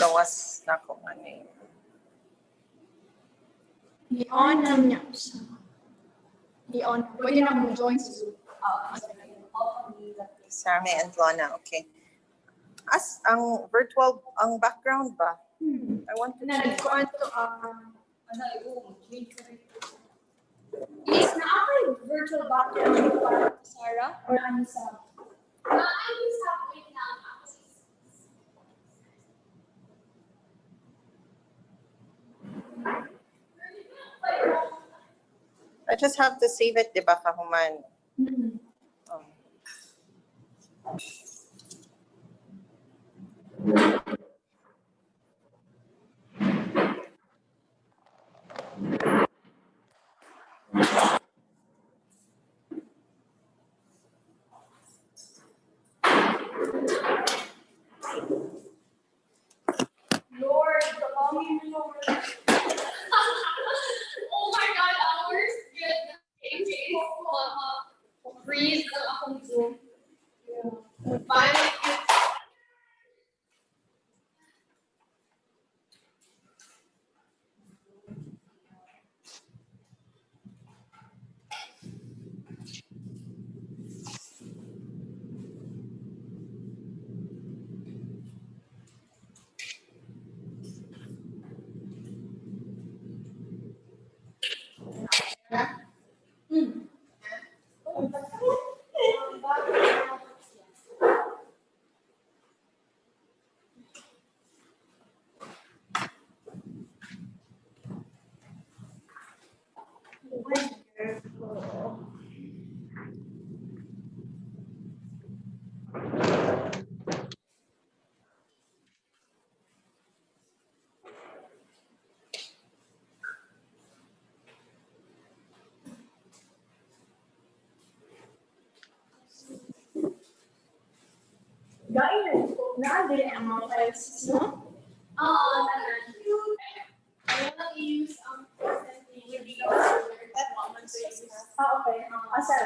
Gawas na ako nga ngayon. I-on na niya siya. I-on. Pwede na mo join sa Zoom. Sammy and Lana, okay. As ang virtual, ang background ba? I want to change. Is na ako yung virtual background para Sarah? Or ano sa? Ano sa wait lang. I just have to save it, di ba, kahuman? Lord, the volume is over. Oh my God, hours good. Freeze ang akong Zoom. Bye. Guys, na-adili ang mga files, no? I will use okay. Asal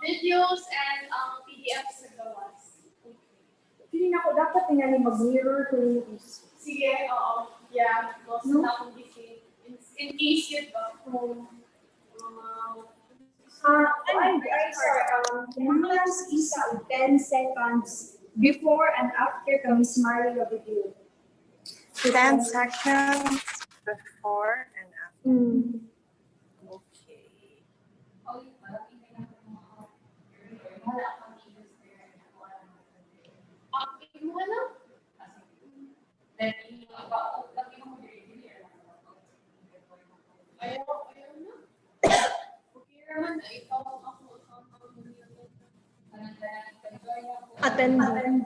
videos and PDFs sa gawas. Hindi na ko dapat tingnan mag-mirror to use. Sige, oo. Yeah, lost na akong gising. In case yun ba? Mga isa 10 seconds before and after kami smile of video. 10 seconds before and after. Okay. Attendee.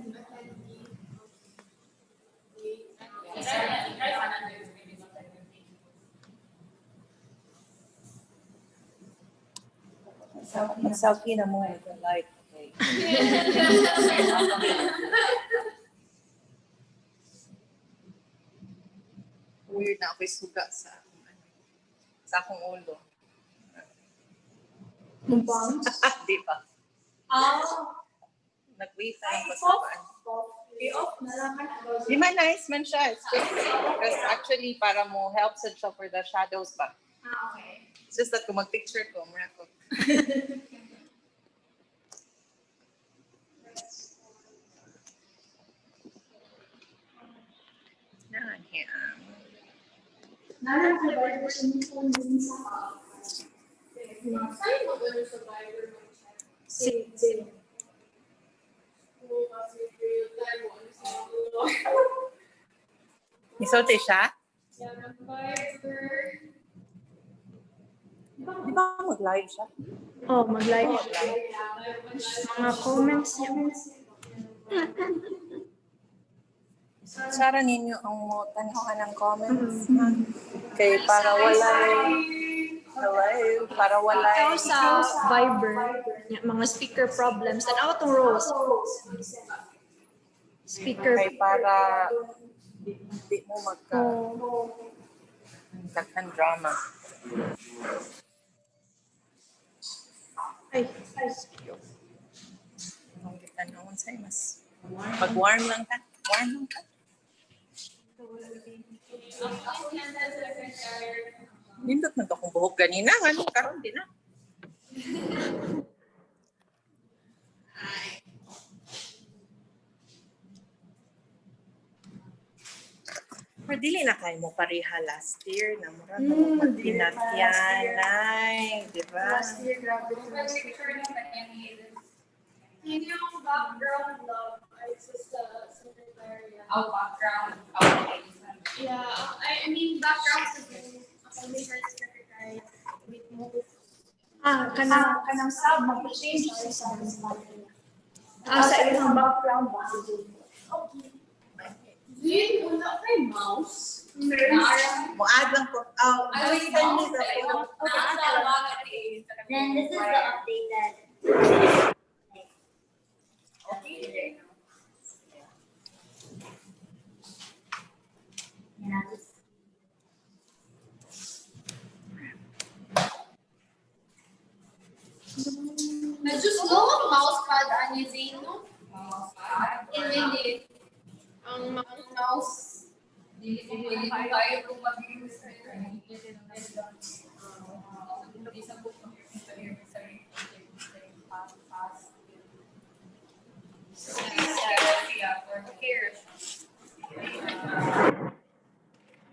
Mag-selfie na mo with the light. Okay. Weird na ako'y suga sa akong ulo. Di ba? Nag-wait time ko sa paan. Di man, nice man siya. It's good. Because actually, para mo help sa siya for the shadows ba? Okay. It's just that kung mag-picture ko, mura ko. Nalang survivor sa phone din sa saan mo ba yung survivor mo? Same. Isote siya? Survivor. Di ba mag-live siya? Oh, mag-live siya. Mga comments niya. Sara ninyo ang mo tanawan ng comments. Ha? Kay para wala Ikaw sa Viber, mga speaker problems, tanawa tong Rose. Speaker. kay para di mo magka drama. Ay, Ang gitanawon sa mas pag-warm lang ka. Warm lang ka. Nindot man to kung buhok ganina. Ano, karon din na. Pero dili na kayo mo pareha last year na mura na magpinatyan ay, di ba? last year, grabe ko. Yun yung background love. It's just the secretariat. Background. Yeah, I mean background sa ako may secretariat. With mo. Kanang sub, mag-change sa sa ilang background ba? Okay. Then, wala kay mouse. Muad lang ko. Oh, I was send me the telling photo. Then this is the updated. Okay. Yeah, just Medyo slow ang mousepad ani Zane, no? Hindi. Ang mouse. Dili tayo kung mag-use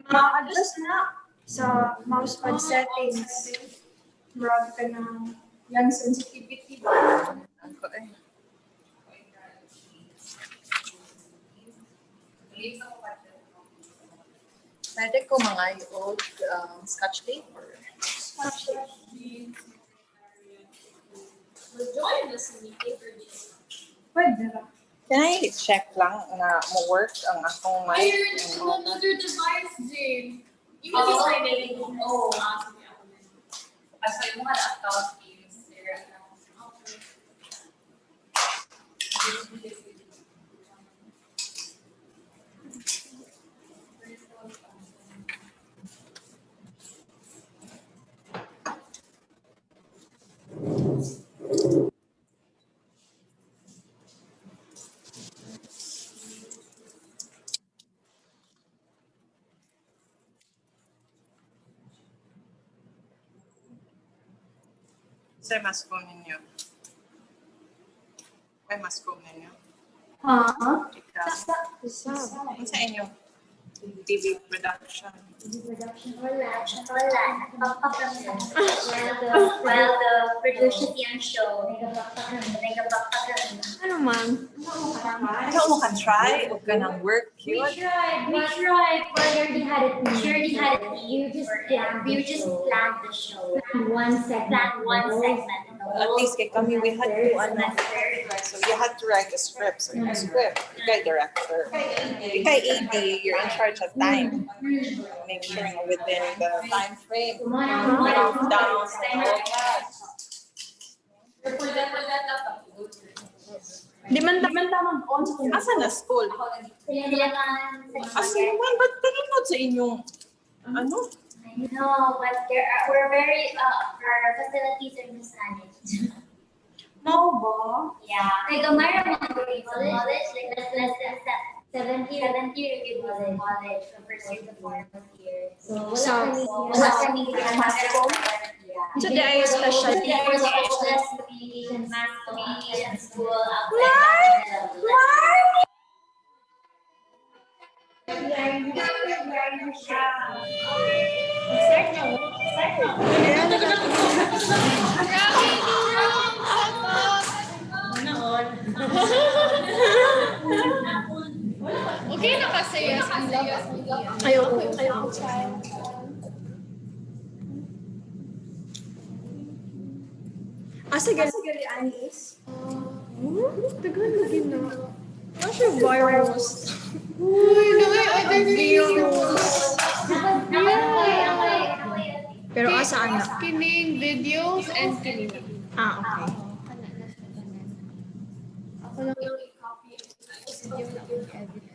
Ma-adjust na sa mousepad settings. Marami ka ng yan sensitivity ba? Ako eh. Pwede ko mga old scotch tape or Join us in the Pwede lang. can I check lang na mo work ang akong mic? Iron another device, Jane. You can just find it. Oh, Aside mo nga account is Sir, masko ninyo. Ay, masko ninyo. Ikaw. Ano sa inyo? TV production. wala. While the production yung show, nagapapagano. Ano man? Ikaw mo ka try o ka ng work We yun? tried, but we already had it. You just planned the show. Planned one segment. At least kay kami, we had to, so you had to write a script. So yung script, ikay director. Ikay AD, you're in charge of time. Make sure na within the time frame. Down and all that. for that Di man tamang on sa Asa na school? Asa naman, ba't pinunod sa inyong, ano? I know, but we're very, our facilities are mismanaged. Mo ba? Yeah. Like, Amara went to college, like, less than 7th year in college, from first year to 4th year. So, wala kami yeah. So, di ay special. There was mass communication school. Okay na kasi yes, ang love. Ayoko. Sige, Ani is. Tagal lagi na. Not sure virus. Uy, other videos. Pero asa ana? Kining videos and kining. Ah, okay. Ako lang yung i-copy. Video na ako i-edit.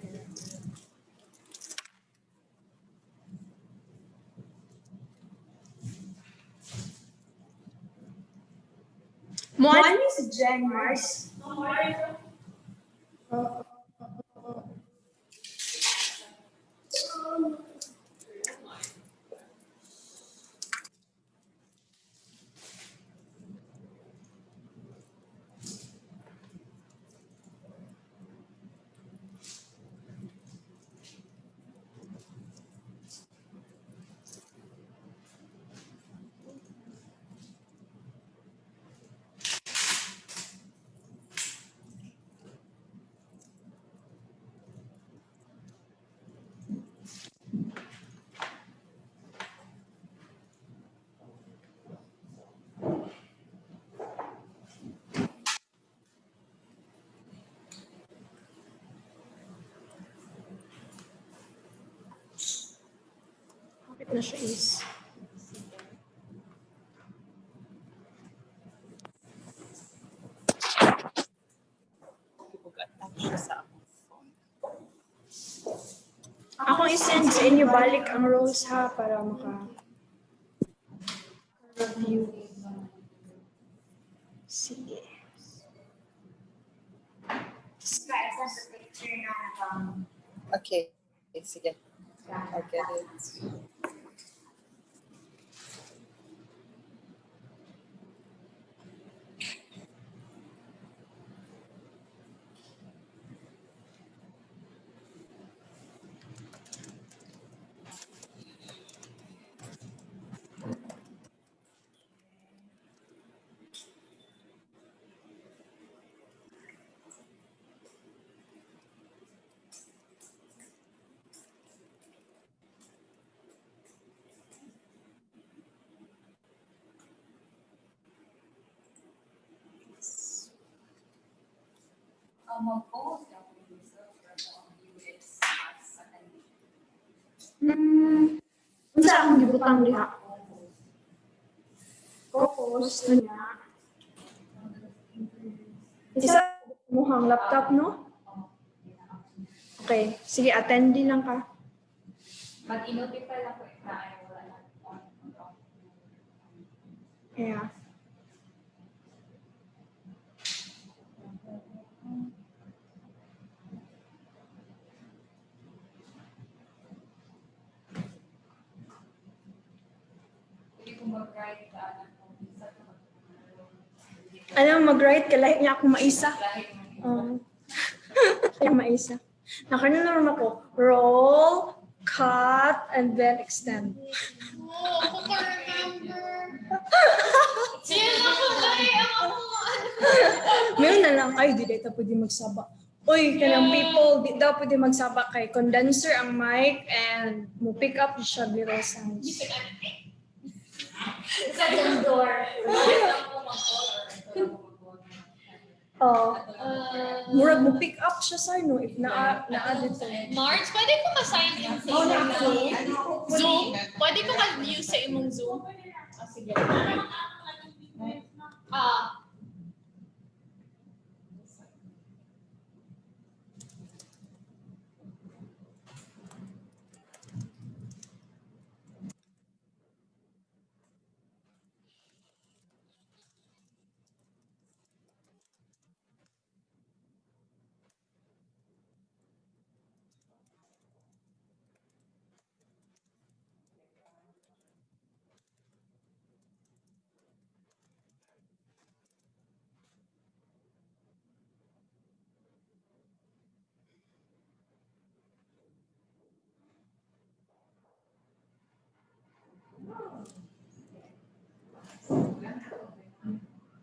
One is Jen Mars. Bakit na siya is? Pag-attach siya sa akong phone. Ako i-send sa inyo balik ang roles ha para review. Sige. Okay. Sige. I'll get it. Mag-post ako yung UX sa kanila. Unsa akong gibutang diha? Focus niya. Isa muhang laptop, no? Okay. Sige, attendee lang ka. Mag-inotify lang ko na ay wala na. Yeah. Hindi ko mag-write ka na kung isa ka Alam mo, mag-write ka, lahat niya ako maisa. Kaya maisa. Nakano naman ako, roll, cut, and then extend. Oh, ako ka remember. Yan ako dahil ako. Meron na lang, ay, di dito pwede magsaba. Uy, kanang people, di daw pwede magsaba kay condenser ang mic and mo pick up siya biro sounds. Second door. Oh, murag mo pick up siya sa no if naa dito. March, pwede ko ka-sign in sa imong Zoom? Pwede ko ka-use sa imong Zoom? Sige.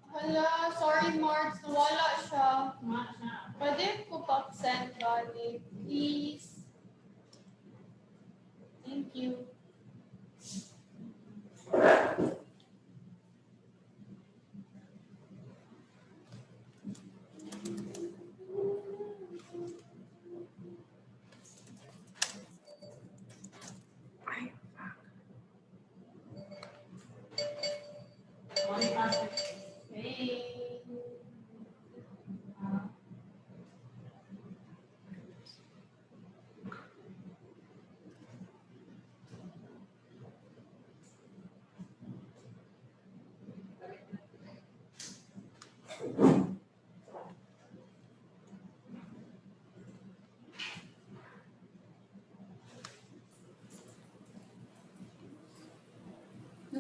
Hala, sorry March, nawala siya. Pwede ko pa-send balik, please. Thank you.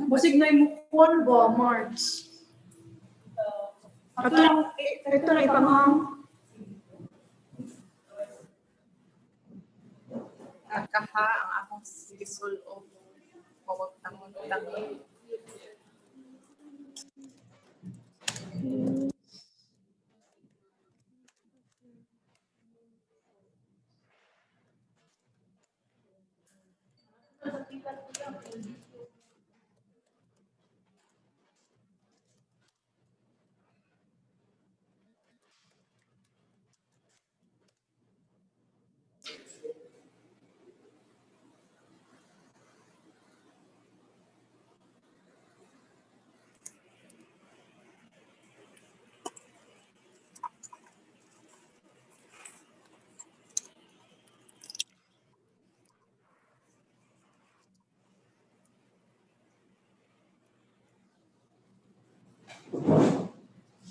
Busig na yung phone ba, March? Ito na ipanghang. Kaha ang akong sisul o mawagtang-tang.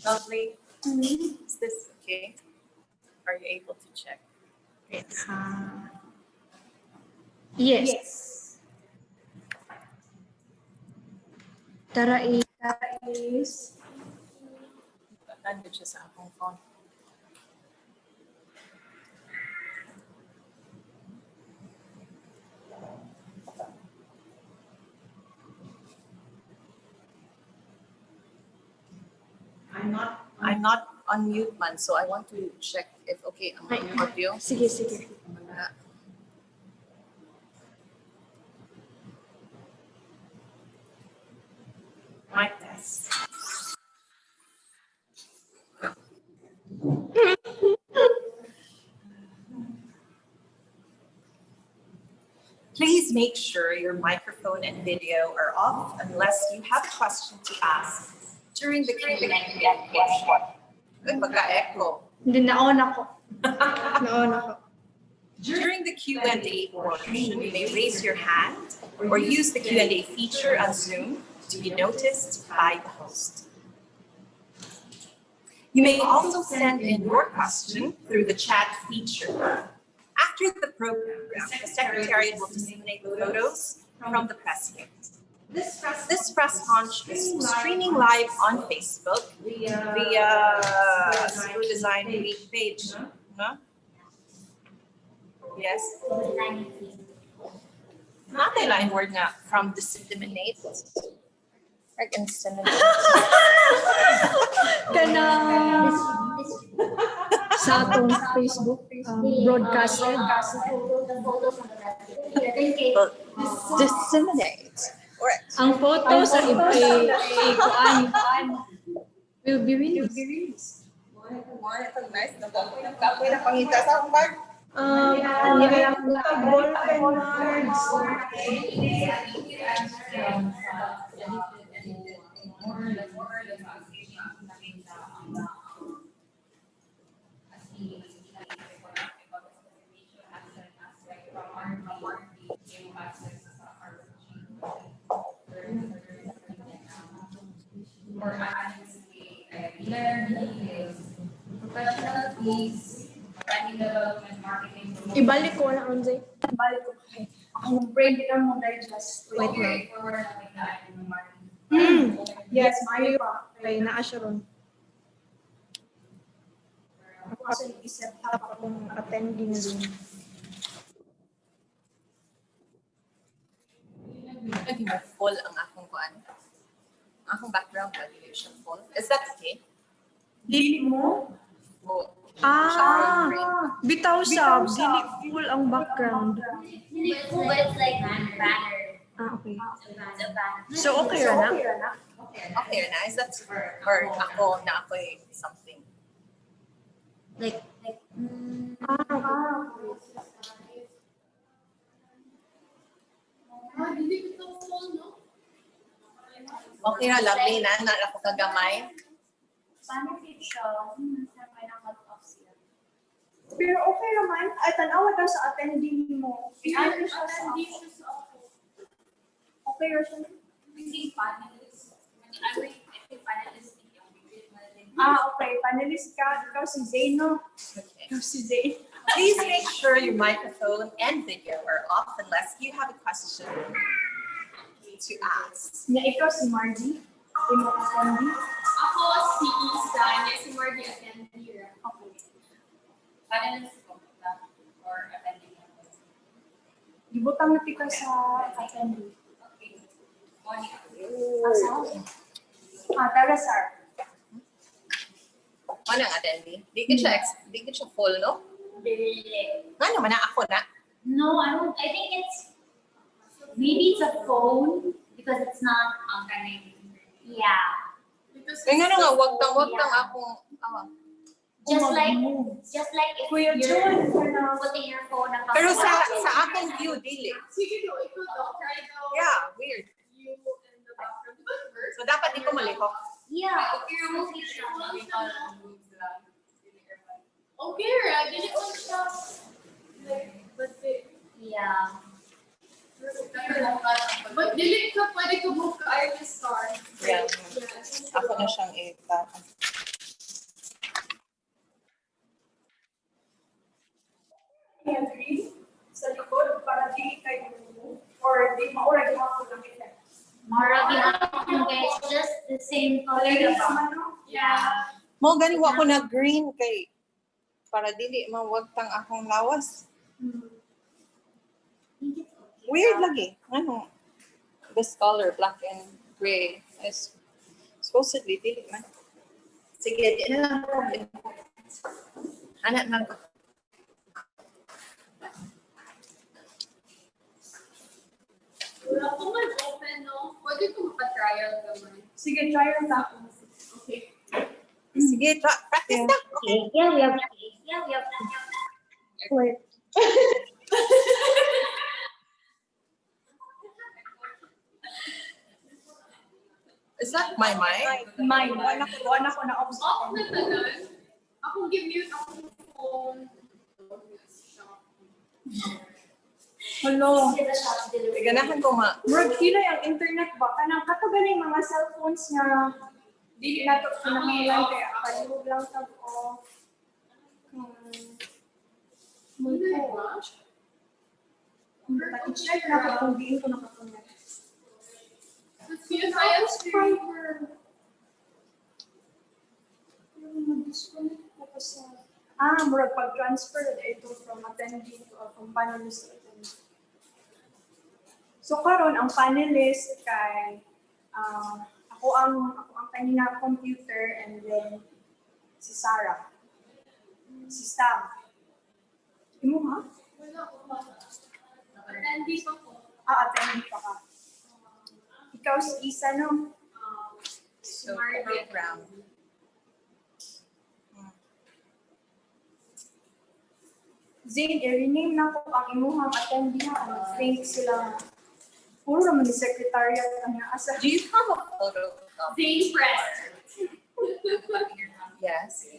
Lovely. Is this okay? Are you able to check? Yes. Tara is Nandun siya sa akong phone. I'm not on mute man, so I want to check if okay ang audio. Sige, sige. Mic test. Please make sure your microphone and video are off unless you have a question to ask during the Q&A portion. Good, magka-echo. Hindi, naon ako. Naon ako. During the Q&A portion, you may raise your hand or use the Q&A feature on Zoom to be noticed by the host. You may also send in your question through the chat feature. After the program, the Secretariat will disseminate photos from the press kit. This Presscon is streaming live on Facebook via Cebu Design Week page. Huh? Yes? Natin lang word nga from disseminate. Like inseminate. Kana sa atong Facebook broadcaster. Disseminate. Correct. Ang photos ang ikuan will be released. Nice. Kapoy na pangita sa akong bag. Ball pen cards. Ibalik ko na Anjay. Balik ko kay akong brain din ang mo digest. Wait lang. Yes, maayo pa. Kay naa siya ron. Ako kasi isip Tapos akong attending Zoom. Hindi mo full ang akong kuan. Ang akong background hindi siya full. Is that okay? Dili mo? Full. Bitaw sa dili full ang background. It's like banner. Okay. The banner. So okay ra na? Okay na. Is that or ako na ako'y something? Like Okay na, lovely na. Ako kagamay. paano siya? May naka-off siya. Pero okay naman. Ay, tanawa daw sa attendee mo. Ano siya sa ako? Okay ra siya? Hindi panelist. I think panelist Okay. Panelist ka. Ikaw si Zeno. Okay. Ikaw si Zane. Please make sure your microphone and video are off unless you have a question to ask. Na ikaw si Margie. Imo ka Candy. Ako si Isa, niya si Margie at Yandira. Okay. Finalists ko or attending. Gibutang na tika sa Candy. Okay. Morning. Asa? Tara, sir. Ano ang attendee? Di ka siya full, no? Dili. Ano man na ako na? No, I don't. I think it's maybe it's a phone because it's not yeah. Kaya nga nga, wag tang akong, Just like if Kuya you're John, putting your phone across pero the sa akong view, dili. Sige daw, ikaw daw. Try daw. Yeah, weird. You in the bathroom. Di ba it works? So dapat di ko malihok. Yeah. If you're moving siya, moves lang. Okay, right? Dili ko siya. But Yeah. But dili ka pwede ka book ka Iron Star. Yeah. Yes. Ako na siyang itapon. agree sa likod para di kayo or di maura di ako lang ito. Mara gihapon guys, just the same color ba? Yeah. Mo gani wa ko na green kay para dili mawag tang akong lawas. Weird lagi. Ano? This color, black and gray, is supposedly dili man. Sige, di na lang problem. Anak na ko. Wala ko man open, no? Pwede ko mapa-trial naman. Sige, try yung tapo. Okay. Sige, practice na. Okay. Yeah, we have. Wait. Is that my mic? Mine. Wala ko na Off observe. na tanan. Akong give mute akong phone. Hello. Ganahan ko ma. Murag kilay ang internet ba? Kanang kato ganing mga cellphones nga dili nato kinahanglan kay palihog lang tag o. I-check na ko kung diin ko nakakunya. Let's see if I am streamer. Murag pag-transfer ito from attending to a panelist to attending. So karon ang panelist kay ako ang kanina computer and then si Sarah. Si Stab. Imo ha? Wala ko pa. Attendee pa ko. Attending pa ka. Ikaw si Isa no? So, program. Zane, i-rename na ko ang imuhang attendee ha. I think sila puro naman ni secretariat kanya asa. Do you have a photo of Zane Press. Yes.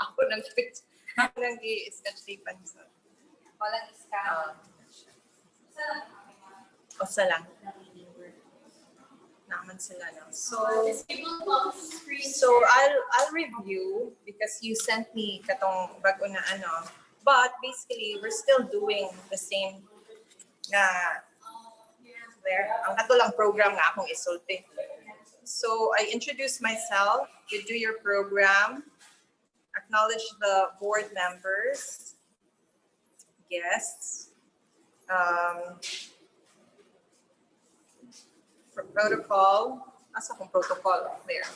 Ako nang fit. Ako nang i-sketch tape sa. Walang scan. O sa lang. Naman sila na. Disable lock screen. So I'll review because you sent me katong bago na ano. But basically, we're still doing the same na there. Ang ato lang program nga akong isulti. So I introduce myself, you do your program, acknowledge the board members, guests, for protocol. Asa akong protocol there?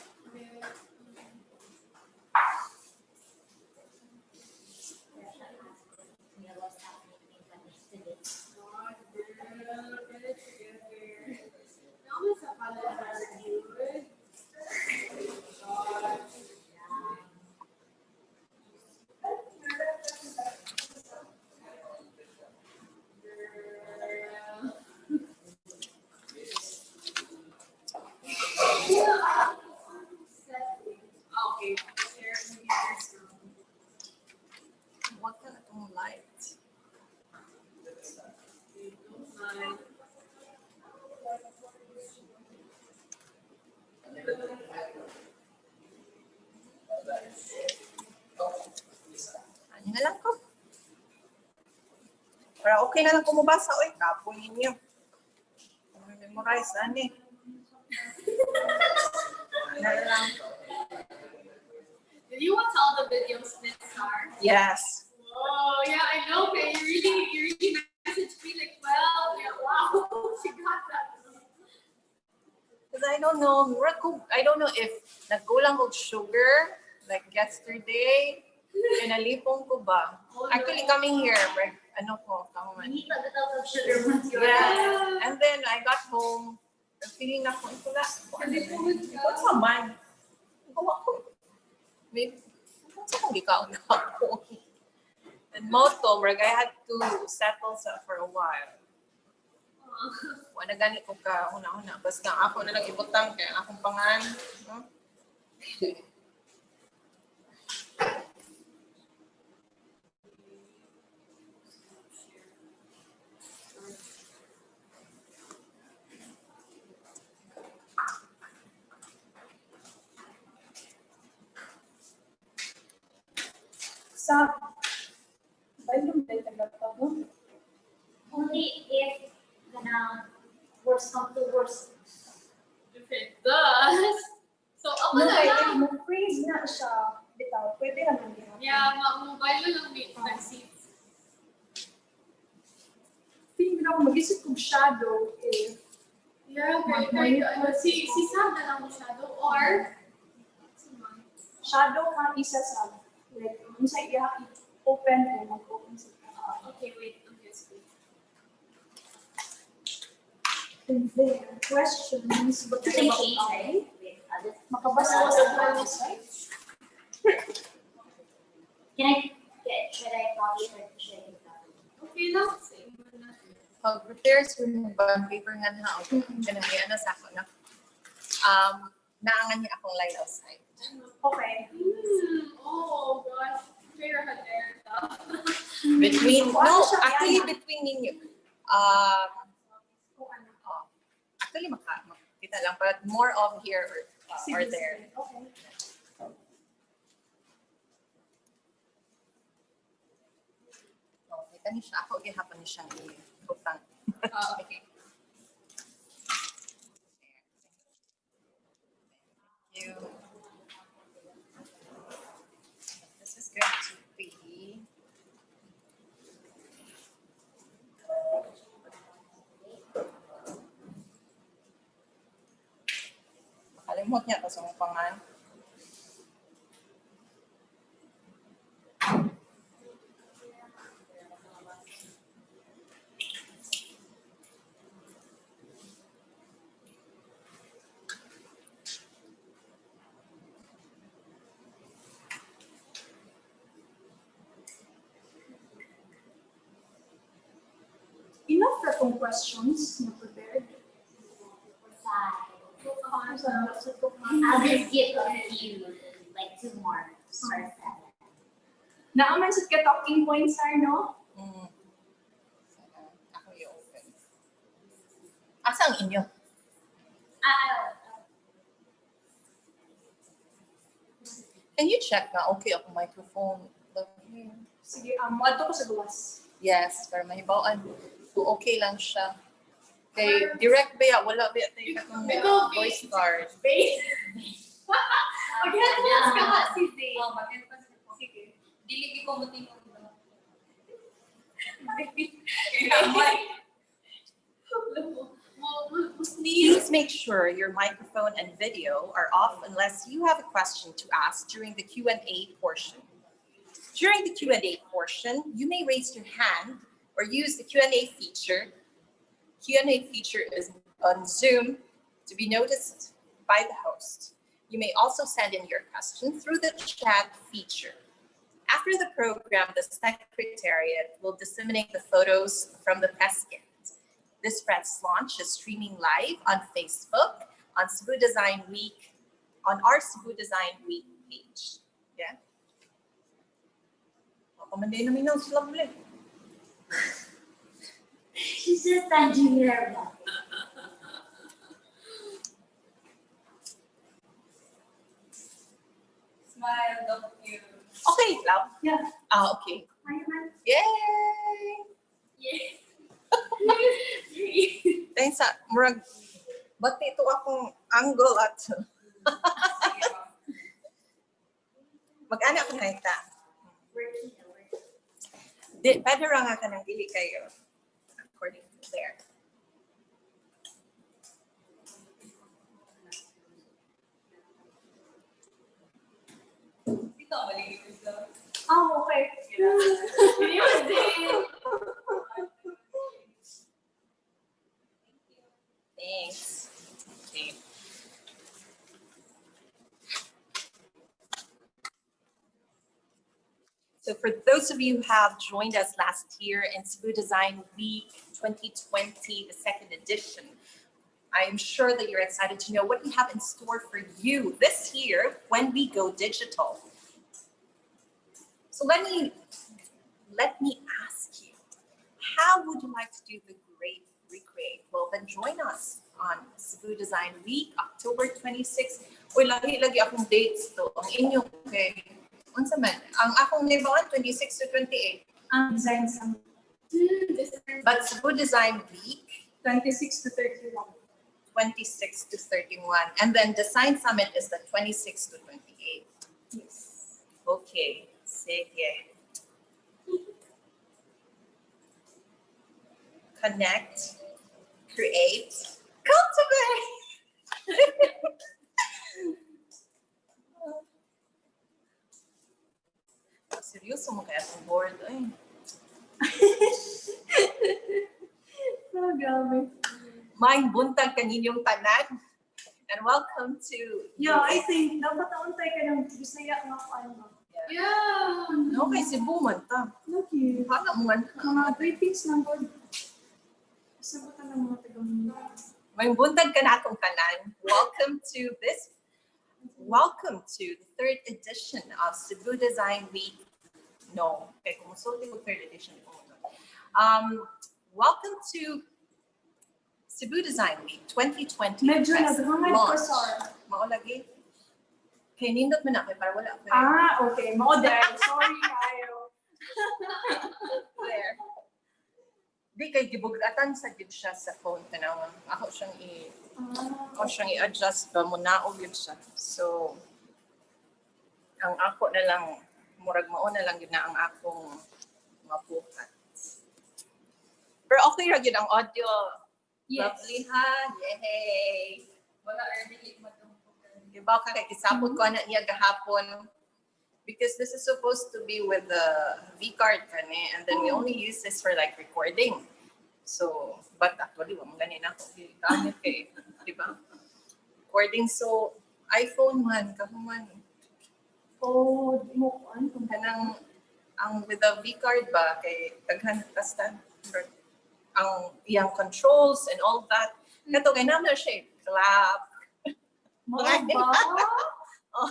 na lang ko. Para okay na lang kumubasa. Uy, kapon ninyo. Memorize, ani. Ano na lang. Did you watch all the videos, Miss Star? Yes. Oh, yeah, I know, but you really messaged me like, well, yeah, wow, she got that. Because I don't know if nagkulang og sugar, like yesterday, pinalipong ko ba? Actually, coming here, ano ko, kaman. Hindi pa bitaw of sugar once you're Yeah. And then I got home, feeling na ko, ito na, what's sa man? Gawa ko. Maybe, what's akong gikaon ako? And moto, I had to settle for a while. Wala gani ko ka una-una. Basta ako na lang ibutang kaya akong pangan. No? Sa bailong tayo tagal mo. Only if worst come to worst. If it does. So, ako No, na kaya lang. if mo freeze na siya, bitaw, pwede naman din. Yeah, mobile lang may seats. Feeling ko na ako mag-isip kong shadow if Yeah, okay. Si Sam na lang masyado. Or, shadow ka isa sa like kung sa iya open o mag-open sa okay, wait. Okay, wait. and then questions but Kasi change, right? Wait, makabasa ko sa website. Should I copy it or should I copy it? Okay lang. Same na. Prepare sa mga paper nga na ako. Kanahiya na sa ako na. Naangan niya akong line outside. Okay. Oh, gosh. Fair ka there. Between, Ano no, siya actually yan? between ninyo. Kung ano. Actually, makita lang, but more of here or Sige, there. sige. Okay. Okay, kani siya. Ako, gihapon niya siyang ibutang. Okay. Thank you. This is going to be makalimot niya ito sa mga pangan. Enough for kung questions na prepared. I'll just give a few, like 2 more or 7. Naaman sa ka talking points are no? Ako yung open. Asa ang inyo? Can you check na okay ako microphone? Sige, ato ko sa gawas. Yes, para mahibawaan. So okay lang siya. Kay direct ba ya? Wala ba ya tayo katong voice card? Mag-headphones ka nga si Zay. Oh, mag-headphones ka po. Sige. Dili ko mo tingin ko. Please make sure your microphone and video are off unless you have a question to ask during the Q&A portion. During the Q&A portion, you may raise your hand or use the Q&A feature. Q&A feature is on Zoom to be noticed by the host. You may also send in your question through the chat feature. After the program, the Secretariat will disseminate the photos from the Presscon. This press launch is streaming live on Facebook, on Cebu Design Week, on our Cebu Design Week page. Yeah. Kumanday namin ng slumble. She's just standing there. Smile, love you. Okay, love. Yeah. Okay. Ay, man. Yay! Yeah. Thanks sa murag ba't ito akong angle at mag-ana ako na ita. Pwede ra nga ka ng dili kayo according to there. Ikaw, malinis ka. Okay. Thanks. Okay. So for those of you who have joined us last year in Cebu Design Week 2020, the second edition, I'm sure that you're excited to know what we have in store for you this year when we go digital. So let me ask you, how would you like to do the great recreate? Well, then join us on Cebu Design Week, October 26th. Uy, lagi akong dates to. Ang inyo kay, unsa man? Ang akong nibawan, 26 to 28. Ang design sa But Cebu Design Week, 26 to 31. 26 to 31. And then Design Summit is the 26 to 28. Yes. Okay, sige. Connect, create, cultivate. Seryoso mo kaya itong board? Ay. Oh, grabe. Maing buntag kaninyong tanan. And welcome to... Yeah, I think dapat nauntay ka ng Bisaya nga ano. Yeah. No, kay Cebu man ta. Okay. Hala mo man. Mga greetings ng God. Sabutan ng mga taga-Manila. Maing buntag ka na atong tanan. Welcome to the third edition of Cebu Design Week. No, kay kumusulti ko third edition. Welcome to Cebu Design Week 2020. Medyo Press naghangad ko, launch. sir. Mao lagi. Kay nindot man ako para wala ko. Okay. Modern. Sorry, kayo. There. Di kay gibugatan sa gid siya sa phone tanaw. Ako siyang i-adjust ba mo na og yun siya. So ang ako na lang murag mao na lang yun na ang akong mabuhat. Pero okay ra gyud ang audio. Yes. Lovely ha. Yay. Wala early matungkol. Diba ka kay kisapot ko na niya gahapon. Because this is supposed to be with the V card kani, and then we only use this for like recording. So, but actually, wala ganin ako. Gamit kay, di ba? Recording, so iPhone man, kahuman. Oh, di mo ko ano. Kanang, ang with the V card ba, kay taghan kastan. Ang iyang controls and all that. Kato, kay naman siya, clap. Mga ba? Oh.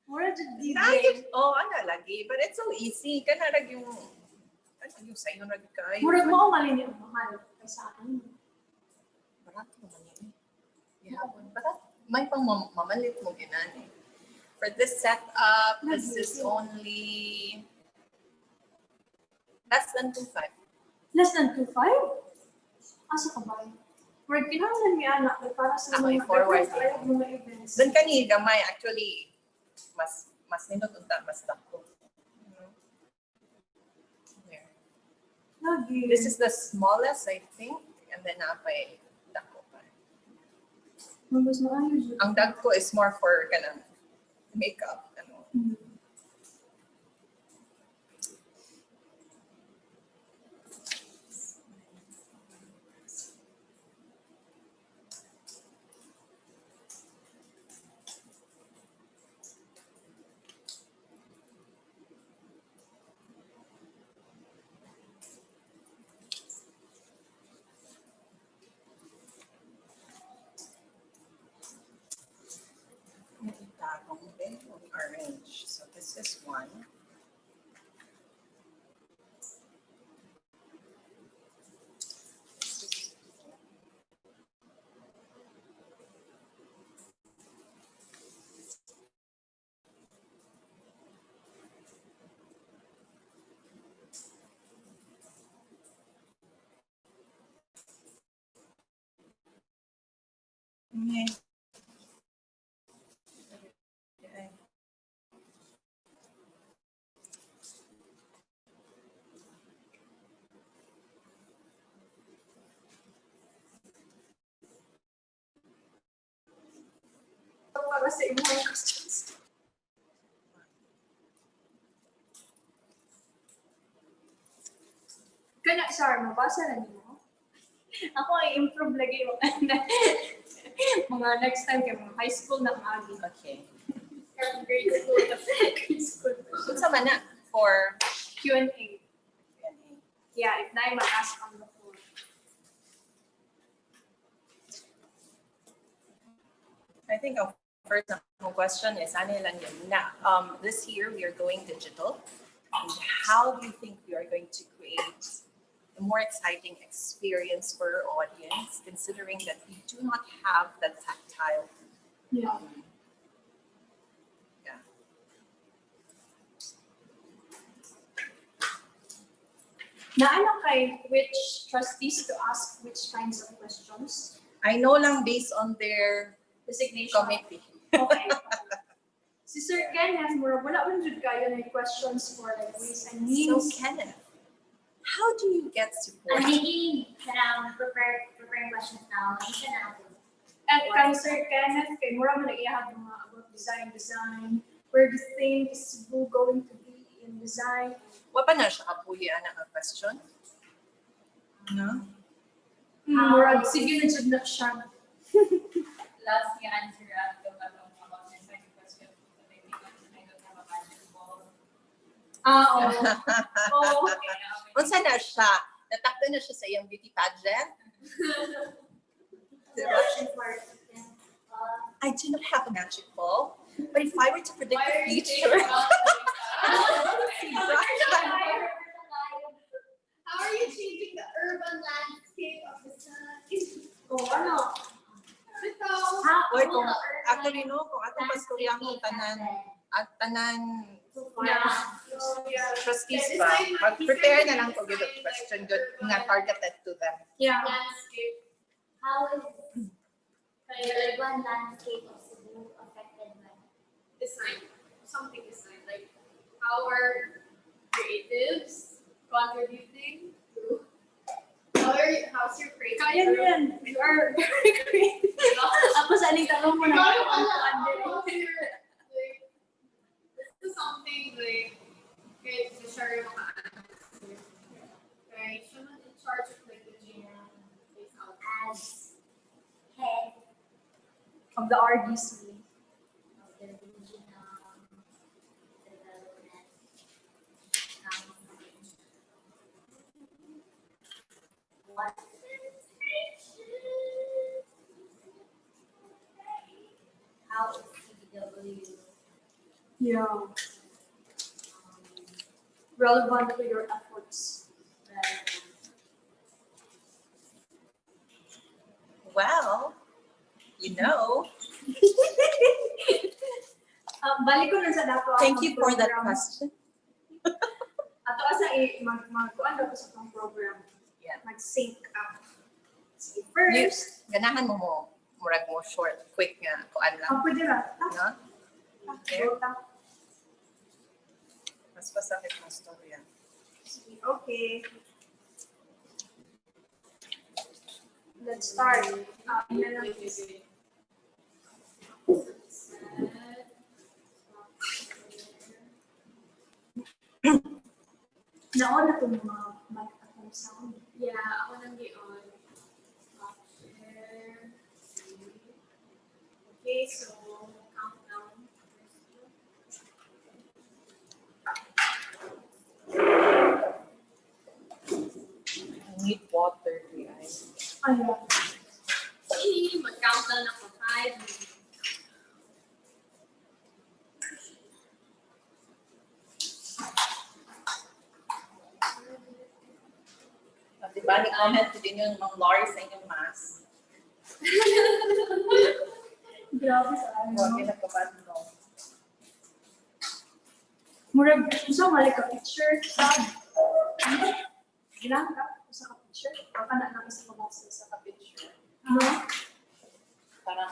Mura dyan DJ. Ano lagi. But it's so easy. Kanarag yung sayo na kayo. Mura mo ang malini ang mahal. Kaya sa akin. Barato naman yun. May pang mamalit mo ginani. For this setup, this is only less than 2.5. Less than 2.5? Asa ka ba? Mura kinahanglan ni anak para sa Okay, mga forward. mga events. Doon kani gamay actually mas nindot unta mas dako. There. Lagi. This is the smallest I think, and then napay dako pa. Mas maayos yun. Ang dagko is more for kanang makeup ano. Orange. So this is one. Okay. Para sa imong questions. Kana, Sar, mabasa na niyo? Ako ay improve lagi yung mga next time kay mga high school na agi. Okay. From grade school to grade school. Unsa man na for Q&A. Q&A? Yeah, if na ma-ask on the floor. I think our first question is, ano lang yun, na, this year we are going digital. And how do you think we are going to create a more exciting experience for our audience, considering that we do not have that tactile? Yeah. Yeah. Naano kay which trustees to ask which kinds of questions? I know lang based on their Designation. committee. Okay. Si Sir Kenneth, wala man jud kayo na questions for like ways and So means. Kenneth, how do you get support? I'm making preparing questions now. Isa na ako. And kay Sir Kenneth, kay mura man nag-iyahag mga about design. Where do you think is Cebu going to be in design? Wa pa na siya kapuhi ana ang question? No? Mura, sige na jud na siya. Last year answer at the about my second question. But I think I don't have a magic ball. Oo. Unsa na siya? Natakto na siya sa iyang beauty pageant? Diba? I do not have a magic ball, but if I were to predict the future, How are you changing the urban landscape of the sun? Oh, ano? Ito. Oy, kung actually no, kung atong pastoryahon tanan trustees ba, mag-prepare na lang ko good question good nga targeted to them. Yeah. Landscape. How is the urban landscape of Cebu affected by Design. Something design. Like how are creatives contributing to how's your creative? Kaya mo yan. You are very creative. Ako sa aling tanong mo na. This is something like okay, to share yung mga answers. Okay, siya man in charge of like the general place out. as head Of the RDC. of the regional development council? What how is CDW Yeah. Relevant to your efforts. relevant? Well, you know, Balik ko lang sa dato. thank you for that question. Ato asa mag-kuan daw ko sa itong program. Yeah. Mag-sync up. Sige, first. Ganahan mo murag mo short, quick nga kuan lang, Pwede na. no? Okay. Okay. Mas pasakit ng storya. Okay. Let's start. Naon na itong mga mic sound. Yeah, ako nang di-on. Share. Okay, so countdown. I need water, guys. Ayan. Mag-countdown ako 5 minutes. Diba, ni-comment ko din yung mga Lori sa inyong mask. Grabe sa Huwag ano. yun nagpapad mo. Murag, usa mali ka picture sa Gilang ka usa ka picture. O kana na isa ka basa sa ka picture. No? Parang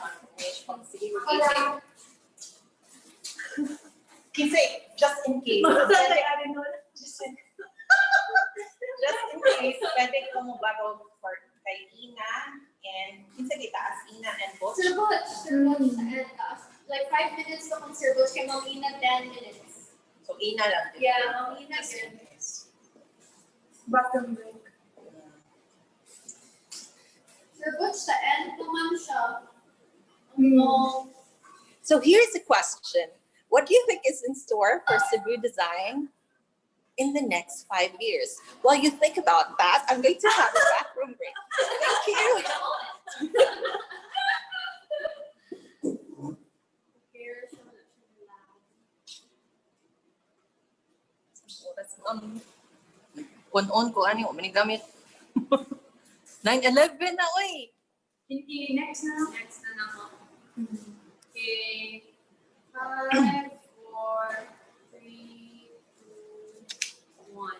Kasi, just in case. Just in case, pwede ko mo baro for kay Ina and kinsa kita as Ina and Butch. Sir Butch, and like 5 minutes to kung Sir Butch, kay Ma'am Ina 10 minutes. So Ina lang. din. Yeah, Ma'am Ina 10 minutes. Bathroom break. Sir Butch, sa end naman siya. So here's the question. What do you think is in store for Cebu Design in the next 5 years? While you think about that, I'm going to have a bathroom break. Thank you. Oras on ko ani o manigamit. 9:11 na oy. Hindi, next na. Next na naman. Okay. 5, 4, 3, 2, 1.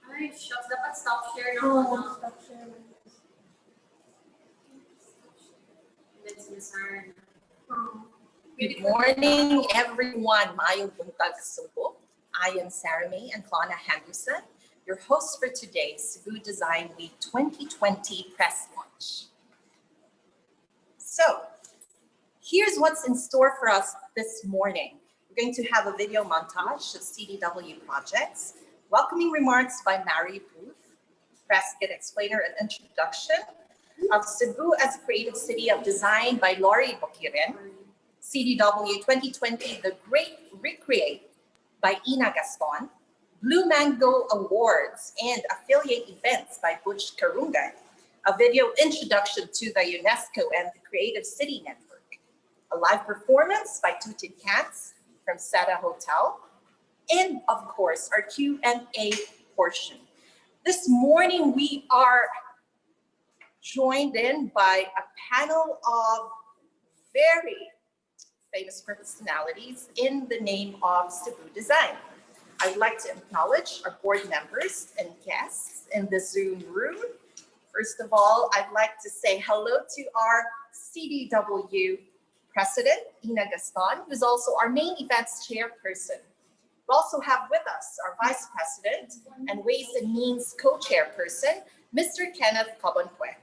Ay, shucks. Dapat stop share na ako. Stop share. Let's discern. Good morning, everyone. Maayong buntag Subo. I am Sarah May and Clona Henderson, your host for today's Cebu Design Week 2020 press launch. So, here's what's in store for us this morning. We're going to have a video montage of CDW projects, welcoming remarks by Mary Booth, Presscon explainer and introduction of Cebu as a creative city of design by Lori Bokiren, CDW 2020 The Great Recreate by Ina Gaston, Blue Mango Awards and affiliate events by Butch Karungay, a video introduction to the UNESCO and the Creative City Network, a live performance by Tooted Cats from Sada Hotel, and of course, our Q&A portion. This morning, we are joined in by a panel of very famous personalities in the name of Cebu Design. I would like to acknowledge our board members and guests in the Zoom room. First of all, I'd like to say hello to our CDW president, Ina Gaston, who's also our main events chairperson. We also have with us our vice president and Ways and Means co-chairperson, Mr. Kenneth Cabonpue.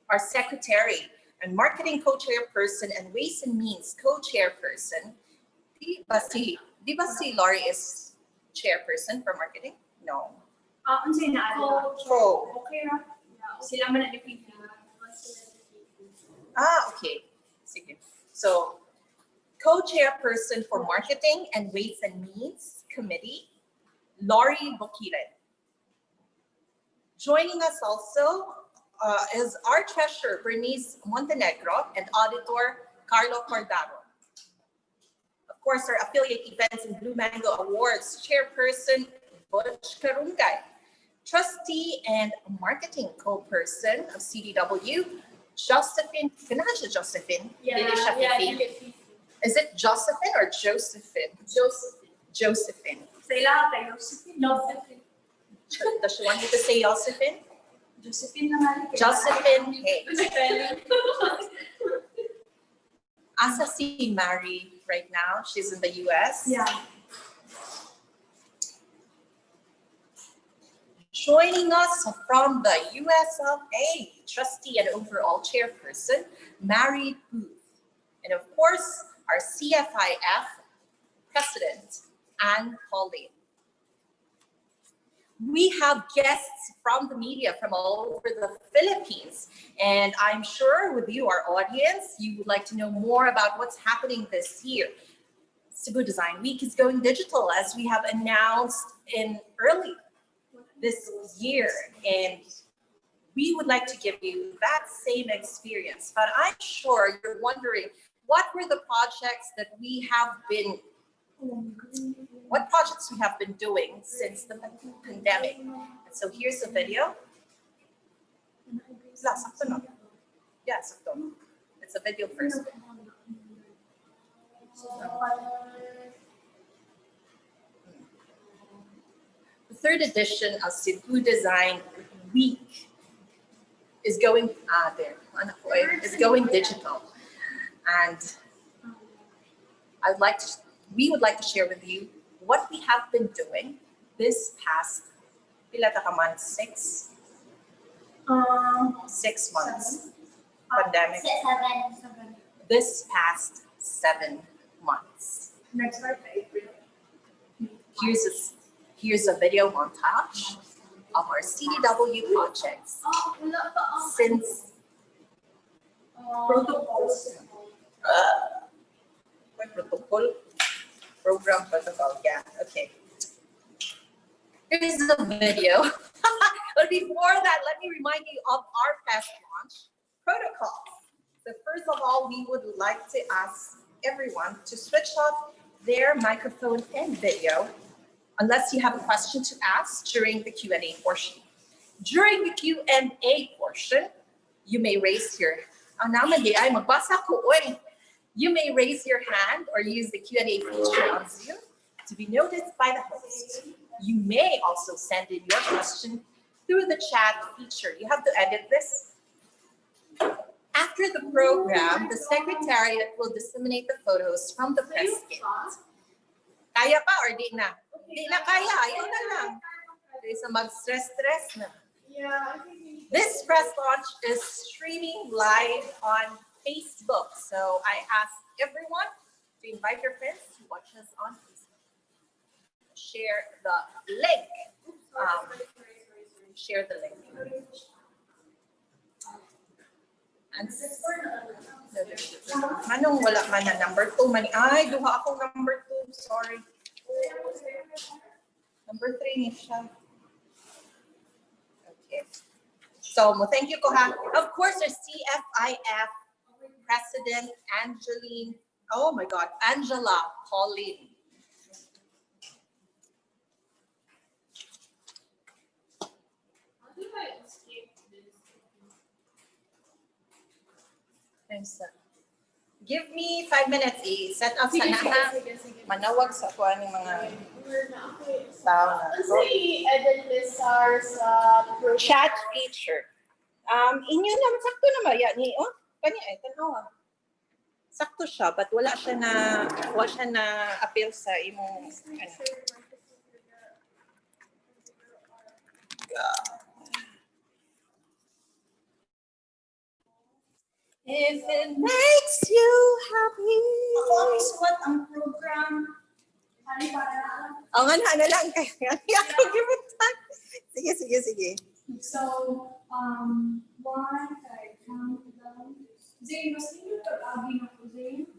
Our secretary and marketing co-chairperson and Ways and Means co-chairperson, di ba si Lori is chairperson for marketing? No. Unsay na ano? Co. Okay ra. Sila man na defeat. Okay. Sige. So, co-chairperson for marketing and Ways and Means committee, Lori Bokiren. Joining us also is our treasurer, Bernice Montenegro, and auditor, Carlo Cordaro. Of course, our affiliate events and Blue Mango Awards chairperson, Butch Karungay. Trustee and marketing co-person of CDW, Josephine. Can I have Josephine? Is it Josephine or Josephine? Josephine. Say lahat ay Josephine. Does she want me to say Josephine? Josephine naman. Josephine, hey. Asa si Mary right now? She's in the US. Yeah. Joining us from the US of A, trustee and overall chairperson, Mary Booth. And of course, our CFIF president, Anne Pauline. We have guests from the media from all over the Philippines. And I'm sure with you, our audience, you would like to know more about what's happening this year. Cebu Design Week is going digital, as we have announced in early this year. And we would like to give you that same experience. But I'm sure you're wondering, what were the projects that we have been doing since the pandemic? And so here's a video. Yeah, sakto. It's a video first. The third edition of Cebu Design Week is going there. Is going digital, and we would like to share with you what we have been doing this past pila ta ka months, 6 months pandemic. 7. This past 7 months. Next month, April. Here's a video montage of our CDW projects since Protocols. program protocol. Yeah, okay. Here's the video. But before that, let me remind you of our fest launch protocols. So first of all, we would like to ask everyone to switch off their microphone and video unless you have a question to ask during the Q&A portion. During the Q&A portion, you may raise your you may raise your hand or use the Q&A feature on Zoom to be noticed by the host. You may also send in your question through the chat feature. You have to edit this. After the program, the Secretariat will disseminate the photos from the press kit. Kaya pa or di na? Di na kaya, ayaw na lang. Kaysa mag-stress na. Yeah, I think This press launch is streaming live on Facebook. So I ask everyone to invite your friends to watch us on Facebook. Share the link. Share the link. And manong wala man na number 2 man. Ay, duha ako number 2. Sorry. Number 3 ni siya. Okay. So, thank you ko ha. Of course, our CFIF President Angeline. Oh my God, Angela Pauline. Give me 5 minutes set up sa na manawag sa kuan ng mga tao na. Kasi edit this sa Chat feature. Inyo naman sakto naman ya ni kani ay tanawa. Sakto siya but wala siya na appeal sa imong ano. If it makes you happy. ako suwat ang program. Ano para? Ang ano lang kaya ako gibutan. Sige. So, one, I count down. Zane, mas hindi ka lagi na po, Zane?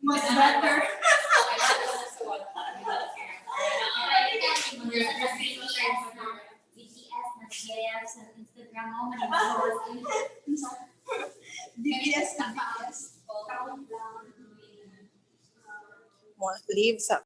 Mas better. BTS nag-share sa Instagram mo, manibawal. DBS na BBS. Count down. Leave sa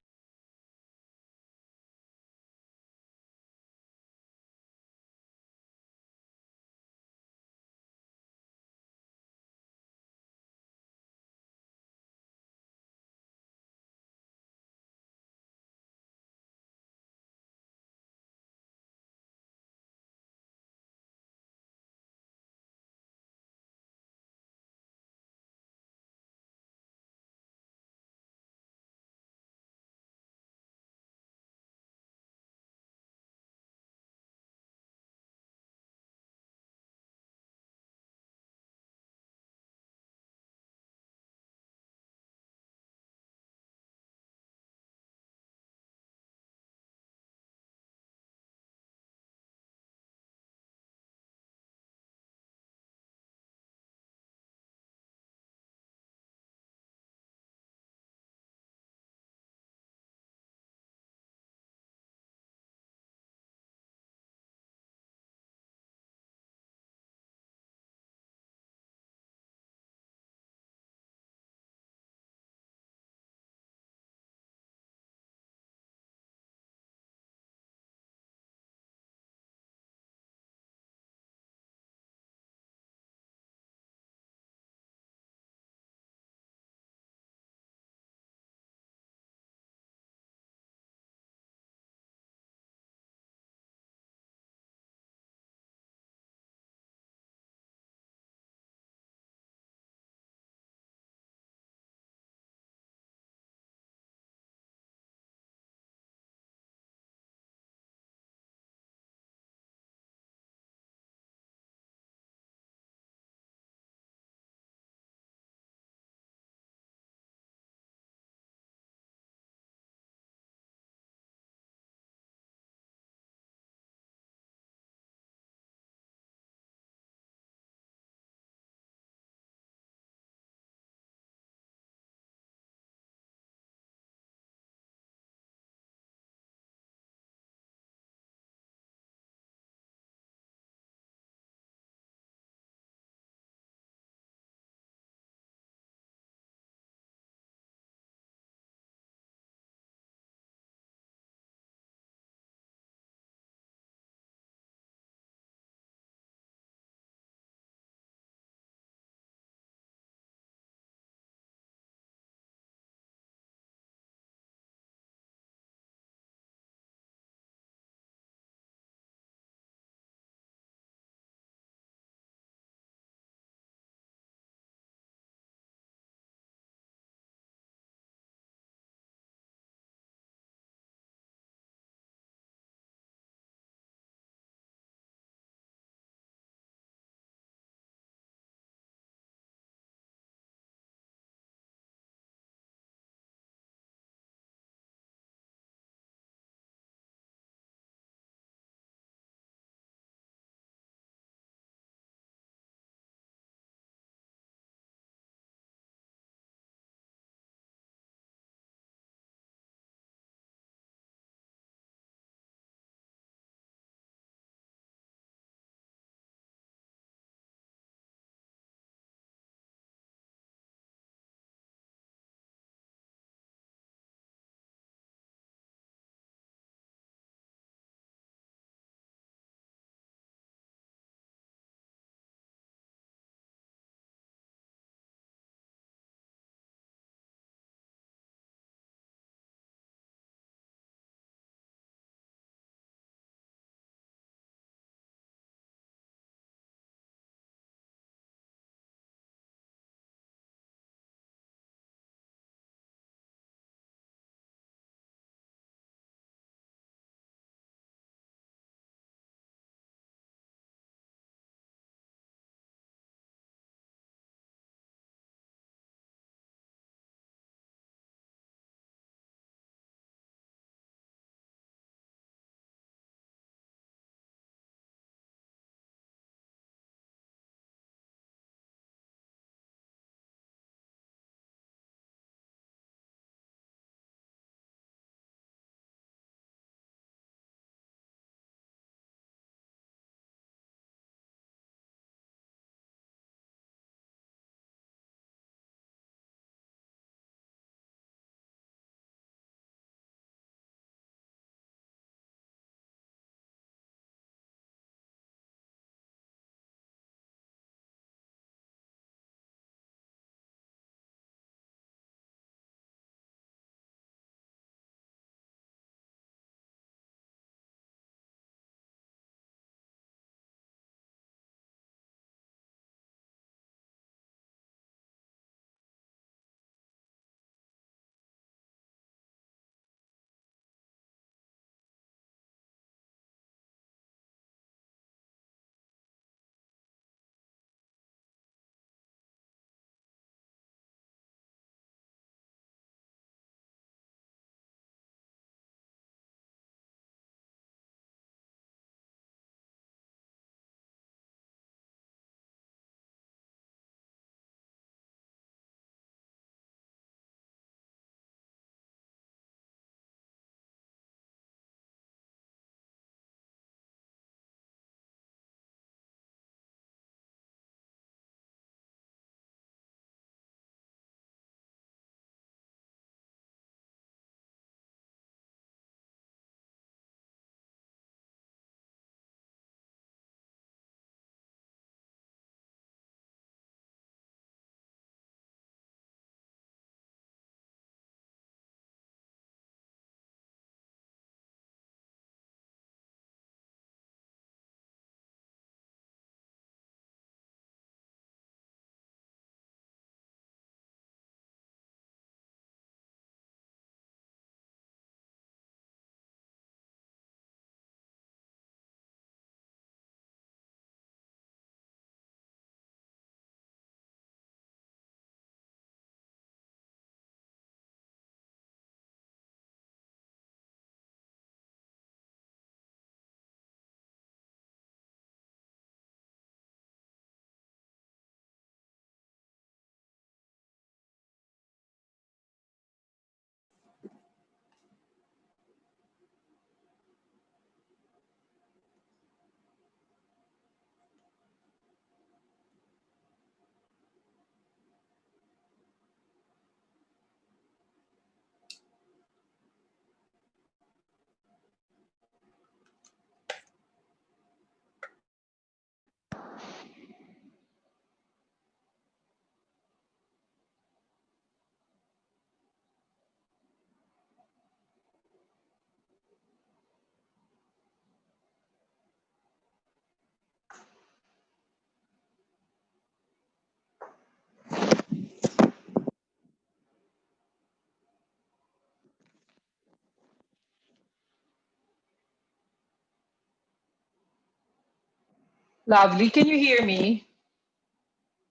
Lovely. Can you hear me?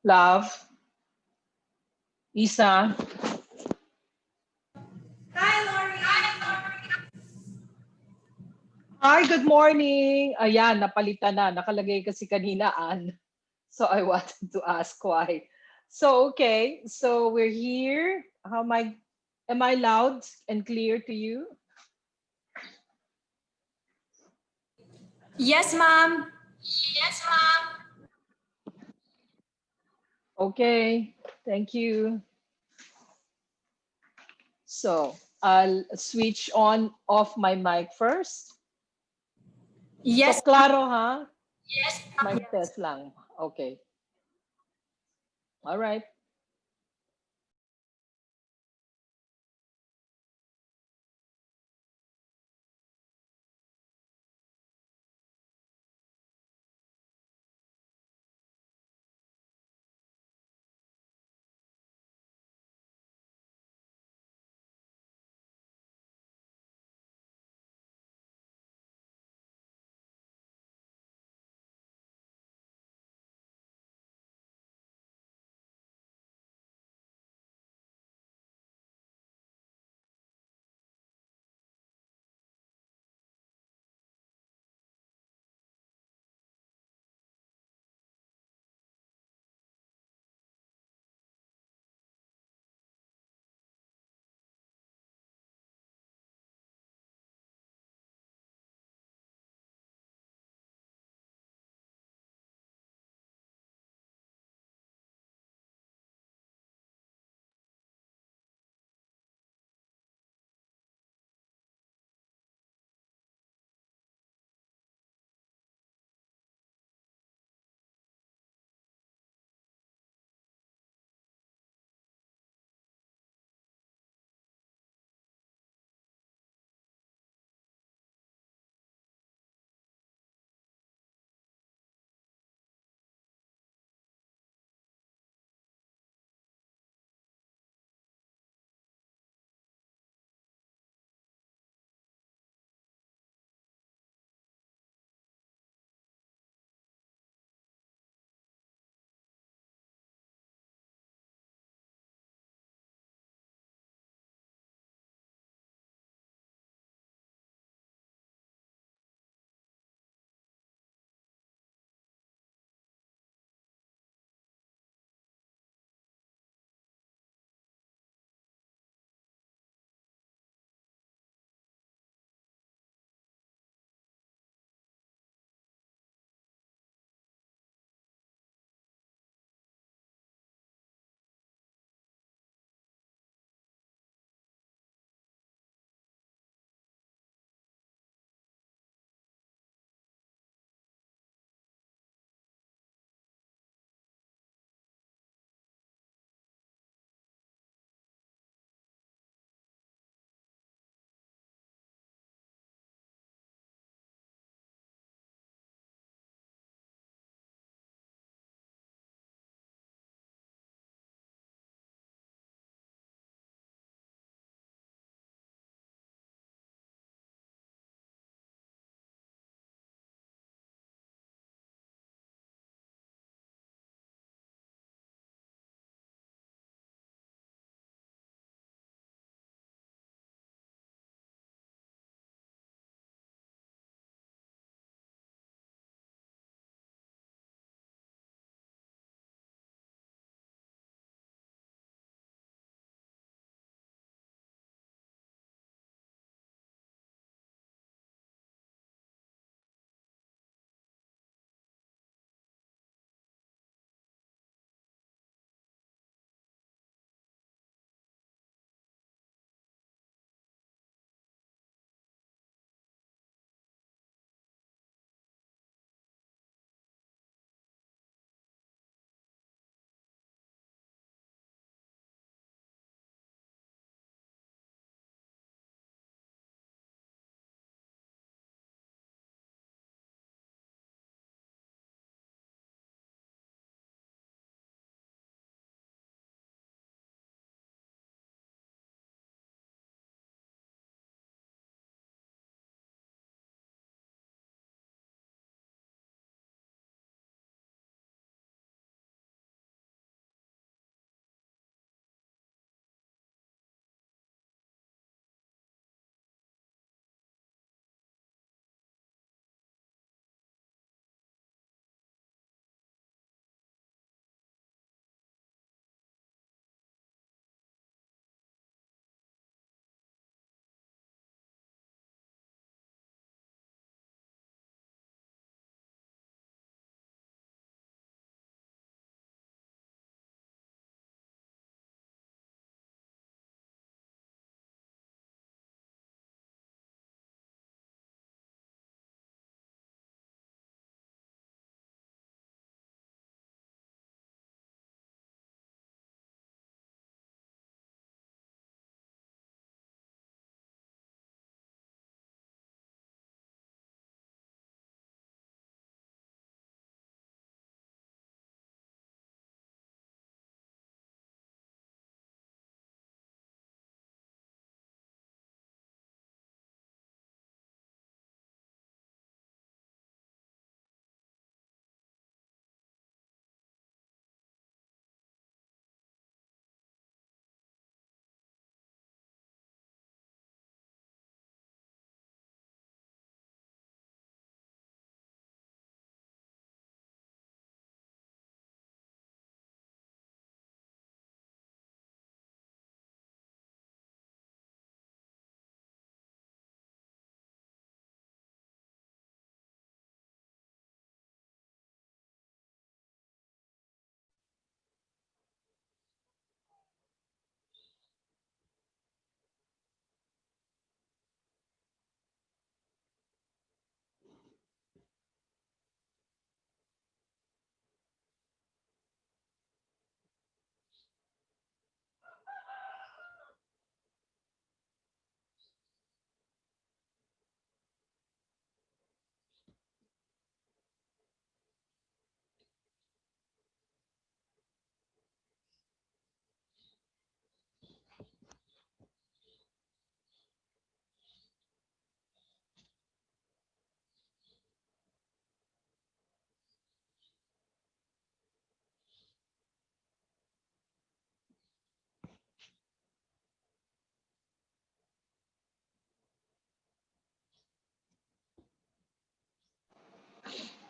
Love? Isa? Hi, good morning. Ayan, napalitan na. Nakalagay kasi kanina, Ann. So I wanted to ask why. So, okay. So we're here. Am I loud and clear to you? Yes, ma'am. Okay. Thank you. So I'll switch on off my mic first. Yes. So klaro ha? Mic test lang. Okay. All right.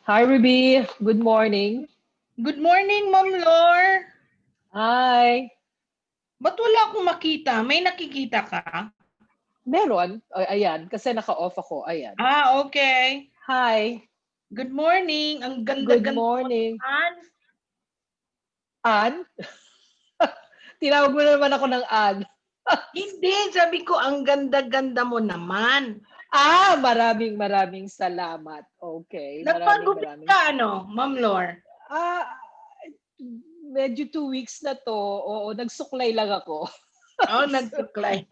Hi, Ruby. Good morning. Good morning, Ma'am Lor. Hi. Ba't wala akong makita? May nakikita ka? Meron. Ayan, kasi naka-off ako. Ayan. Okay. Hi. Good morning. Ang Good ganda-ganda mo morning. naman. Ann? Tinawag mo naman ako ng Ann. Hindi, sabi ko ang ganda-ganda mo naman. Maraming salamat. Okay. Nagpagupit ka, Ma'am Lor? Medyo 2 weeks na to. Oo, nagsuklay lang ako. Nagsuklay.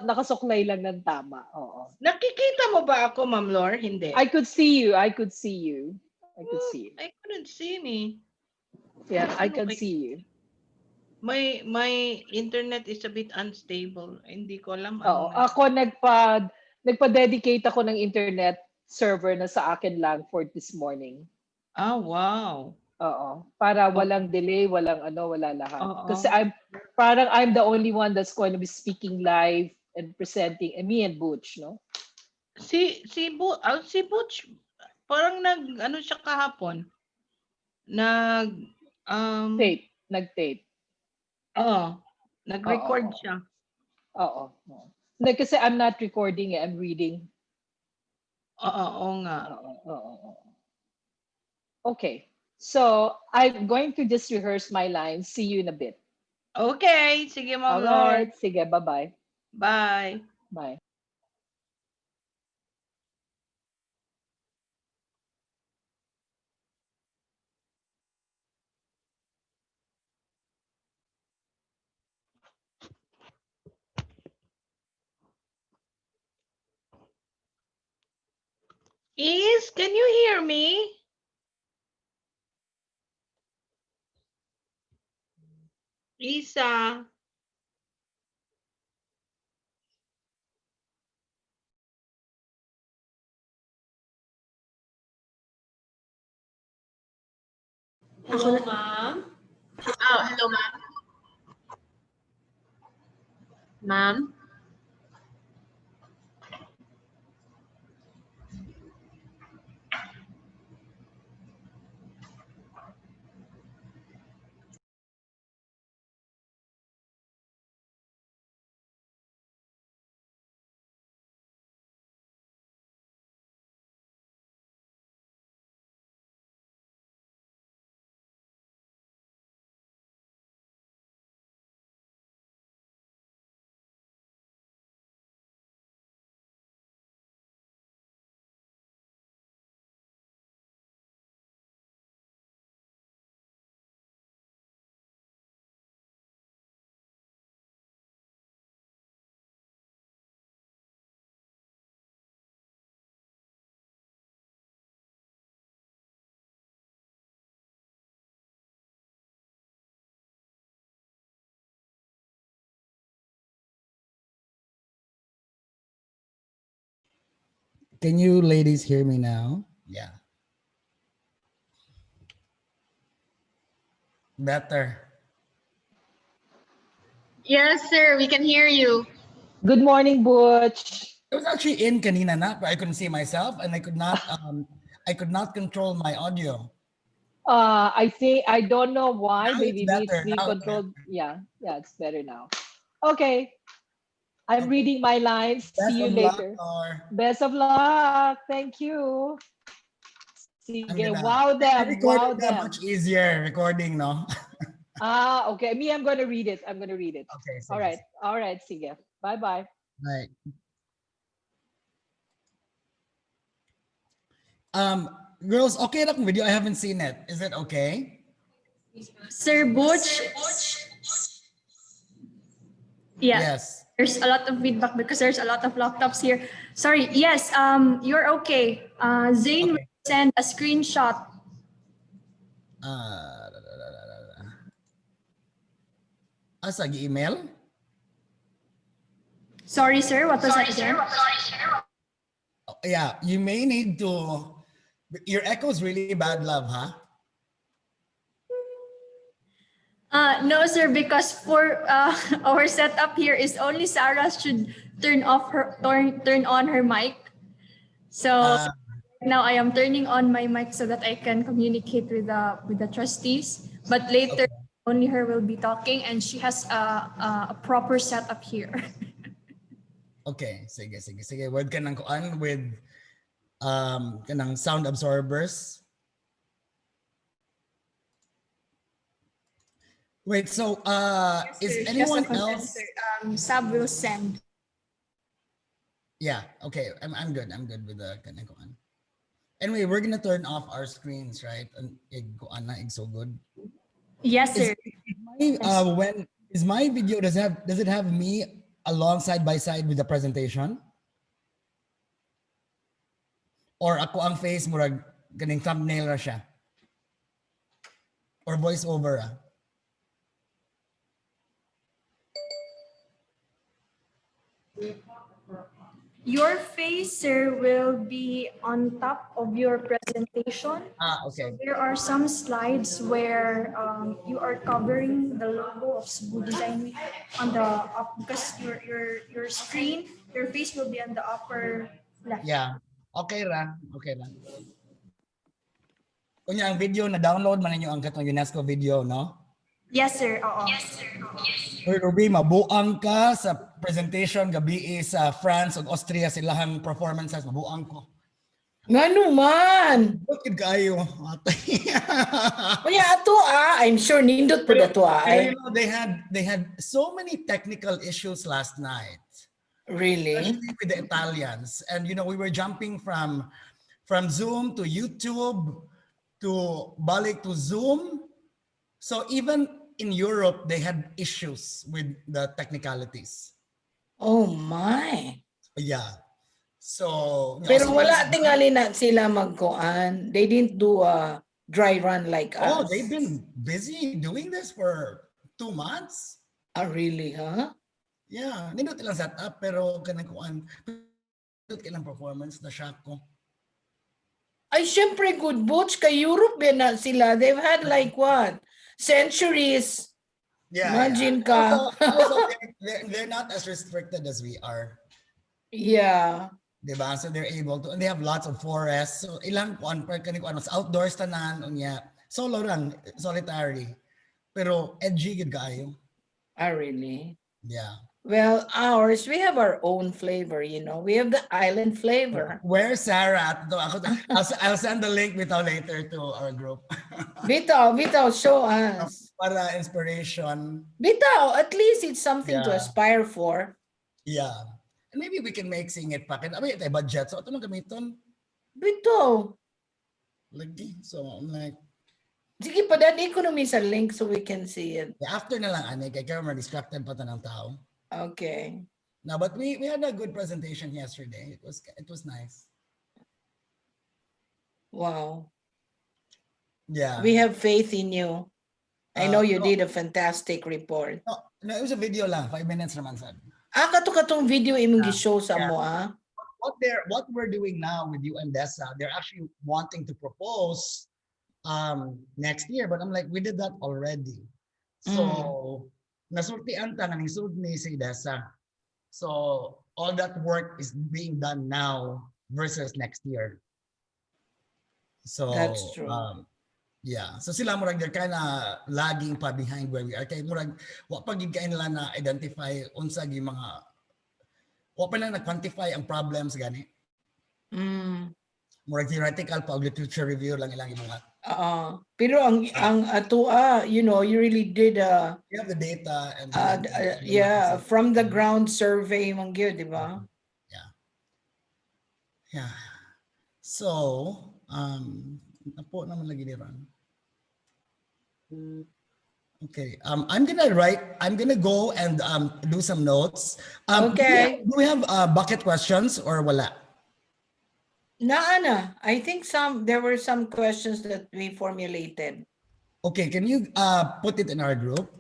Nakasuklay lang ng tama. Oo. Nakikita mo ba ako, Ma'am Lor? Hindi. I could see you. I couldn't see you. Yeah, I can see you. My internet is a bit unstable. Hindi ko alam. Oo, ako nagpa-dedicate ako ng internet server na sa akin lang for this morning. Wow. Oo, para walang delay, wala lahat. Oo. Kasi I'm the only one that's going to be speaking live and presenting, me and Butch, no? Si Butch, parang siya kahapon. Nag-tape. Oo. Nag-record siya. Oo. Kasi I'm not recording, I'm reading. Oo nga. Oo. Okay. So, I'm going to just rehearse my lines. See you in a bit. Okay. Sige, Ma'am Lord. Alright. Sige, bye-bye. Bye. Bye. Can you hear me? Isa. Hello, ma'am. Hello, ma'am. Ma'am? Can you ladies hear me now? Yeah. Better. Yes, sir. We can hear you. Good morning, Butch. I was actually in kanina na, but I couldn't see myself, and I could not control my audio. I don't know why. Now Maybe it's it's better. being Now it's controlled. Yeah, it's better now. Okay. I'm reading my lines. See you later. Best of luck. Thank you. Sige, wow them. Much easier recording, no? Okay. I'm going to read it. Okay. All right. Sige. Bye-bye. Right. Girls, okay na kung video. I haven't seen it. Is it okay? Sir Butch. Yeah. Yes. There's a lot of feedback because there's a lot of laptops here. Sorry. Yes. You're okay. Zane will send a screenshot. Asa email? Sorry, sir. What was that again? Yeah, you may need to. Your echo is really bad, love, huh? No, sir, because for our setup here is only Sarah should turn on her mic. So Now I am turning on my mic so that I can communicate with the trustees. But later, only her will be talking, and she has a proper setup here. Okay, sige. Word ka ng kuan with kanang sound absorbers. Wait, so is anyone else? Sab will send. Yeah, okay. I'm good. I'm good with the kanang kuan. Anyway, we're gonna turn off our screens, right? And kuan na so good. Yes, sir. When is my video does it have me along side by side with the presentation? Or ako ang face murag ganing thumbnail ra siya? Or voice over ah? Your face, sir, will be on top of your presentation. Okay. So there are some slides where you are covering the logo of Cebu Design Week on the up, because your screen, your face will be on the upper left. Yeah. Okay ra. Kunya ang video na download man ninyo ang katong UNESCO video, no? Yes, sir. Oo. Uy, Ruby, mabuang ka sa presentation gabi sa France ug Austria silahang performances, mabuang ko. Ngano man? Bakit kayo? Kuya ato I'm sure nindot po dato You know, they had so many technical issues last night. Really? Especially with the Italians. And you know, we were jumping from Zoom to YouTube to balik to Zoom. So even in Europe, they had issues with the technicalities. Oh my. Yeah. So, pero wala tingali na sila magkuan. They didn't do a dry run like us. Oh, they've been busy doing this for 2 months. Really, huh? Yeah, nindot lang setup pero kanang kuan nindot kailang performance na shock ko. Ay, syempre good boots kay Europe na sila. They've had like what? Centuries. Yeah. Imagine ka. Also, they're not as restricted as we are. Yeah. Diba? So they're able to, and they have lots of forests. So ilang kuan per kanang kuan outdoors tanan unya. Solo lang, solitary. Pero edgy gid kaayo. Really? Yeah. Well, ours, we have our own flavor, you know. We have the island flavor. Where's Sarah? I'll send the link later to our group. Bitaw, show us. Para inspiration. Bitaw, at least it's something to aspire for. Yeah. And maybe we can make sing it packet. Abi tay budget. So ito nang gamiton. Bitaw. Lagi. So I'm like, sige pa dad, economy sa link so we can see it. After na lang ani kay camera distracted pa tanang tao. Okay. No, but we had a good presentation yesterday. It was nice. Wow. Yeah. We have faith in you. I know you did a fantastic report. No, it was a video lang, 5 minutes naman sad. Katong video imong gi-show sa mo What we're doing now with you and Dessa, they're actually wanting to propose next year, but I'm like, we did that already. So nasultian ta nga sud ni si Dessa. So all that work is being done now versus next year. So that's true. Yeah. So sila murag they're kind of lagging pa behind where we are. Kay murag wa pa gid kay nila na identify unsa gi mga wa pa lang na quantify ang problems gani. Murag theoretical pa literature review lang ilang ibuhat. Pero ang you know, you really did you have the data and from the ground survey man gyud, di ba? Yeah. So, napo naman lagi ni Ron. Okay. I'm gonna go and do some notes. Okay. Do we have bucket questions or wala? Naana. I think there were some questions that we formulated. Okay, can you put it in our group?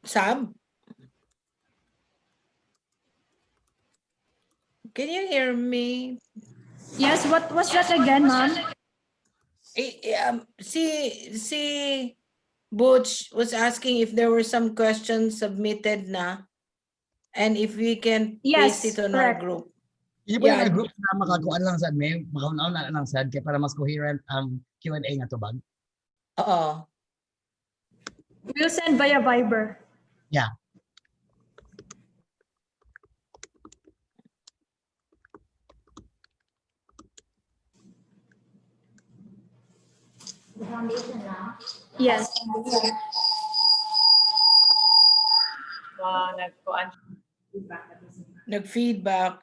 Sam? Can you hear me? Yes, what was that again, ma'am? Si Butch was asking if there were some questions submitted na. And if we can Yes, paste it on our correct. group. Yung ba Yeah. yung group na makakuan lang sad may makahunaon na lang sad kay para mas coherent ang Q&A nga tubag. Oo. We'll send via Viber. Yeah. The foundation now. Yes. Nag-feedback.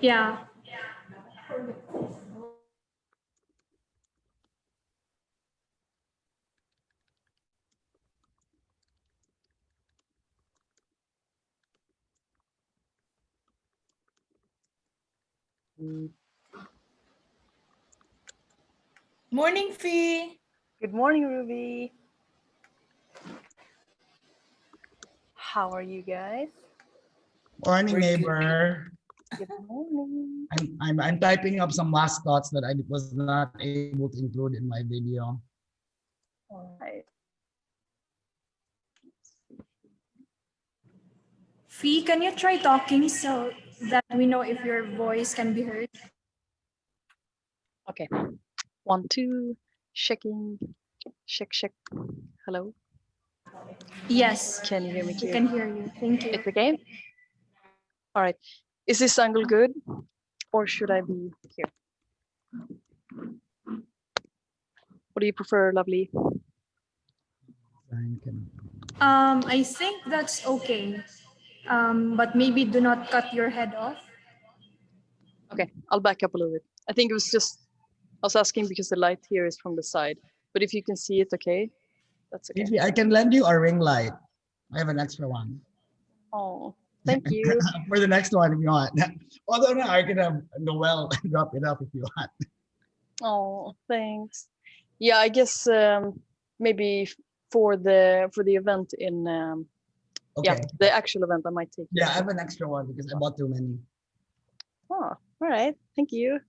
Yeah. Morning, Fee. Good morning, Ruby. How are you guys? Morning, We're good. neighbor. Good morning. I'm typing up some last thoughts that I was not able to include in my video. All right. Fee, can you try talking so that we know if your voice can be heard? Okay. 1, 2, checking. Check. Hello. Yes. Can you hear me We clearly? can hear you. Thank you. It's okay. All right. Is this angle good, or should I be here? What do you prefer, lovely? I think that's okay. But maybe do not cut your head off. Okay, I'll back up a little bit. I think it was just, I was asking because the light here is from the side. But if you can see it, okay, that's okay. Maybe I can lend you a ring light. I have an extra one. Oh, thank you. For the next one if you want. Although no, I can have Noel drop it up if you want. Oh, thanks. Yeah, I guess maybe for the event in Okay. yeah, the actual event I might take. Yeah, I have an extra one because I bought too many. Oh, all right. Thank you.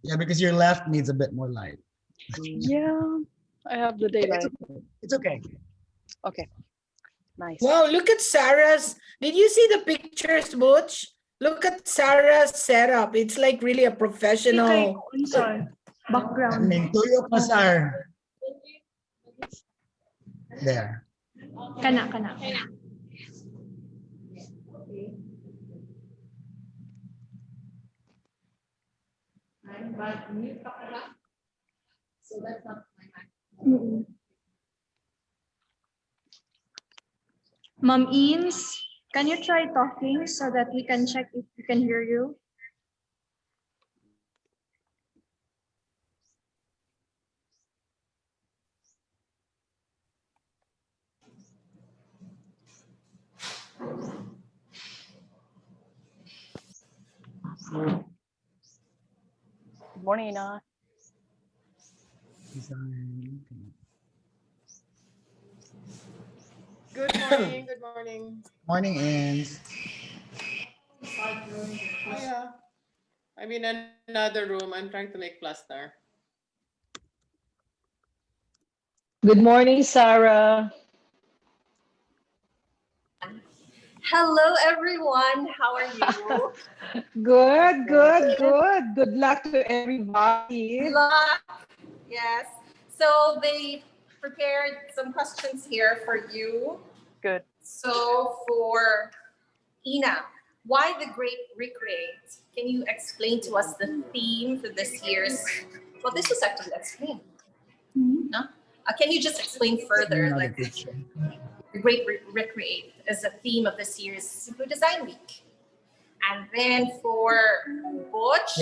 Yeah, because your left needs a bit more light. Yeah, I have the daylight. It's okay. Okay. Nice. Wow, look at Sarah's. Did you see the pictures, Butch? Look at Sarah's setup. It's like really a professional. Background. Tuyo pasar. There. Kana. Ma'am Eames, can you try talking so that we can check if we can hear you? Good morning, Ina. Good morning. Good morning. Morning, Ins. Oh, yeah. I'm in another room. I'm trying to make plaster. Good morning, Sarah. Hello, everyone. How are you? Good. Good luck to everybody. Good luck. Yes. So they prepared some questions here for you. Good. So for Ina, why the Great Recreate? Can you explain to us the theme for this year's? Well, this was actually explained. No? Can you just explain further, like the Great Recreate is the theme of this year's Cebu Design Week? And then for Butch,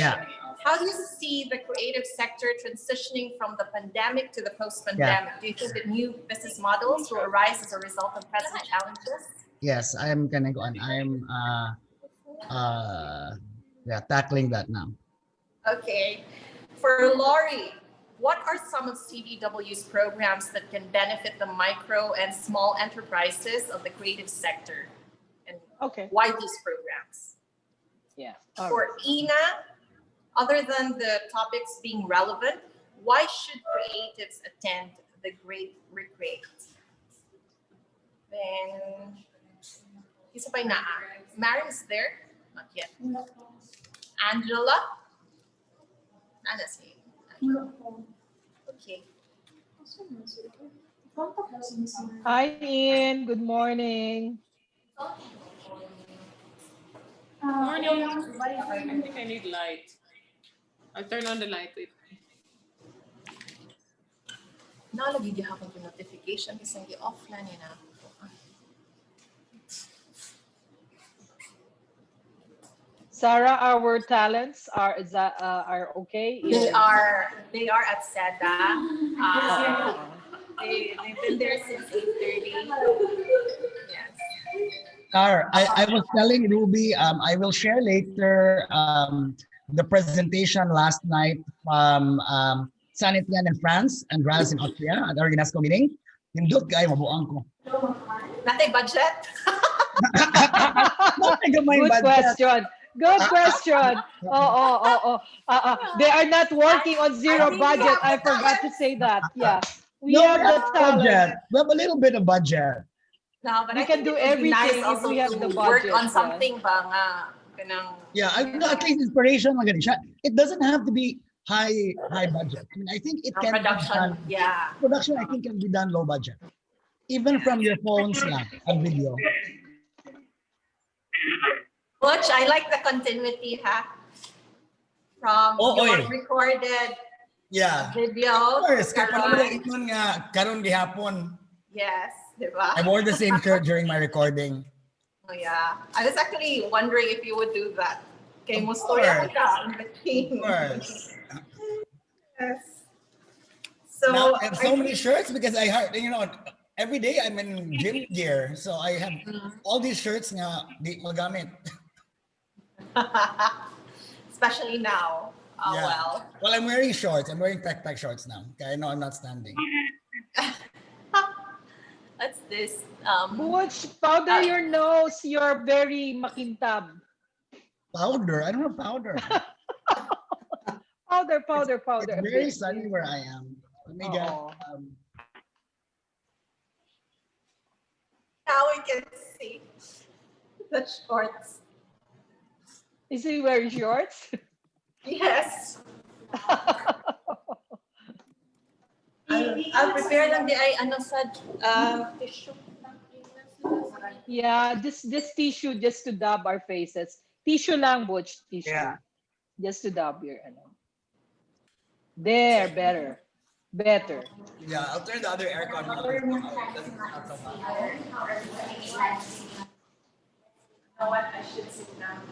how do you see the creative sector transitioning from the pandemic to the post-pandemic? Do you think that new business models will arise as a result of present challenges? Yes, I'm gonna go on. Tackling that now. Okay. For Laurie, what are some of CDW's programs that can benefit the micro and small enterprises of the creative sector? And why these programs? Yeah. For Ina, other than the topics being relevant, why should creatives attend the Great Recreate? Then Isa pa na. Marin's there? Not yet. Angela? Ana si. Okay. Hi, Ian. Good morning. Morning. I think I need light. I'll turn on the light. Wait. Nalagi di ako yung notification kasi hindi offline yun ako. Sarah, our talents are okay. They are at SEDA. They've been there since 8:30. Yes. Car, I was telling Ruby, I will share later the presentation last night from San Etienne in France and Reims in Austria at our UNESCO meeting. Nindot kay mabuang ko. Natay budget? Good question. Good question. They are not working on zero budget. I forgot to say that. Yeah. We have the talent. We have a little bit of budget. No, but We I can think do it would be nice everything if also we have to the work budget, on yeah. something ba nga. Kanang, Yeah, at least inspiration lang ganun siya. It doesn't have to be high budget. I mean, I think it can production, be done. yeah. Production, I think, can be done low budget. Even from your phones lang, and video. Butch, I like the continuity, ha? From your recorded video. Of course, karon nga karon gihapon. Yes, di ba? I wore the same shirt during my recording. Oh yeah, I was actually wondering if you would do that. Kay Of Mustoya course. ka in between. Of course. Yes. So Now, I have so many shirts because every day I'm in gym gear. So I have all these shirts nga di magamit. especially now. Oh well. Well, I'm wearing shorts. I'm wearing pack shorts now. Okay, I know I'm not standing. What's this? Butch, powder your nose. You're very makintab. Powder? I don't have powder. Powder. It's very sunny where I am. Let me get. Now we can see the shorts. Is he wearing shorts? Yes. I'll prepare lang di ay ano sa tissue. Yeah, this tissue just to dab our faces. Tissue lang, Butch. Tissue. Yeah. Just to dab your ano. There, better. Yeah, I'll turn the other aircon on. You know what? I should sit down.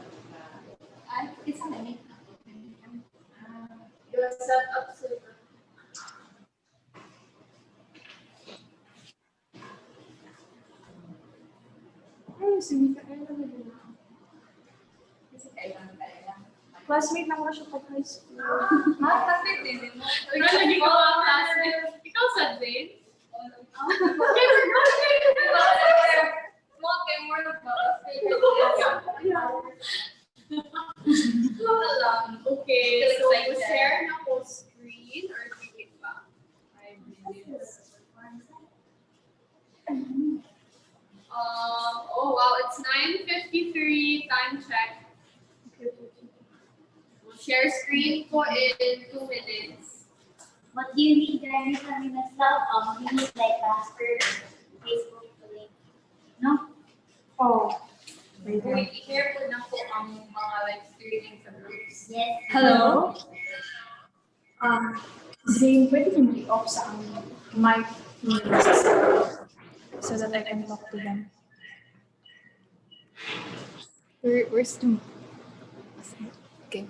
It's on the makeup. You're set up super. Ay, sige ka. Classmate lang ko siya pag high school. Classmate din mo. Lagi ko ang classmate. Ikaw sa Jane? Okay, so share na po screen or ticket ba? 5 minutes. Oh wow, it's 9:53. Time check. We'll share screen po in 2 minutes. What do you need, guys? I mean, stuff. You need like password, Facebook link. No? Oh. Be careful na po ang mga like streaming sa groups. Yes. Hello? Zane, pwede kong i-off sa mic so that I can talk to them. Where's the... Okay.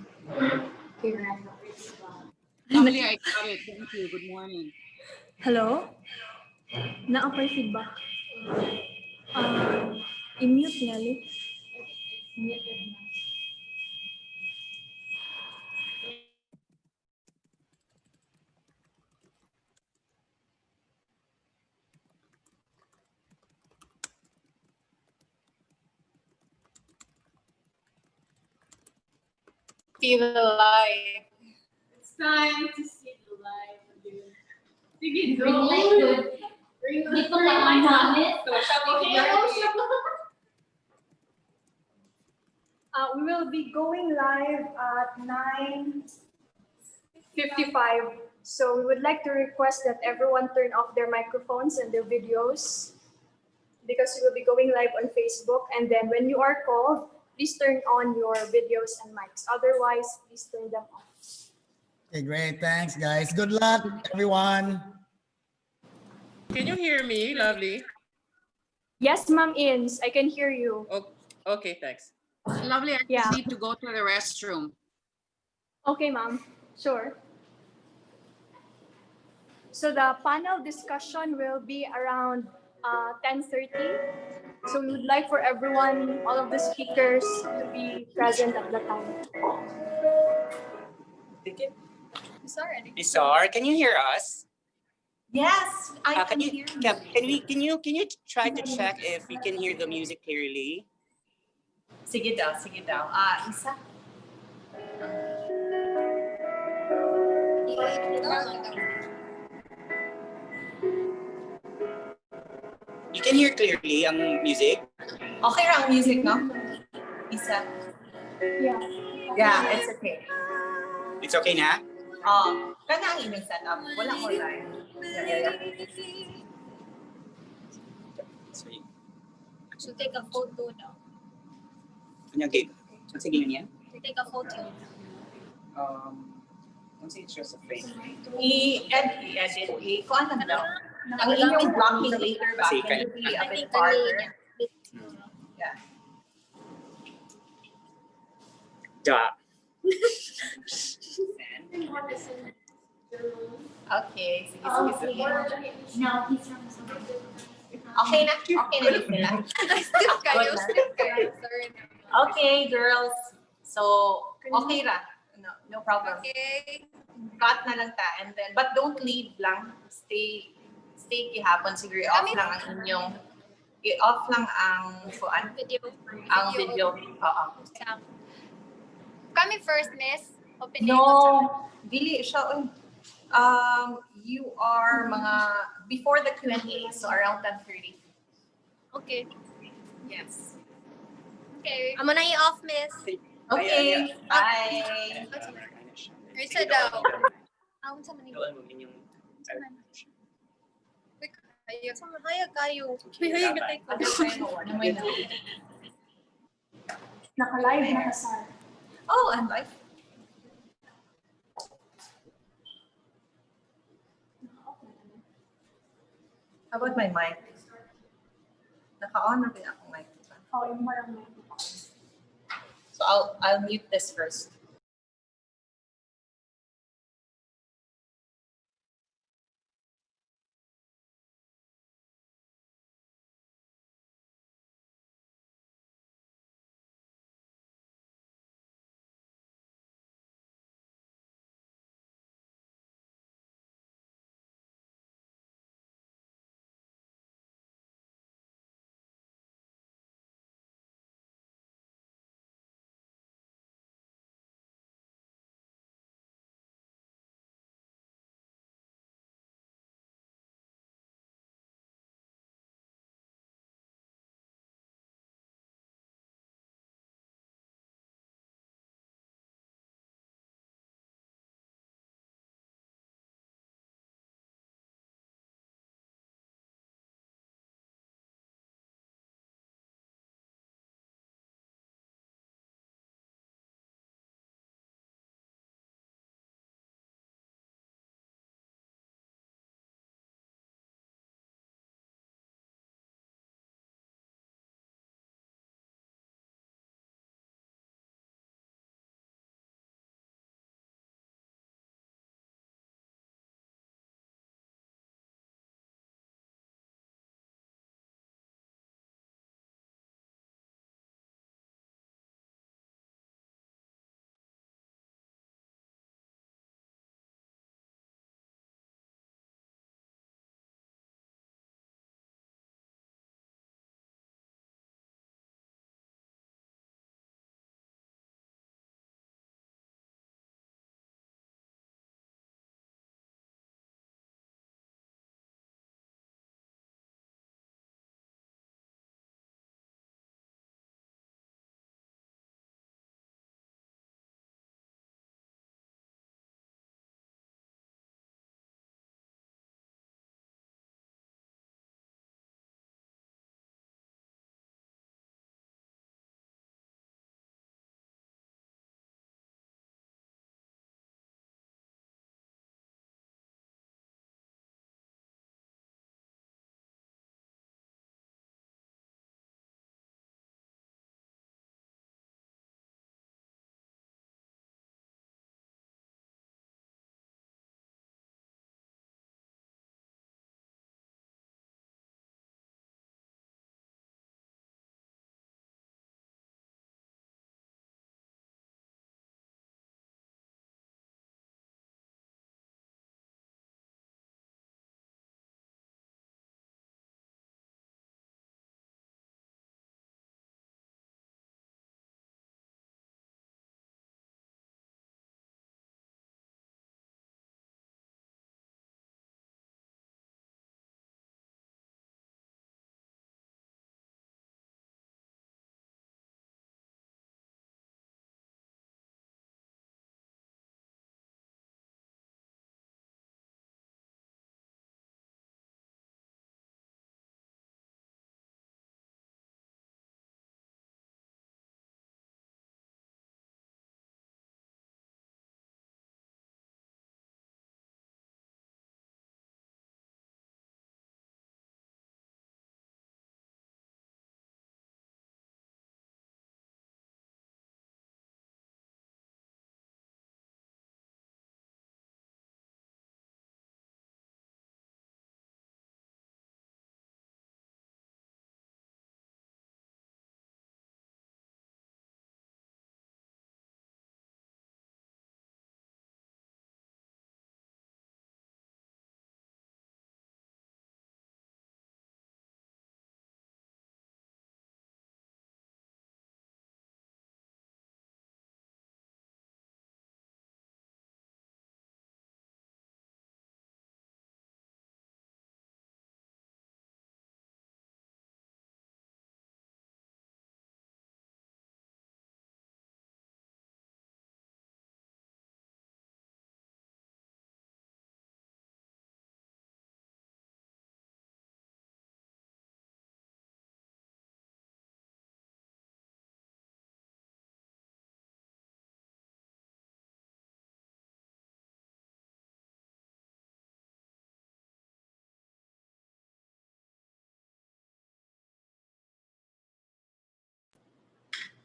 Family, I got it. Thank you. Good morning. Hello? Na-apply feedback. I-mute nga, Lee. See the light. It's time to see the light again. Sige, go. Ring light good. Ring Di pa lang ang gamit. So, siya po We will be going live at 9:55. So we would like to request that everyone turn off their microphones and their videos because we will be going live on Facebook. And then when you are called, please turn on your videos and mics. Otherwise, please turn them off. Okay, great. Thanks, guys. Good luck, everyone. Can you hear me, Lovely? Yes, Ma'am Ins, I can hear you. Okay, thanks. Lovely, I Yeah. need to go to the restroom. Okay, Ma'am. Sure. So the panel discussion will be around 10:30. So we would like for everyone, all of the speakers, to be present at the time. Sar, can you hear us? Yes, I Can can you hear can you try to check if you can hear the music clearly? Sige daw, sige daw. Isa. You can hear clearly ang music? Okay ra ang music, no? Isa. Yeah. Yeah, it's okay. It's okay na? Kana ang inyong setup. Wala mo live. Yeah. So take a photo now. Kanya gig. Sige lang yan. Take a photo. Don't say it's just a frame. I-edit. Kuan na daw. Ang inyong blocking later ba? Kasi Can you be a bit farther? Yeah. Da. Okay, sige. Now he's from Okay na din sila. Skip kayo. Sorry. Okay, girls. So, okay ra. No problem. Okay. Cut na lang ta. And then, but don't leave lang. Stay gihapon. Siguro i-off lang ang inyong, i-off lang ang kuan. Ang video. Oo. Kami first, miss. Open No, dili siya. You are mga before the Q&A, so around 10:30. Okay. Yes. Okay. I'm gonna i-off, miss. Okay. Bye. Isa daw. Awon sa manila. Hayag. Hayag kayo. Hayag na kayo. Naka-live na kasar. Oh, I'm live. How about my mic? Naka-on na din akong mic. Oh, yung marami. So I'll mute this first.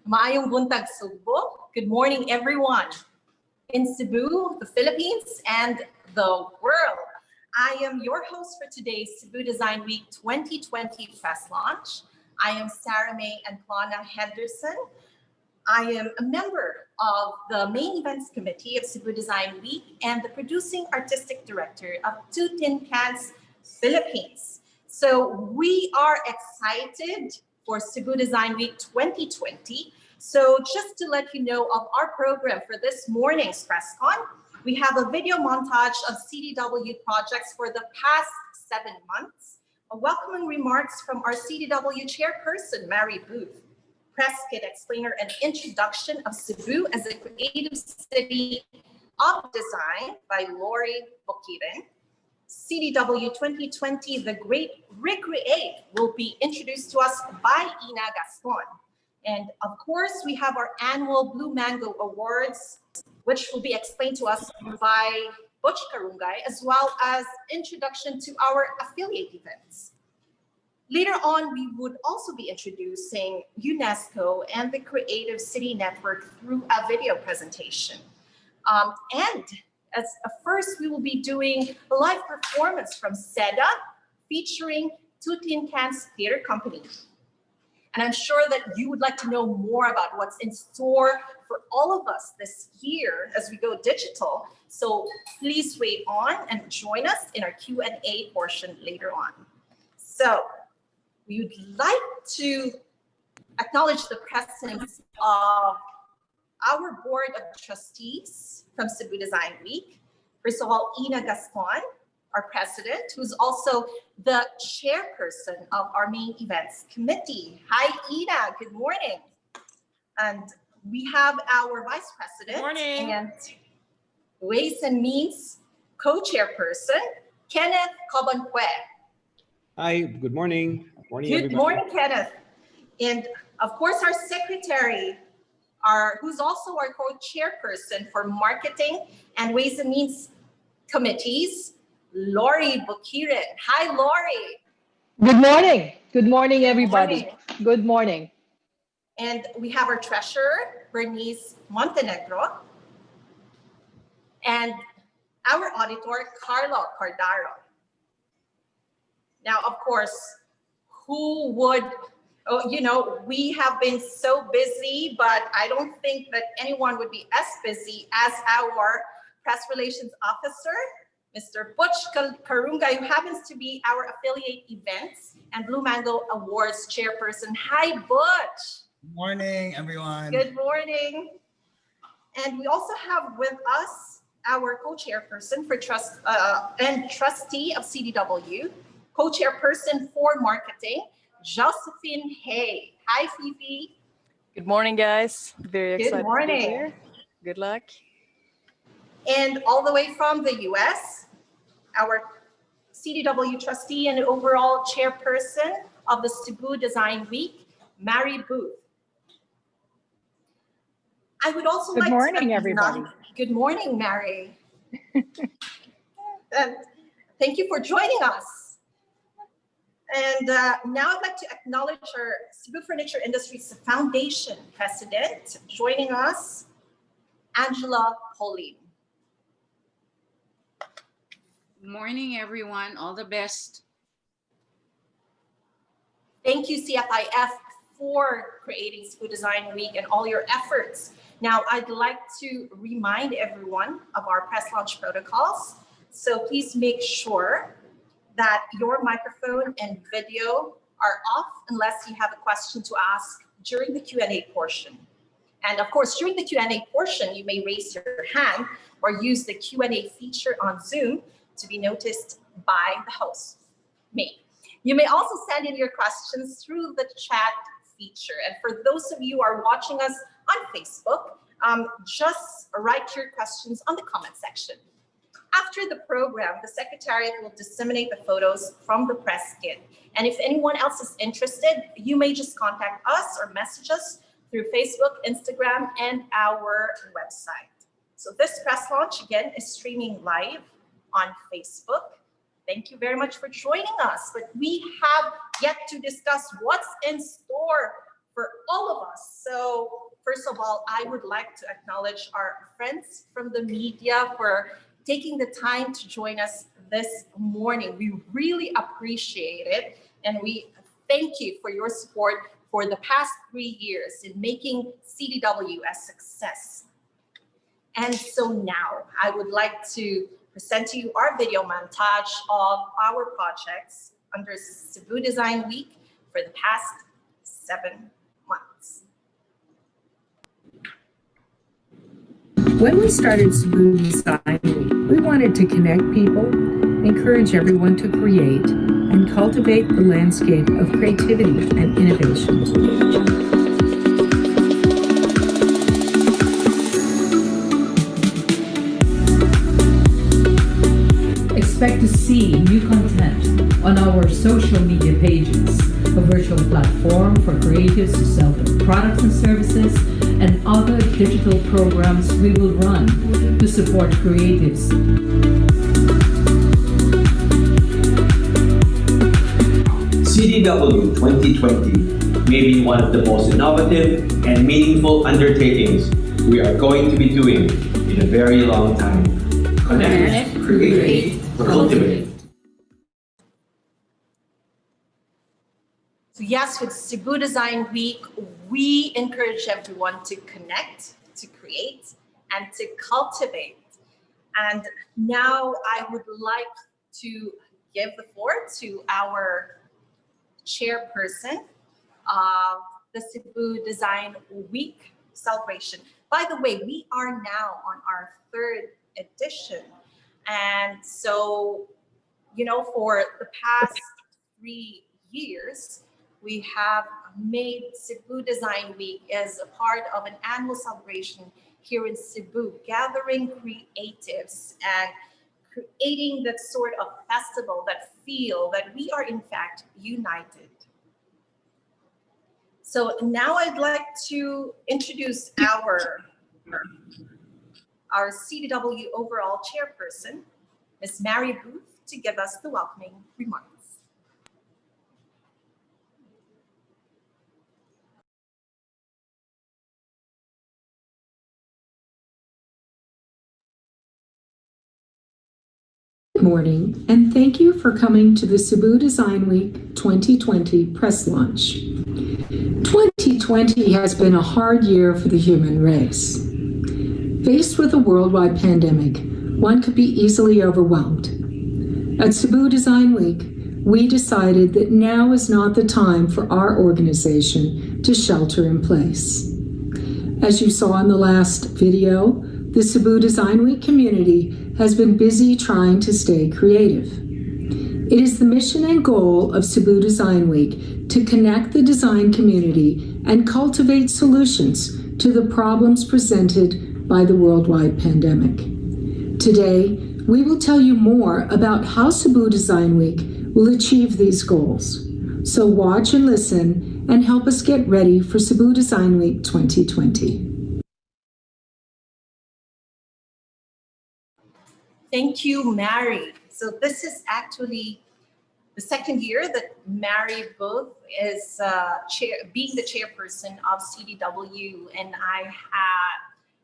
Maayong buntag Cebu. Good morning, everyone. In Cebu, the Philippines, and the world. I am your host for today's Cebu Design Week 2020 press launch. I am Sarah May and Plana Henderson. I am a member of the main events committee of Cebu Design Week and the producing artistic director of Two Tin Cans Philippines. So we are excited for Cebu Design Week 2020. So just to let you know of our program for this morning's Presscon, we have a video montage of CDW projects for the past 7 months, a welcoming remarks from our CDW chairperson, Mary Booth, press kit explainer and introduction of Cebu as a creative city of design by Lori Bokiren. CDW 2020, The Great Recreate, will be introduced to us by Ina Gaston. And of course, we have our annual Blue Mango Awards, which will be explained to us by Butch Karungay, as well as introduction to our affiliate events. Later on, we would also be introducing UNESCO and the Creative City Network through a video presentation. And as a first, we will be doing a live performance from SEDA featuring Two Tin Cans Theater Company. And I'm sure that you would like to know more about what's in store for all of us this year as we go digital. So please wait on and join us in our Q&A portion later on. So we would like to acknowledge the presence of our board of trustees from Cebu Design Week. First of all, Ina Gaston, our president, who's also the chairperson of our main events committee. Hi, Ina, good morning. And we have our vice president and Ways and Means co-chairperson, Kenneth Cobanque. Hi, good morning. Morning, Good everybody. morning, Kenneth. And of course, our secretary, who's also our co-chairperson for marketing and Ways and Means committees, Lori Bokiren. Hi, Lori. Good morning. Good morning, everybody. Good morning. And we have our treasurer, Bernice Montenegro, and our auditor, Carlo Cordaro. Now, of course, who would, we have been so busy, but I don't think that anyone would be as busy as our press relations officer, Mr. Butch Karungay, who happens to be our affiliate events and Blue Mango Awards chairperson. Hi, Butch. Good morning, everyone. Good morning. And we also have with us our co-chairperson for and trustee of CDW, co-chairperson for marketing, Josephine Hay. Hi, Fifi. Good morning, guys. Very excited Good morning. to be here. Good luck. And all the way from the US, our CDW trustee and overall chairperson of the Cebu Design Week, Mary Booth. I would also like to Good morning, everybody. Good morning, Mary. And thank you for joining us. And now I'd like to acknowledge our Cebu Furniture Industries Foundation president joining us, Angela Pauline. Good morning, everyone. All the best. Thank you, CFIF, for creating Cebu Design Week and all your efforts. Now, I'd like to remind everyone of our press launch protocols. So please make sure that your microphone and video are off unless you have a question to ask during the Q&A portion. And of course, during the Q&A portion, you may raise your hand or use the Q&A feature on Zoom to be noticed by the host, me. You may also send in your questions through the chat feature. And for those of you who are watching us on Facebook, just write your questions on the comment section. After the program, the Secretariat will disseminate the photos from the press kit. And if anyone else is interested, you may just contact us or message us through Facebook, Instagram, and our website. So this press launch, again, is streaming live on Facebook. Thank you very much for joining us. But we have yet to discuss what's in store for all of us. So first of all, I would like to acknowledge our friends from the media for taking the time to join us this morning. We really appreciate it, and we thank you for your support for the past 3 years in making CDW a success. And so now I would like to present to you our video montage of our projects under Cebu Design Week for the past 7 months. When we started Cebu Design Week, we wanted to connect people, encourage everyone to create, and cultivate the landscape of creativity and innovation. Expect to see new content on our social media pages, a virtual platform for creatives to sell their products and services, and other digital programs we will run to support creatives. CDW 2020 may be one of the most innovative and meaningful undertakings we are going to be doing in a very long time. Connect, create, cultivate. So yes, with Cebu Design Week, we encourage everyone to connect, to create, and to cultivate. And now I would like to give the floor to our chairperson of the Cebu Design Week celebration. By the way, we are now on our 3rd edition. And so, you know, for the past 3 years, we have made Cebu Design Week as a part of an annual celebration here in Cebu, gathering creatives and creating that sort of festival, that feel that we are in fact united. So now I'd like to introduce our CDW overall chairperson, Ms. Mary Booth, to give us the welcoming remarks. Good morning, and thank you for coming to the Cebu Design Week 2020 press launch. 2020 has been a hard year for the human race. Faced with a worldwide pandemic, one could be easily overwhelmed. At Cebu Design Week, we decided that now is not the time for our organization to shelter in place. As you saw in the last video, the Cebu Design Week community has been busy trying to stay creative. It is the mission and goal of Cebu Design Week to connect the design community and cultivate solutions to the problems presented by the worldwide pandemic. Today, we will tell you more about how Cebu Design Week will achieve these goals. So watch and listen and help us get ready for Cebu Design Week 2020. Thank you, Mary. So this is actually the 2nd year that Mary Booth is being the chairperson of CDW, and I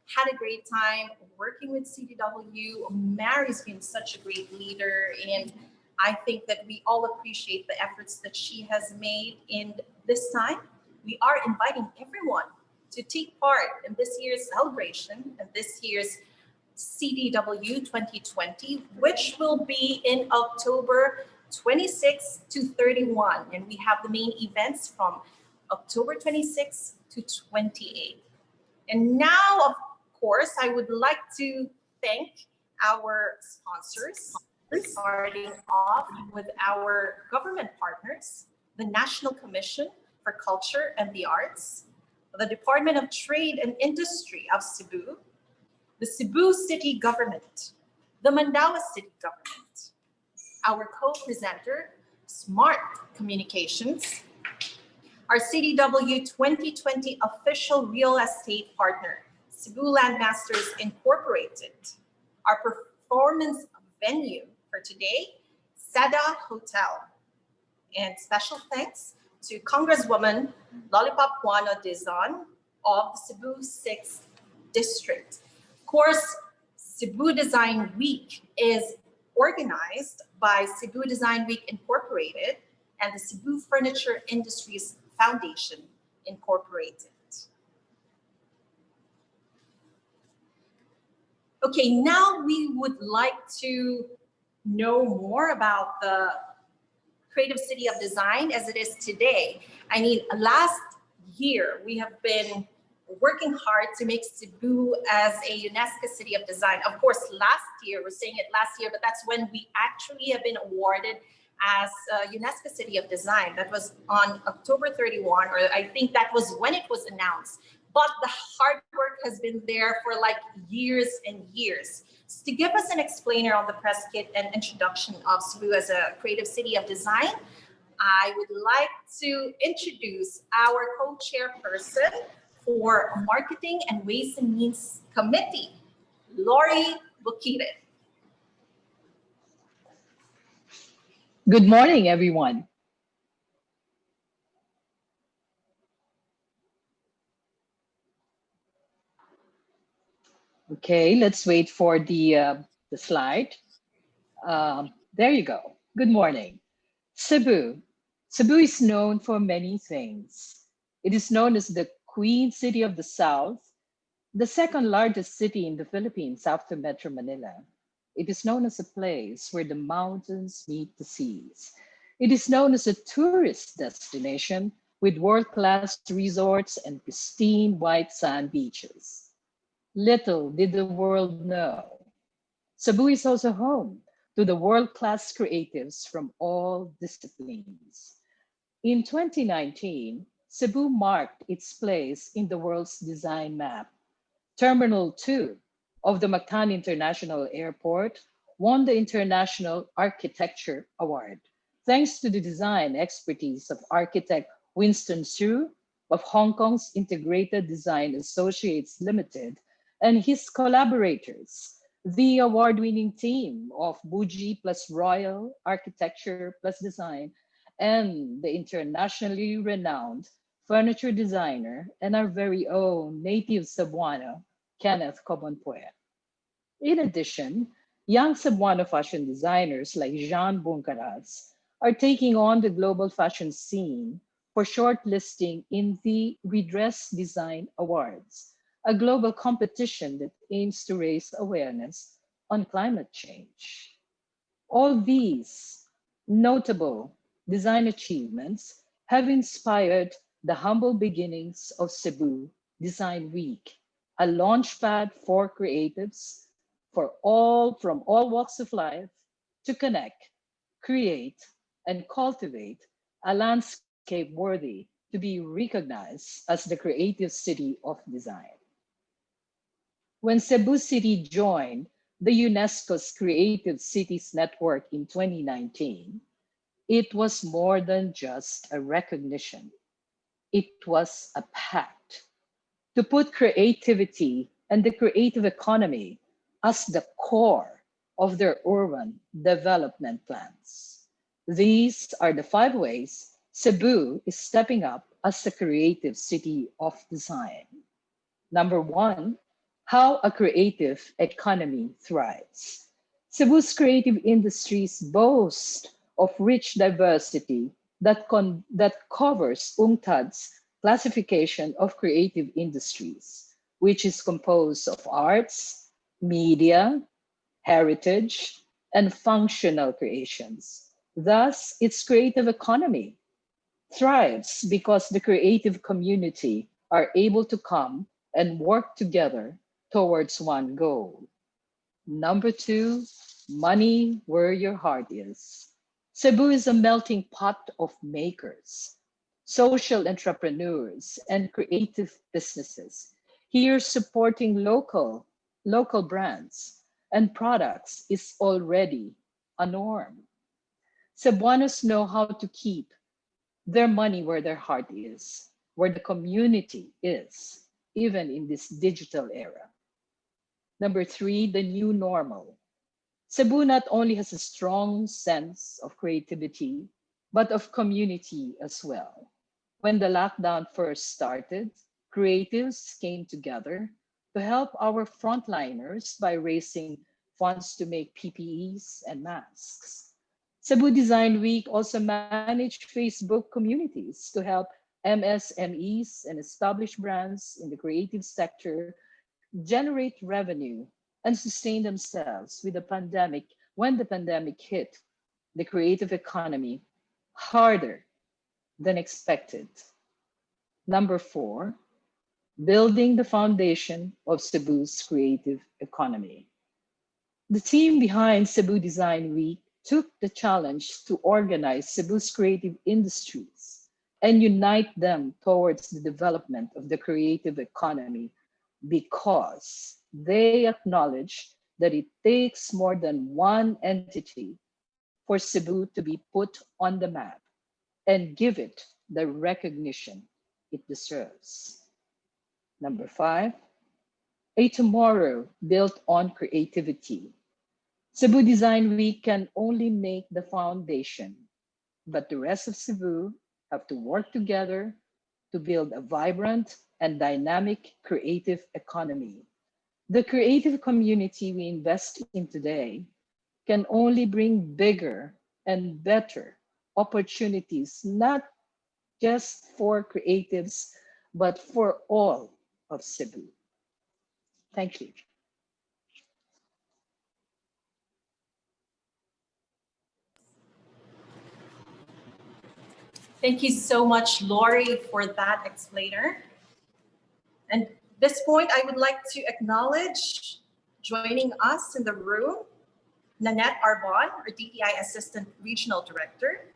had a great time working with CDW. Mary's been such a great leader, and I think that we all appreciate the efforts that she has made. In this time, we are inviting everyone to take part in this year's celebration and this year's CDW 2020, which will be in October 26 to 31. And we have the main events from October 26 to 28. And now, of course, I would like to thank our sponsors, starting off with our government partners, the National Commission for Culture and the Arts, the Department of Trade and Industry of Cebu, the Cebu City Government, the Mandaue City Government, our co-presenter, Smart Communications, our CDW 2020 official real estate partner, Cebu Landmasters Incorporated, our performance venue for today, Seda Hotel, and special thanks to Congresswoman Lollipop Juano Dizon of the Cebu 6th District. Of course, Cebu Design Week is organized by Cebu Design Week Incorporated and the Cebu Furniture Industries Foundation Incorporated. Okay, now we would like to know more about the creative city of design as it is today. I mean, last year we have been working hard to make Cebu as a UNESCO city of design. Of course, last year, we're saying it last year, but that's when we actually have been awarded as a UNESCO city of design. That was on October 31, or I think that was when it was announced. But the hard work has been there for like years and years. So to give us an explainer on the press kit and introduction of Cebu as a creative city of design, I would like to introduce our co-chairperson for Marketing and Ways and Means Committee, Lori Bukidit. Good morning, everyone. Okay, let's wait for the slide. There you go. Good morning. Cebu. Cebu is known for many things. It is known as the Queen City of the South, the second largest city in the Philippines after Metro Manila. It is known as a place where the mountains meet the seas. It is known as a tourist destination with world-class resorts and pristine white sand beaches. Little did the world know, Cebu is also home to the world-class creatives from all disciplines. In 2019, Cebu marked its place in the world's design map. Terminal 2 of the Mactan International Airport won the International Architecture Award, thanks to the design expertise of architect Winston Hsu of Hong Kong's Integrated Design Associates Limited and his collaborators, the award-winning team of Buji plus Royal Architecture plus Design, and the internationally renowned furniture designer and our very own native Cebuano, Kenneth Cobonpuer. In addition, young Cebuano fashion designers like Jean Buncaraz are taking on the global fashion scene for shortlisting in the Redress Design Awards, a global competition that aims to raise awareness on climate change. All these notable design achievements have inspired the humble beginnings of Cebu Design Week, a launchpad for creatives from all walks of life to connect, create, and cultivate a landscape worthy to be recognized as the creative city of design. When Cebu City joined the UNESCO's Creative Cities Network in 2019, it was more than just a recognition. It was a pact to put creativity and the creative economy as the core of their urban development plans. These are the 5 ways Cebu is stepping up as a creative city of design. Number 1, how a creative economy thrives. Cebu's creative industries boast of rich diversity that covers UNCTAD's classification of creative industries, which is composed of arts, media, heritage, and functional creations. Thus, its creative economy thrives because the creative community are able to come and work together towards one goal. Number 2, money where your heart is. Cebu is a melting pot of makers, social entrepreneurs, and creative businesses. Here, supporting local brands and products is already a norm. Cebuanos know how to keep their money where their heart is, where the community is, even in this digital era. Number 3, the new normal. Cebu not only has a strong sense of creativity, but of community as well. When the lockdown first started, creatives came together to help our frontliners by raising funds to make PPEs and masks. Cebu Design Week also managed Facebook communities to help MSMEs and established brands in the creative sector generate revenue and sustain themselves with the pandemic when the pandemic hit the creative economy harder than expected. Number four, building the foundation of Cebu's creative economy. The team behind Cebu Design Week took the challenge to organize Cebu's creative industries and unite them towards the development of the creative economy because they acknowledge that it takes more than one entity for Cebu to be put on the map and give it the recognition it deserves. Number five, a tomorrow built on creativity. Cebu Design Week can only make the foundation, but the rest of Cebu have to work together to build a vibrant and dynamic creative economy. The creative community we invest in today can only bring bigger and better opportunities, not just for creatives, but for all of Cebu. Thank you. Thank you so much, Lori, for that explainer. And at this point, I would like to acknowledge joining us in the room, Nanette Arbon, our DTI Assistant Regional Director,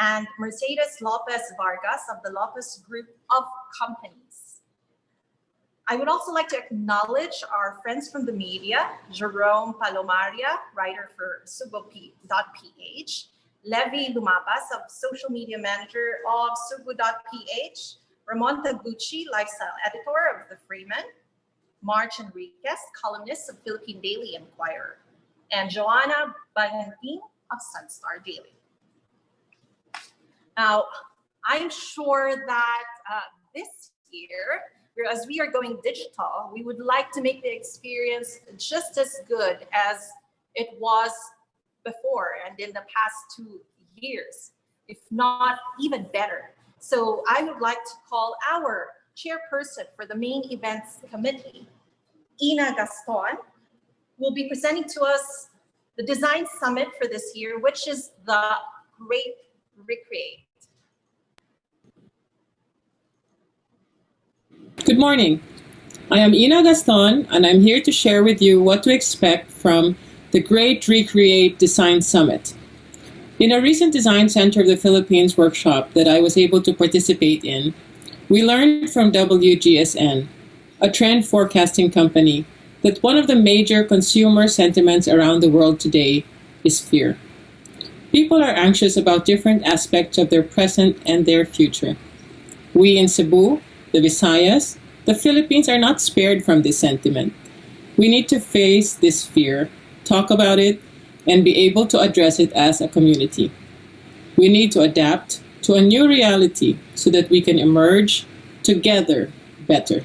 and Mercedes Lopez Vargas of the Lopez Group of Companies. I would also like to acknowledge our friends from the media, Jerome Palomaria, writer for Subo.ph, Levi Lumabas, of social media manager of Subu.ph, Ramon Taguchi, lifestyle editor of The Freeman, March Enriquez, columnist of Philippine Daily Inquirer, and Joanna Bayantin of Sunstar Daily. Now, I'm sure that this year, as we are going digital, we would like to make the experience just as good as it was before and in the past 2 years, if not even better. So I would like to call our chairperson for the main events committee, Ina Gaston, will be presenting to us the design summit for this year, which is the Great Recreate. Good morning. I am Ina Gaston, and I'm here to share with you what to expect from the Great Recreate Design Summit. In a recent Design Center of the Philippines workshop that I was able to participate in, we learned from WGSN, a trend forecasting company, that one of the major consumer sentiments around the world today is fear. People are anxious about different aspects of their present and their future. We in Cebu, the Visayas, the Philippines are not spared from this sentiment. We need to face this fear, talk about it, and be able to address it as a community. We need to adapt to a new reality so that we can emerge together better.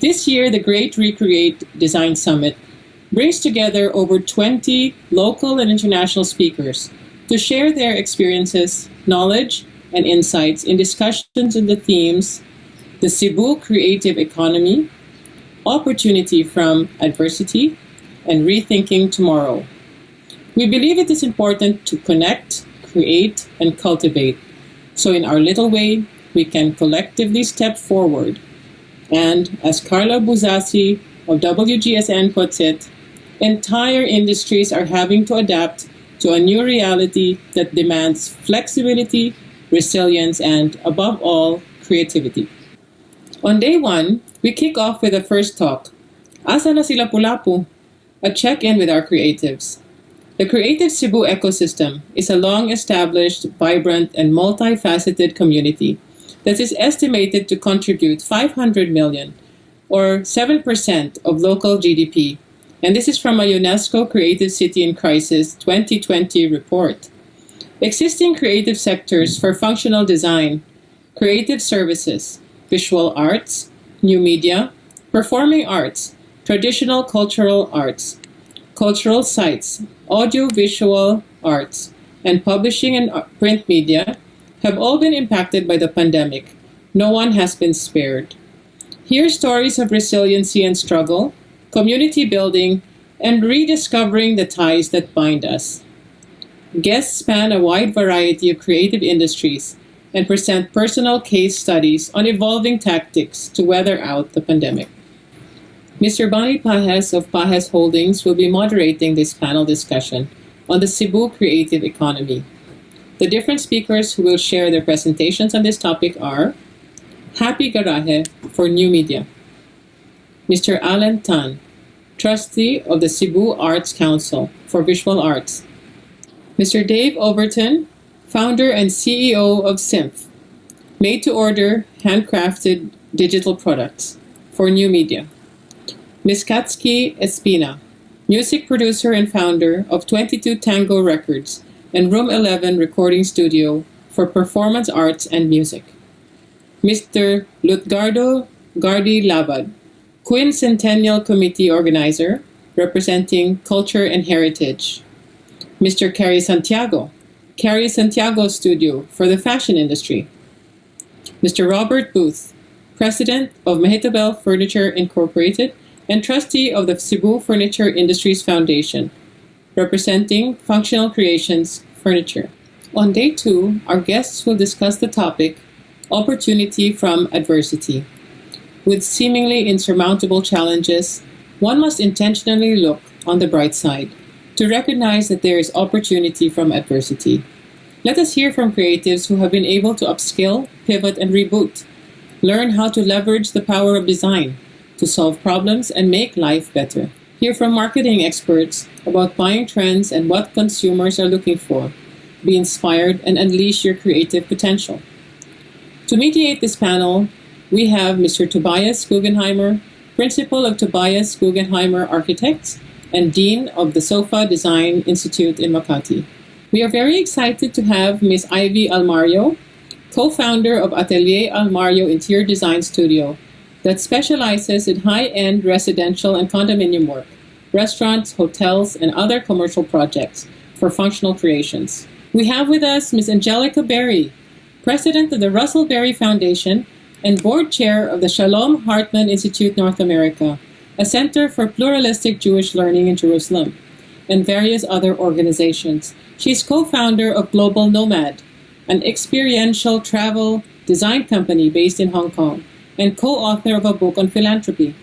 This year, the Great Recreate Design Summit brings together over 20 local and international speakers to share their experiences, knowledge, and insights in discussions on the themes: the Cebu creative economy, opportunity from adversity, and rethinking tomorrow. We believe it is important to connect, create, and cultivate, so in our little way, we can collectively step forward. And as Carla Buzasi of WGSN puts it, entire industries are having to adapt to a new reality that demands flexibility, resilience, and above all, creativity. On day one, we kick off with a first talk, Asa na sila Pulapu? A check-in with our creatives. The Creative Cebu ecosystem is a long-established, vibrant, and multifaceted community that is estimated to contribute 500 million, or 7% of local GDP, and this is from a UNESCO Creative City in Crisis 2020 report. Existing creative sectors for functional design, creative services, visual arts, new media, performing arts, traditional cultural arts, cultural sites, audiovisual arts, and publishing and print media have all been impacted by the pandemic. No one has been spared. Hear stories of resiliency and struggle, community building, and rediscovering the ties that bind us. Guests span a wide variety of creative industries and present personal case studies on evolving tactics to weather out the pandemic. Mr. Bonnie Pajes of Pajes Holdings will be moderating this panel discussion on the Cebu creative economy. The different speakers who will share their presentations on this topic are Happy Garaje for New Media, Mr. Alan Tan, Trustee of the Cebu Arts Council for Visual Arts, Mr. Dave Overton, Founder and CEO of Symph, made-to-order, handcrafted digital products for new media, Ms. Katsuki Espina, music producer and founder of 22 Tango Records and Room 11 Recording Studio for performance arts and music, Mr. Lutgardo Gardi Labad, Quincentennial Committee Organizer, representing Culture and Heritage, Mr. Carrie Santiago Studio for the fashion industry, Mr. Robert Booth, President of Mehitabel Furniture Incorporated and Trustee of the Cebu Furniture Industries Foundation, representing Functional Creations Furniture. On day 2, our guests will discuss the topic, Opportunity from Adversity. With seemingly insurmountable challenges, one must intentionally look on the bright side to recognize that there is opportunity from adversity. Let us hear from creatives who have been able to upskill, pivot, and reboot. Learn how to leverage the power of design to solve problems and make life better. Hear from marketing experts about buying trends and what consumers are looking for. Be inspired and unleash your creative potential. To mediate this panel, we have Mr. Tobias Guggenheimer, Principal of Tobias Guggenheimer Architects and Dean of the SOFA Design Institute in Makati. We are very excited to have Ms. Ivy Almario, co-founder of Atelier Almario Interior Design Studio that specializes in high-end residential and condominium work, restaurants, hotels, and other commercial projects for functional creations. We have with us Ms. Angelica Berry, President of the Russell Berry Foundation and Board Chair of the Shalom Hartman Institute North America, a center for pluralistic Jewish learning in Jerusalem, and various other organizations. She's co-founder of Global Nomad, an experiential travel design company based in Hong Kong, and co-author of a book on philanthropy.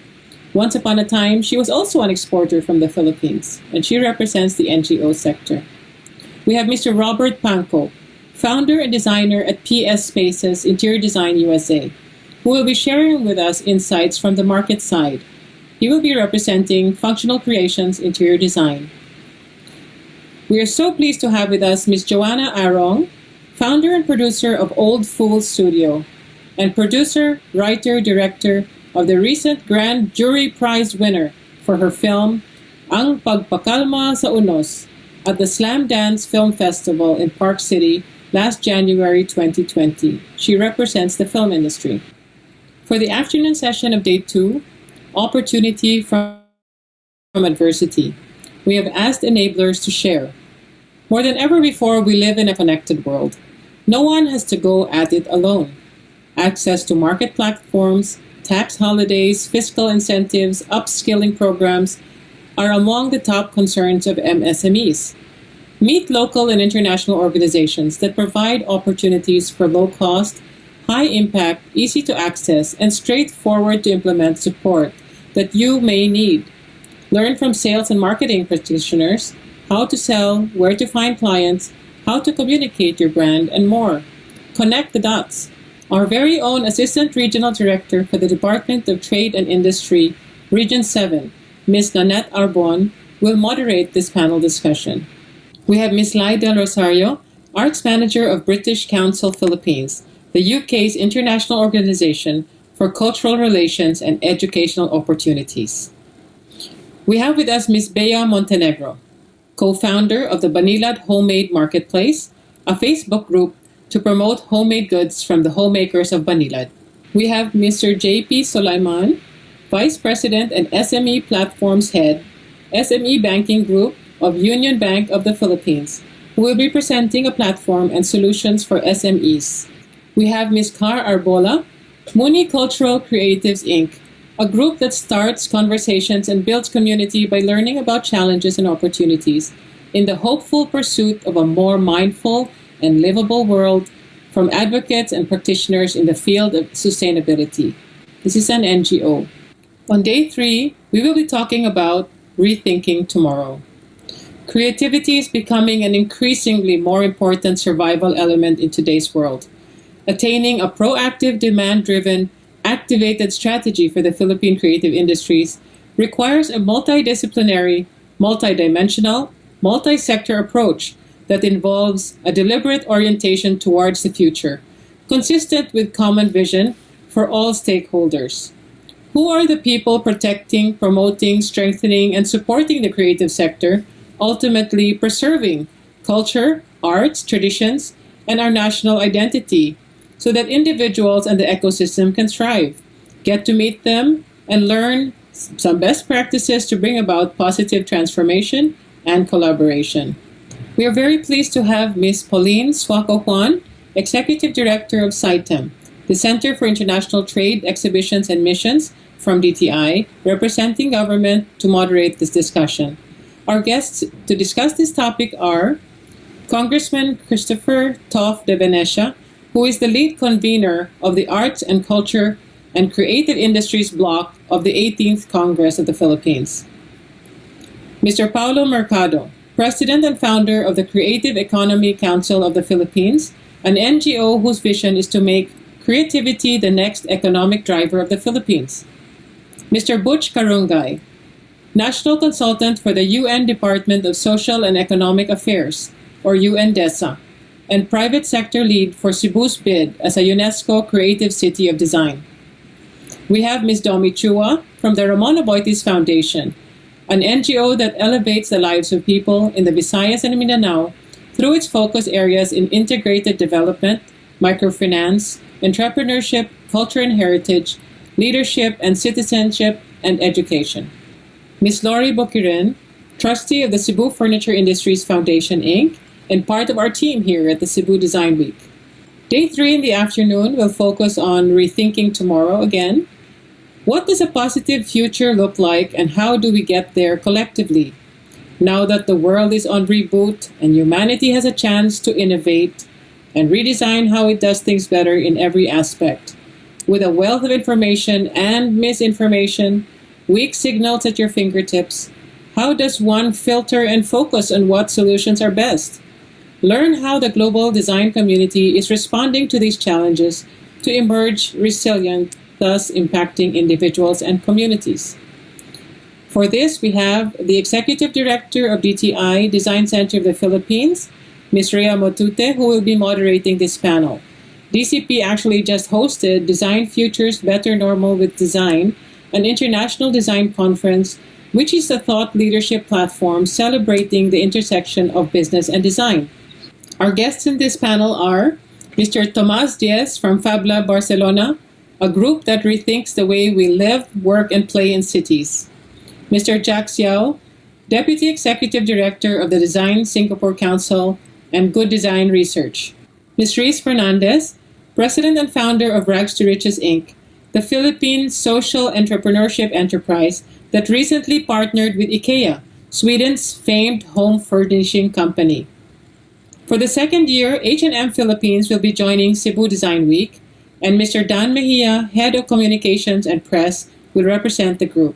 Once upon a time, she was also an exporter from the Philippines, and she represents the NGO sector. We have Mr. Robert Panko, founder and designer at PS Spaces Interior Design USA, who will be sharing with us insights from the market side. He will be representing Functional Creations Interior Design. We are so pleased to have with us Ms. Joanna Arong, founder and producer of Old Fool Studio, and producer, writer, director of the recent Grand Jury Prize winner for her film, Ang Pagpakalma sa Unos, at the Slam Dance Film Festival in Park City last January 2020. She represents the film industry. For the afternoon session of Day 2, Opportunity from Adversity, we have asked enablers to share. More than ever before, we live in a connected world. No one has to go at it alone. Access to market platforms, tax holidays, fiscal incentives, upskilling programs are among the top concerns of MSMEs. Meet local and international organizations that provide opportunities for low-cost, high-impact, easy-to-access, and straightforward to implement support that you may need. Learn from sales and marketing practitioners how to sell, where to find clients, how to communicate your brand, and more. Connect the dots. Our very own Assistant Regional Director for the Department of Trade and Industry, Region 7, Ms. Nanette Arbon, will moderate this panel discussion. We have Ms. Lai Del Rosario, Arts Manager of British Council Philippines, the UK's international organization for cultural relations and educational opportunities. We have with us Ms. Bea Montenegro, co-founder of the Banilad Homemade Marketplace, a Facebook group to promote homemade goods from the homemakers of Banilad. We have Mr. JP Sulaiman, Vice President and SME Platforms Head, SME Banking Group of Union Bank of the Philippines, who will be presenting a platform and solutions for SMEs. We have Ms. Car Arbola, Muni Cultural Creatives Inc., a group that starts conversations and builds community by learning about challenges and opportunities in the hopeful pursuit of a more mindful and livable world from advocates and practitioners in the field of sustainability. This is an NGO. On day 3, we will be talking about rethinking tomorrow. Creativity is becoming an increasingly more important survival element in today's world. Attaining a proactive, demand-driven, activated strategy for the Philippine creative industries requires a multidisciplinary, multidimensional, multi-sector approach that involves a deliberate orientation towards the future, consistent with common vision for all stakeholders. Who are the people protecting, promoting, strengthening, and supporting the creative sector, ultimately preserving culture, arts, traditions, and our national identity so that individuals and the ecosystem can thrive? Get to meet them and learn some best practices to bring about positive transformation and collaboration. We are very pleased to have Ms. Pauline Suaco Juan, Executive Director of CITEM, the Center for International Trade, Exhibitions, and Missions from DTI, representing government to moderate this discussion. Our guests to discuss this topic are Congressman Christopher Toff de Venecia, who is the lead convener of the Arts and Culture and Creative Industries Block of the 18th Congress of the Philippines. Mr. Paulo Mercado, President and founder of the Creative Economy Council of the Philippines, an NGO whose vision is to make creativity the next economic driver of the Philippines. Mr. Butch Karungay, National Consultant for the UN Department of Social and Economic Affairs, or UNDESA, and Private Sector Lead for Cebu's bid as a UNESCO Creative City of Design. We have Ms. Domi Chua from the Ramon Aboitiz Foundation, an NGO that elevates the lives of people in the Visayas and Mindanao through its focus areas in integrated development, microfinance, entrepreneurship, culture and heritage, leadership and citizenship, and education. Ms. Lori Bokirin, Trustee of the Cebu Furniture Industries Foundation, Inc., and part of our team here at the Cebu Design Week. Day 3 in the afternoon will focus on rethinking tomorrow again. What does a positive future look like and how do we get there collectively? Now that the world is on reboot and humanity has a chance to innovate and redesign how it does things better in every aspect. With a wealth of information and misinformation, weak signals at your fingertips, how does one filter and focus on what solutions are best? Learn how the global design community is responding to these challenges to emerge resilient, thus impacting individuals and communities. For this, we have the Executive Director of DTI Design Center of the Philippines, Ms. Rhea Motute, who will be moderating this panel. DCP actually just hosted Design Futures Better Normal with Design, an international design conference, which is a thought leadership platform celebrating the intersection of business and design. Our guests in this panel are Mr. Tomas Diaz from FabLab Barcelona, a group that rethinks the way we live, work, and play in cities. Mr. Jack Xiao, Deputy Executive Director of the Design Singapore Council and Good Design Research. Ms. Reese Fernandez, President and founder of Rags to Riches Inc., the Philippine social entrepreneurship enterprise that recently partnered with IKEA, Sweden's famed home furnishing company. For the second year, H&M Philippines will be joining Cebu Design Week, and Mr. Dan Mejia, Head of Communications and Press, will represent the group.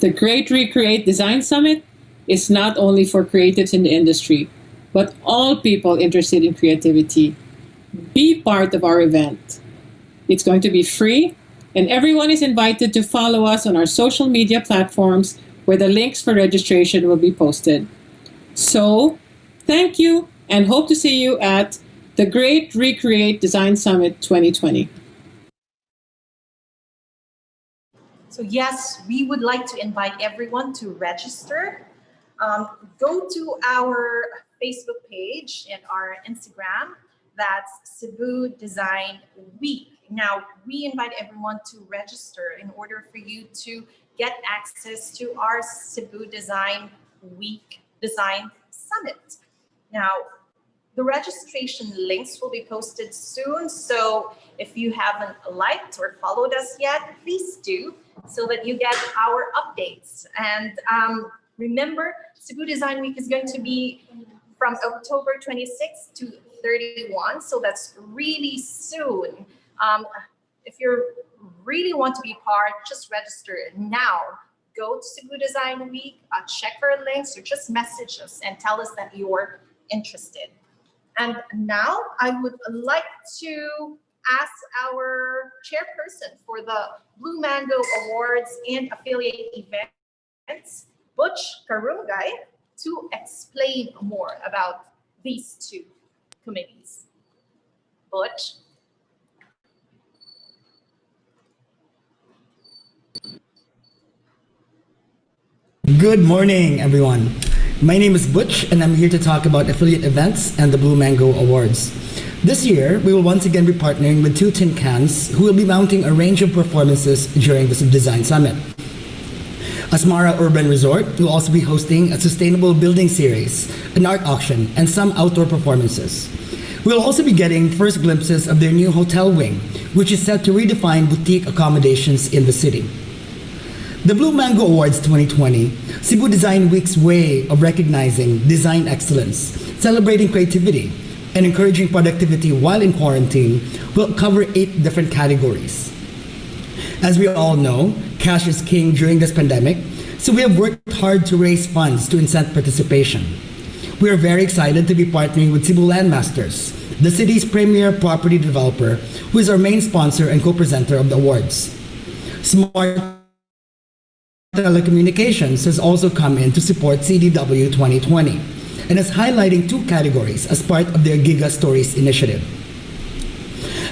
The Great Recreate Design Summit is not only for creatives in the industry, but all people interested in creativity. Be part of our event. It's going to be free, and everyone is invited to follow us on our social media platforms where the links for registration will be posted. So, thank you, and hope to see you at the Great Recreate Design Summit 2020. So yes, we would like to invite everyone to register. Go to our Facebook page and our Instagram. That's Cebu Design Week. Now, we invite everyone to register in order for you to get access to our Cebu Design Week Design Summit. Now, the registration links will be posted soon, so if you haven't liked or followed us yet, please do, so that you get our updates. And remember, Cebu Design Week is going to be from October 26th to 31, so that's really soon. If you really want to be part, just register now. Go to Cebu Design Week, check our links, or just message us and tell us that you're interested. And now I would like to ask our chairperson for the Blue Mango Awards and affiliate events, Butch Karungay, to explain more about these two committees. Butch. Good morning, everyone. My name is Butch, and I'm here to talk about affiliate events and the Blue Mango Awards. This year, we will once again be partnering with two tin cans who will be mounting a range of performances during the Design Summit. Asmara Urban Resort will also be hosting a sustainable building series, an art auction, and some outdoor performances. We'll also be getting first glimpses of their new hotel wing, which is set to redefine boutique accommodations in the city. The Blue Mango Awards 2020, Cebu Design Week's way of recognizing design excellence, celebrating creativity, and encouraging productivity while in quarantine, will cover 8 different categories. As we all know, cash is king during this pandemic, so we have worked hard to raise funds to incent participation. We are very excited to be partnering with Cebu Landmasters, the city's premier property developer, who is our main sponsor and co-presenter of the awards. Smart Telecommunications has also come in to support CDW 2020 and is highlighting 2 categories as part of their Giga Stories initiative.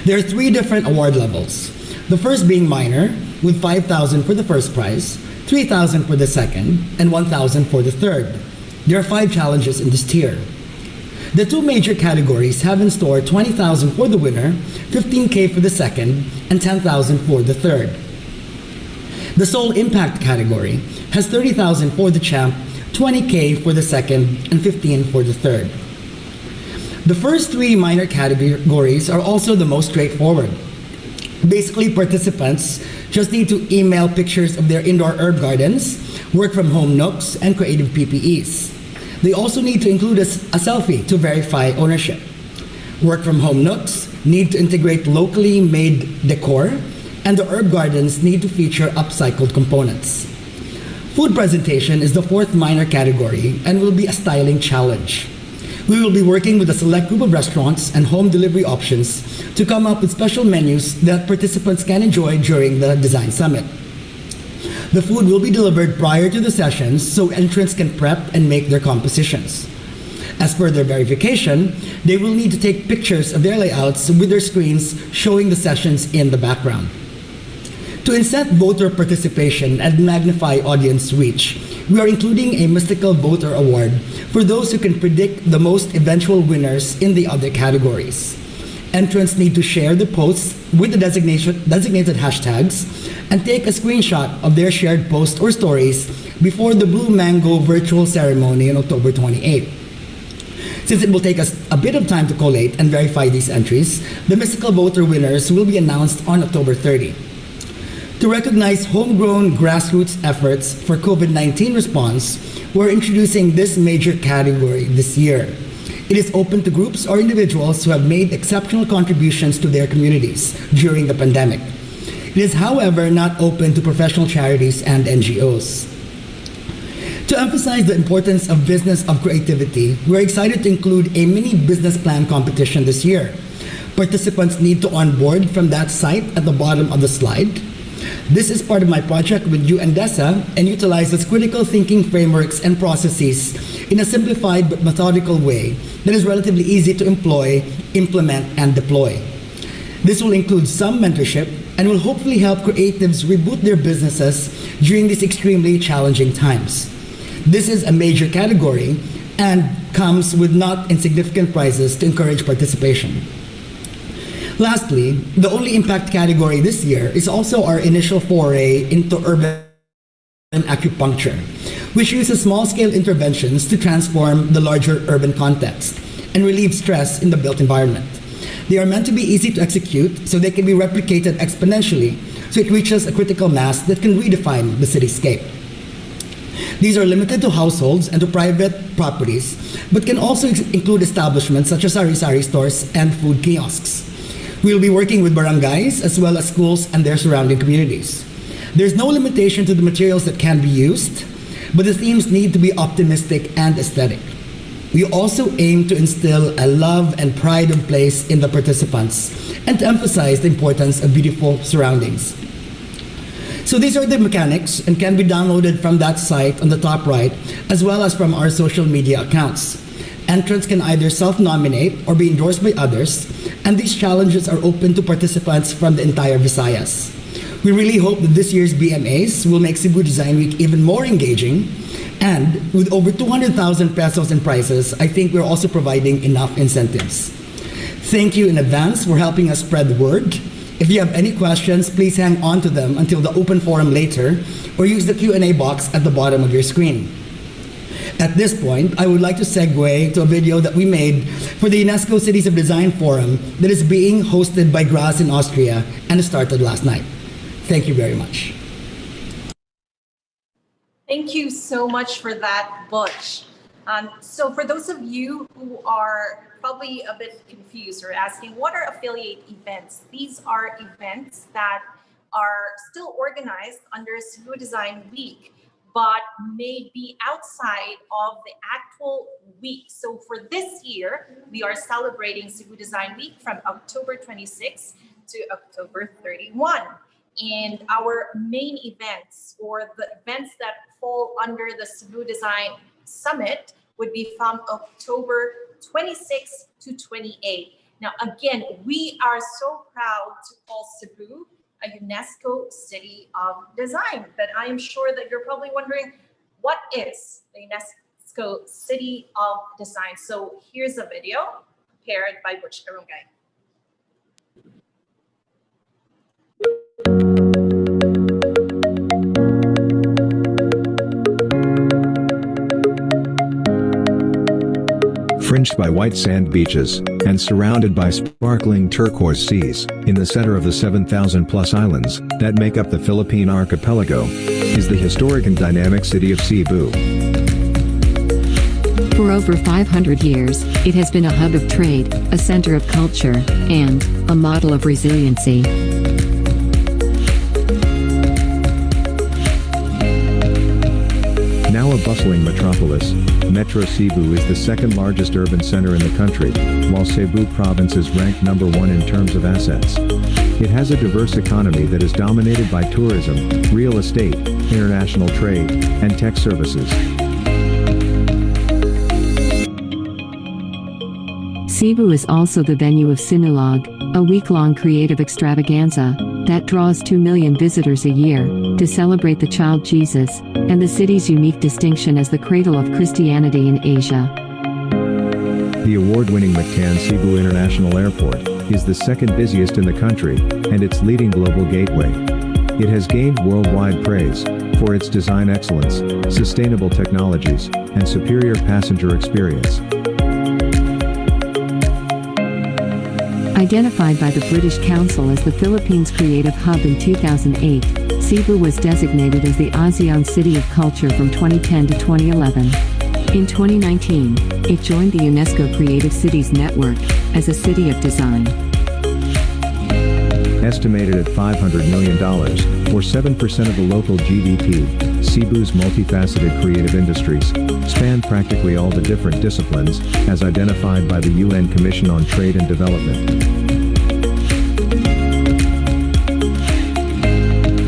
There are 3 different award levels. The first being minor, with 5,000 for the first prize, 3,000 for the second, and 1,000 for the third. There are 5 challenges in this tier. The 2 major categories have in store 20,000 for the winner, 15K for the second, and 10,000 for the third. The sole impact category has 30,000 for the champ, 20K for the second, and 15 for the third. The first 3 minor categories are also the most straightforward. Basically, participants just need to email pictures of their indoor herb gardens, work from home nooks, and creative PPEs. They also need to include a selfie to verify ownership. Work from home nooks need to integrate locally made decor, and the herb gardens need to feature upcycled components. Food presentation is the 4th minor category and will be a styling challenge. We will be working with a select group of restaurants and home delivery options to come up with special menus that participants can enjoy during the Design Summit. The food will be delivered prior to the sessions so entrants can prep and make their compositions. As for their verification, they will need to take pictures of their layouts with their screens showing the sessions in the background. To incent voter participation and magnify audience reach, we are including a mystical voter award for those who can predict the most eventual winners in the other categories. Entrants need to share the posts with the designated hashtags and take a screenshot of their shared post or stories before the Blue Mango virtual ceremony on October 28th. Since it will take us a bit of time to collate and verify these entries, the mystical voter winners will be announced on October 30. To recognize homegrown grassroots efforts for COVID-19 response, we're introducing this major category this year. It is open to groups or individuals who have made exceptional contributions to their communities during the pandemic. It is, however, not open to professional charities and NGOs. To emphasize the importance of business of creativity, we're excited to include a mini business plan competition this year. Participants need to onboard from that site at the bottom of the slide. This is part of my project with UNDESA and utilizes critical thinking frameworks and processes in a simplified but methodical way that is relatively easy to employ, implement, and deploy. This will include some mentorship and will hopefully help creatives reboot their businesses during these extremely challenging times. This is a major category and comes with not insignificant prizes to encourage participation. Lastly, the only impact category this year is also our initial foray into urban acupuncture, which uses small-scale interventions to transform the larger urban context and relieve stress in the built environment. They are meant to be easy to execute, so they can be replicated exponentially, so it reaches a critical mass that can redefine the cityscape. These are limited to households and to private properties, but can also include establishments such as sari-sari stores and food kiosks. We will be working with barangays as well as schools and their surrounding communities. There's no limitation to the materials that can be used, but the themes need to be optimistic and aesthetic. We also aim to instill a love and pride of place in the participants and to emphasize the importance of beautiful surroundings. So these are the mechanics and can be downloaded from that site on the top right, as well as from our social media accounts. Entrants can either self-nominate or be endorsed by others, and these challenges are open to participants from the entire Visayas. We really hope that this year's BMAs will make Cebu Design Week even more engaging, and with over 200,000 pesos in prizes, I think we're also providing enough incentives. Thank you in advance for helping us spread the word. If you have any questions, please hang on to them until the open forum later, or use the Q&A box at the bottom of your screen. At this point, I would like to segue to a video that we made for the UNESCO Cities of Design Forum that is being hosted by Graz in Austria and started last night. Thank you very much. Thank you so much for that, Butch. So for those of you who are probably a bit confused or asking, what are affiliate events? These are events that are still organized under Cebu Design Week, but may be outside of the actual week. So for this year, we are celebrating Cebu Design Week from October 26 to October 31. And our main events, or the events that fall under the Cebu Design Summit, would be from October 26 to 28. Now, again, we are so proud to call Cebu a UNESCO City of Design, but I am sure that you're probably wondering, what is the UNESCO City of Design? So here's a video prepared by Butch Karungay. Fringed by white sand beaches, and surrounded by sparkling turquoise seas, in the center of the 7,000 plus islands that make up the Philippine archipelago, is the historic and dynamic city of Cebu. For over 500 years, it has been a hub of trade, a center of culture, and a model of resiliency. Now a bustling metropolis, Metro Cebu is the second largest urban center in the country, while Cebu province is ranked number 1 in terms of assets. It has a diverse economy that is dominated by tourism, real estate, international trade, and tech services. Cebu is also the venue of Sinulog, a week-long creative extravaganza that draws 2 million visitors a year to celebrate the child Jesus and the city's unique distinction as the cradle of Christianity in Asia. The award-winning McCann Cebu International Airport is the second busiest in the country and its leading global gateway. It has gained worldwide praise for its design excellence, sustainable technologies, and superior passenger experience. Identified by the British Council as the Philippines Creative Hub in 2008, Cebu was designated as the ASEAN City of Culture from 2010 to 2011. In 2019, it joined the UNESCO Creative Cities Network as a city of design. Estimated at $500 million, or 7% of the local GDP, Cebu's multifaceted creative industries span practically all the different disciplines, as identified by the UN Commission on Trade and Development.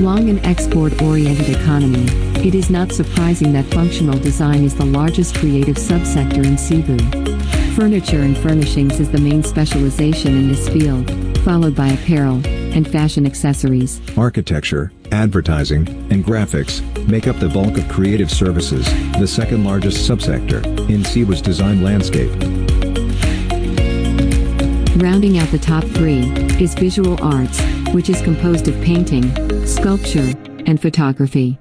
Long an export-oriented economy, it is not surprising that functional design is the largest creative subsector in Cebu. Furniture and furnishings is the main specialization in this field, followed by apparel and fashion accessories. Architecture, advertising, and graphics, make up the bulk of creative services, the second largest subsector in Cebu's design landscape. Rounding out the top 3 is visual arts, which is composed of painting, sculpture, and photography.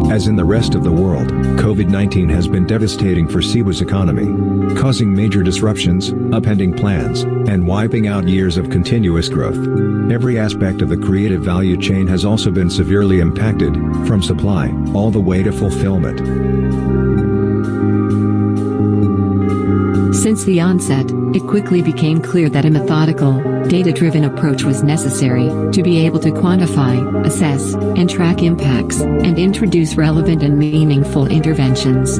As in the rest of the world, COVID-19 has been devastating for Cebu's economy, causing major disruptions, upending plans, and wiping out years of continuous growth. Every aspect of the creative value chain has also been severely impacted, from supply all the way to fulfillment. Since the onset, it quickly became clear that a methodical, data-driven approach was necessary to be able to quantify, assess, and track impacts, and introduce relevant and meaningful interventions.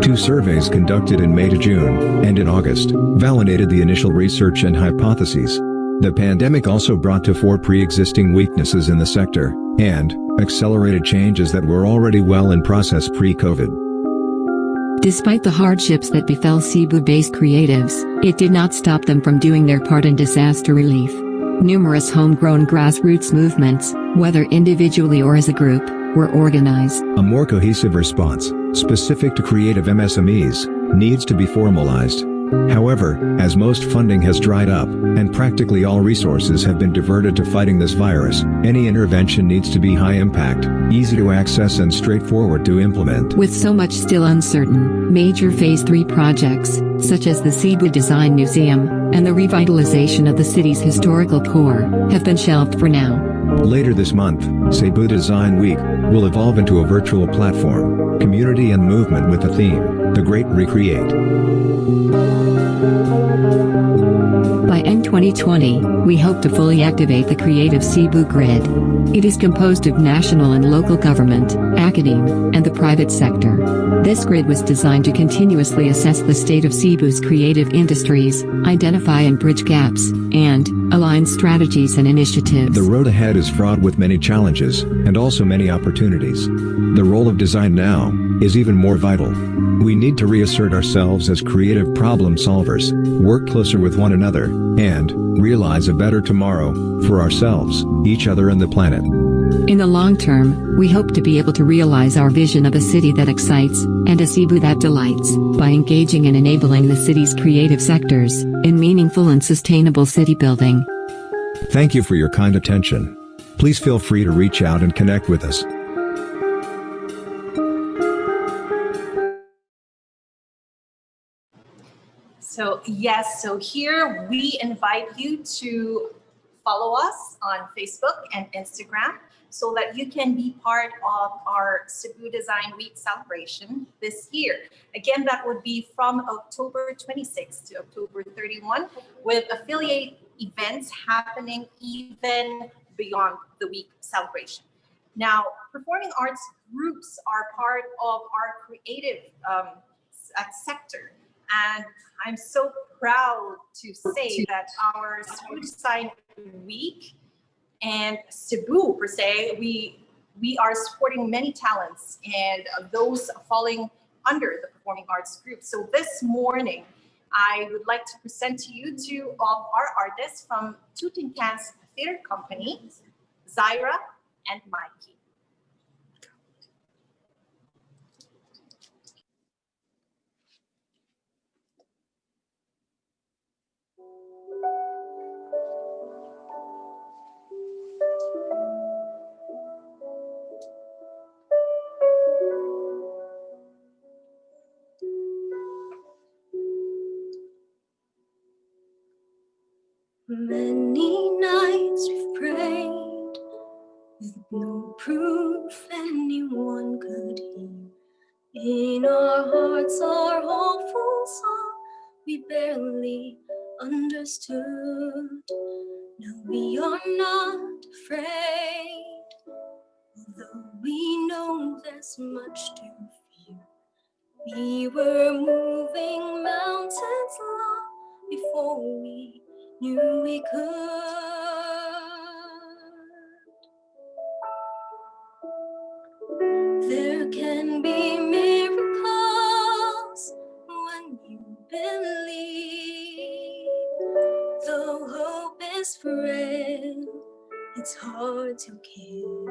2 surveys conducted in May to June, and in August, validated the initial research and hypotheses. The pandemic also brought to fore pre-existing weaknesses in the sector, and accelerated changes that were already well in process pre-COVID. Despite the hardships that befell Cebu-based creatives, it did not stop them from doing their part in disaster relief. Numerous homegrown grassroots movements, whether individually or as a group, were organized. A more cohesive response, specific to creative MSMEs, needs to be formalized. However, as most funding has dried up, and practically all resources have been diverted to fighting this virus, any intervention needs to be high impact, easy to access and straightforward to implement. With so much still uncertain, major Phase 3 projects, such as the Cebu Design Museum, and the revitalization of the city's historical core, have been shelved for now. Later this month, Cebu Design Week will evolve into a virtual platform, community and movement with the theme, The Great Recreate. By end 2020, we hope to fully activate the Creative Cebu Grid. It is composed of national and local government, academia, and the private sector. This grid was designed to continuously assess the state of Cebu's creative industries, identify and bridge gaps, and align strategies and initiatives. The road ahead is fraught with many challenges, and also many opportunities. The role of design now is even more vital. We need to reassert ourselves as creative problem solvers, work closer with one another, and realize a better tomorrow for ourselves, each other, and the planet. In the long term, we hope to be able to realize our vision of a city that excites, and a Cebu that delights, by engaging and enabling the city's creative sectors in meaningful and sustainable city building. Thank you for your kind attention. Please feel free to reach out and connect with us. So yes, so here we invite you to follow us on Facebook and Instagram so that you can be part of our Cebu Design Week celebration this year. Again, that would be from October 26th to October 31, with affiliate events happening even beyond the week celebration. Now, performing arts groups are part of our creative sector. And I'm so proud to say that our Cebu Design Week and Cebu per se, we are supporting many talents and those falling under the performing arts group. So this morning, I would like to present to you two of our artists from Tutincan's Theater Company, Zaira and Mikey. Many nights we've prayed with no proof anyone could hear. In our hearts, our hopeful song we barely understood. No, we are not afraid, although we know there's much to fear. We were moving mountains long before we knew we could. There can be miracles is frail, it's hard to care.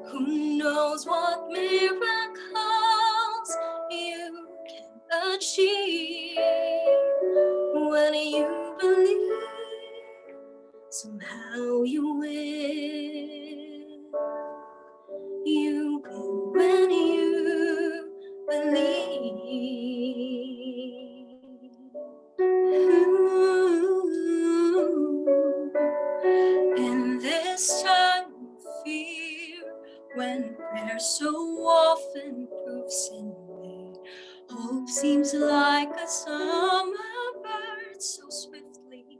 Who knows what miracles you can achieve when you believe, somehow you will. You will when you believe. In this time of fear, when prayer so often proves in vain, hope seems like a summer bird so swiftly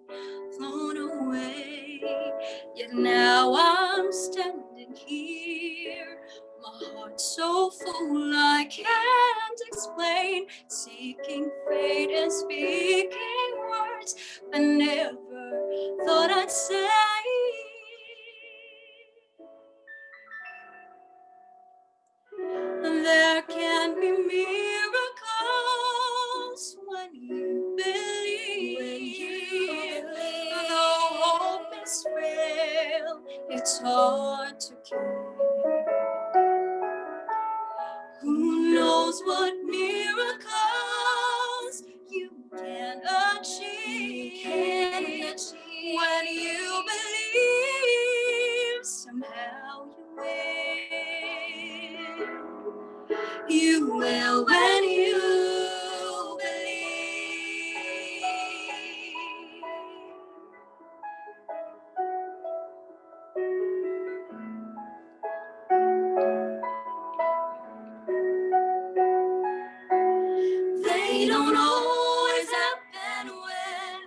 flown away. Yet now I'm standing here, my heart so full I can't explain, seeking fate and speaking words I never thought I'd say. There can be miracles when you believe. Though hope is frail, it's hard to keep. Who knows what miracles you can achieve when you believe, somehow you will. You will when you they don't always happen when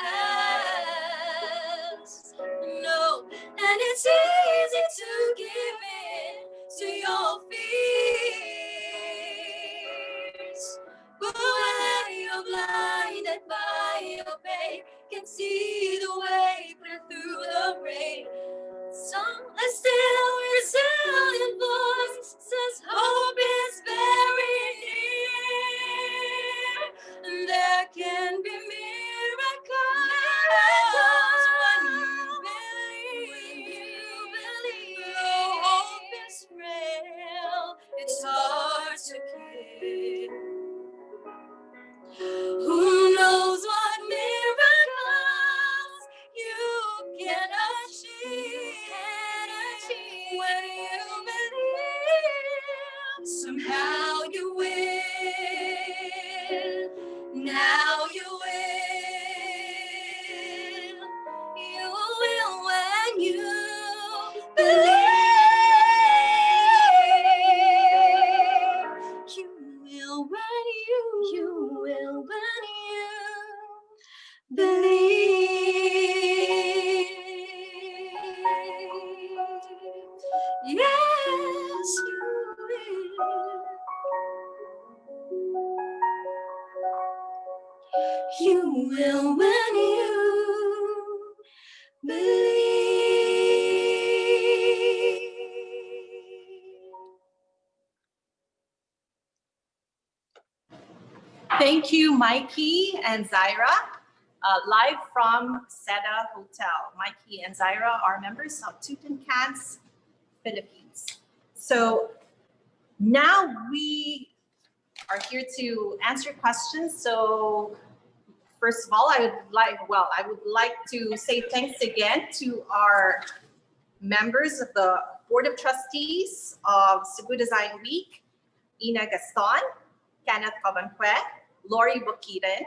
ask. No, and it's easy to give in to your fears. But when you're blinded by your pain, can see the way clear through the rain. Some a still resilient voice says hope is very near. And there can be miracles when you believe. Though hope is frail, it's hard to keep. Who knows what miracles you can achieve when you believe, somehow you will. Now you will. You will when you believe. You will when you will when you believe. Yes, you will. You will when you believe. Thank you, Mikey and Zaira, live from Seda Hotel. Mikey and Zaira are members of Tutankamps, Philippines. So now we are here to answer questions. So first of all, I would like to say thanks again to our members of the Board of Trustees of Cebu Design Week, Ina Gaston, Kenneth Cabanque, Lori Bukiran,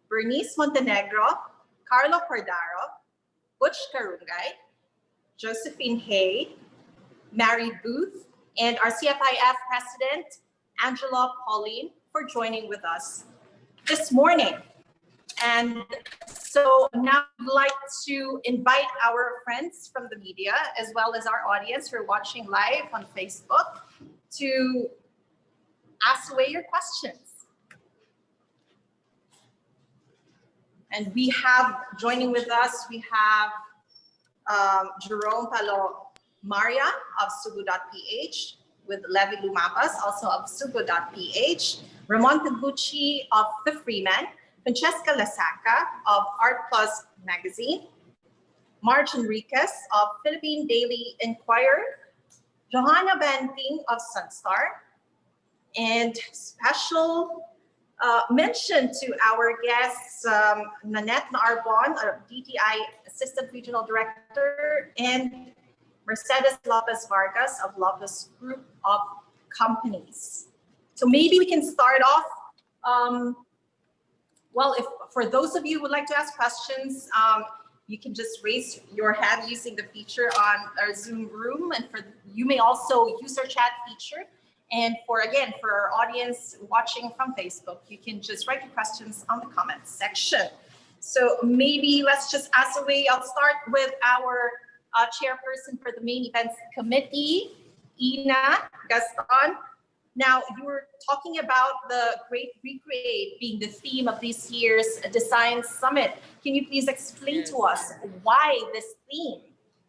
Bernice Montenegro, Carlo Cordaro, Butch Karungay, Josephine Hay, Mary Booth, and our CFIF President, Angela Pauline, for joining with us this morning. And so now I'd like to invite our friends from the media, as well as our audience who are watching live on Facebook, to ask away your questions. And we have, joining with us, we have Jerome Palo Maria of Cebu.ph, with Levi Lumapas, also of Cebu.ph, Ramon Taguchi of The Freeman, Francesca Lasaca of Art Plus Magazine, Marge Enriquez of Philippine Daily Inquirer, Johanna Banting of Sunstar, and special mention to our guests, Nanette Narbon, DTI Assistant Regional Director, and Mercedes Lopez Vargas of Lopez Group of Companies. So maybe we can start off, well, if for those of you who would like to ask questions, you can just raise your hand using the feature on our Zoom room, and you may also use our chat feature. And for our audience watching from Facebook, you can just write your questions on the comments section. So maybe let's just ask away. I'll start with our chairperson for the main events committee, Ina Gaston. Now, you were talking about the Great Recreate being the theme of this year's Design Summit. Can you please explain to us why this theme?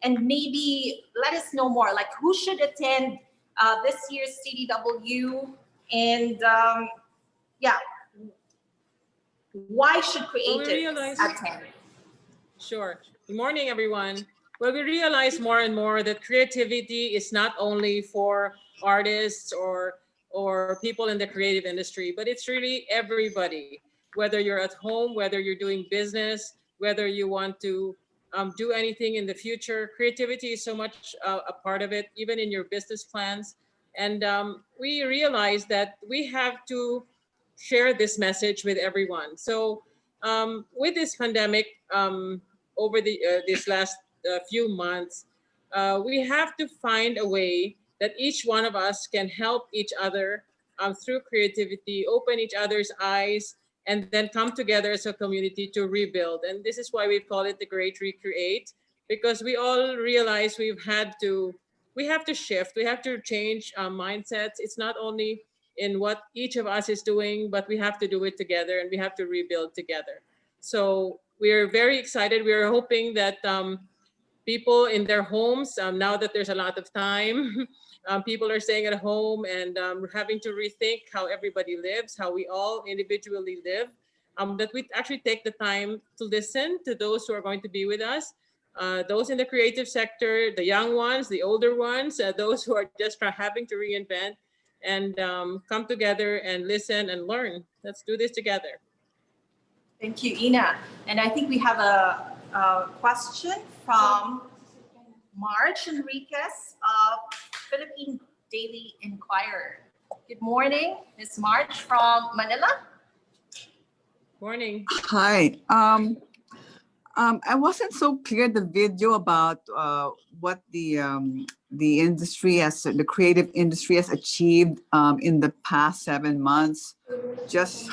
And maybe let us know more, like who should attend this year's CDW, and why should creatives attend? Sure. Good morning, everyone. Well, we realize more and more that creativity is not only for artists or people in the creative industry, but it's really everybody. Whether you're at home, whether you're doing business, whether you want to do anything in the future, creativity is so much a part of it, even in your business plans. And we realize that we have to share this message with everyone. So with this pandemic, over this last few months, we have to find a way that each one of us can help each other through creativity, open each other's eyes, and then come together as a community to rebuild. And this is why we call it the Great Recreate, because we all realize we have to shift, we have to change mindsets. It's not only in what each of us is doing, but we have to do it together, and we have to rebuild together. So we're very excited. We're hoping that people in their homes, now that there's a lot of time, people are staying at home and having to rethink how everybody lives, how we all individually live, that we actually take the time to listen to those who are going to be with us, those in the creative sector, the young ones, the older ones, those who are just having to reinvent, and come together and listen and learn. Let's do this together. Thank you, Ina. And I think we have a question from Marge Enriquez of Philippine Daily Inquirer. Good morning, Ms. Marge from Manila. Morning. Hi. I wasn't so clear the video about what the industry the creative industry has achieved in the past 7 months. Just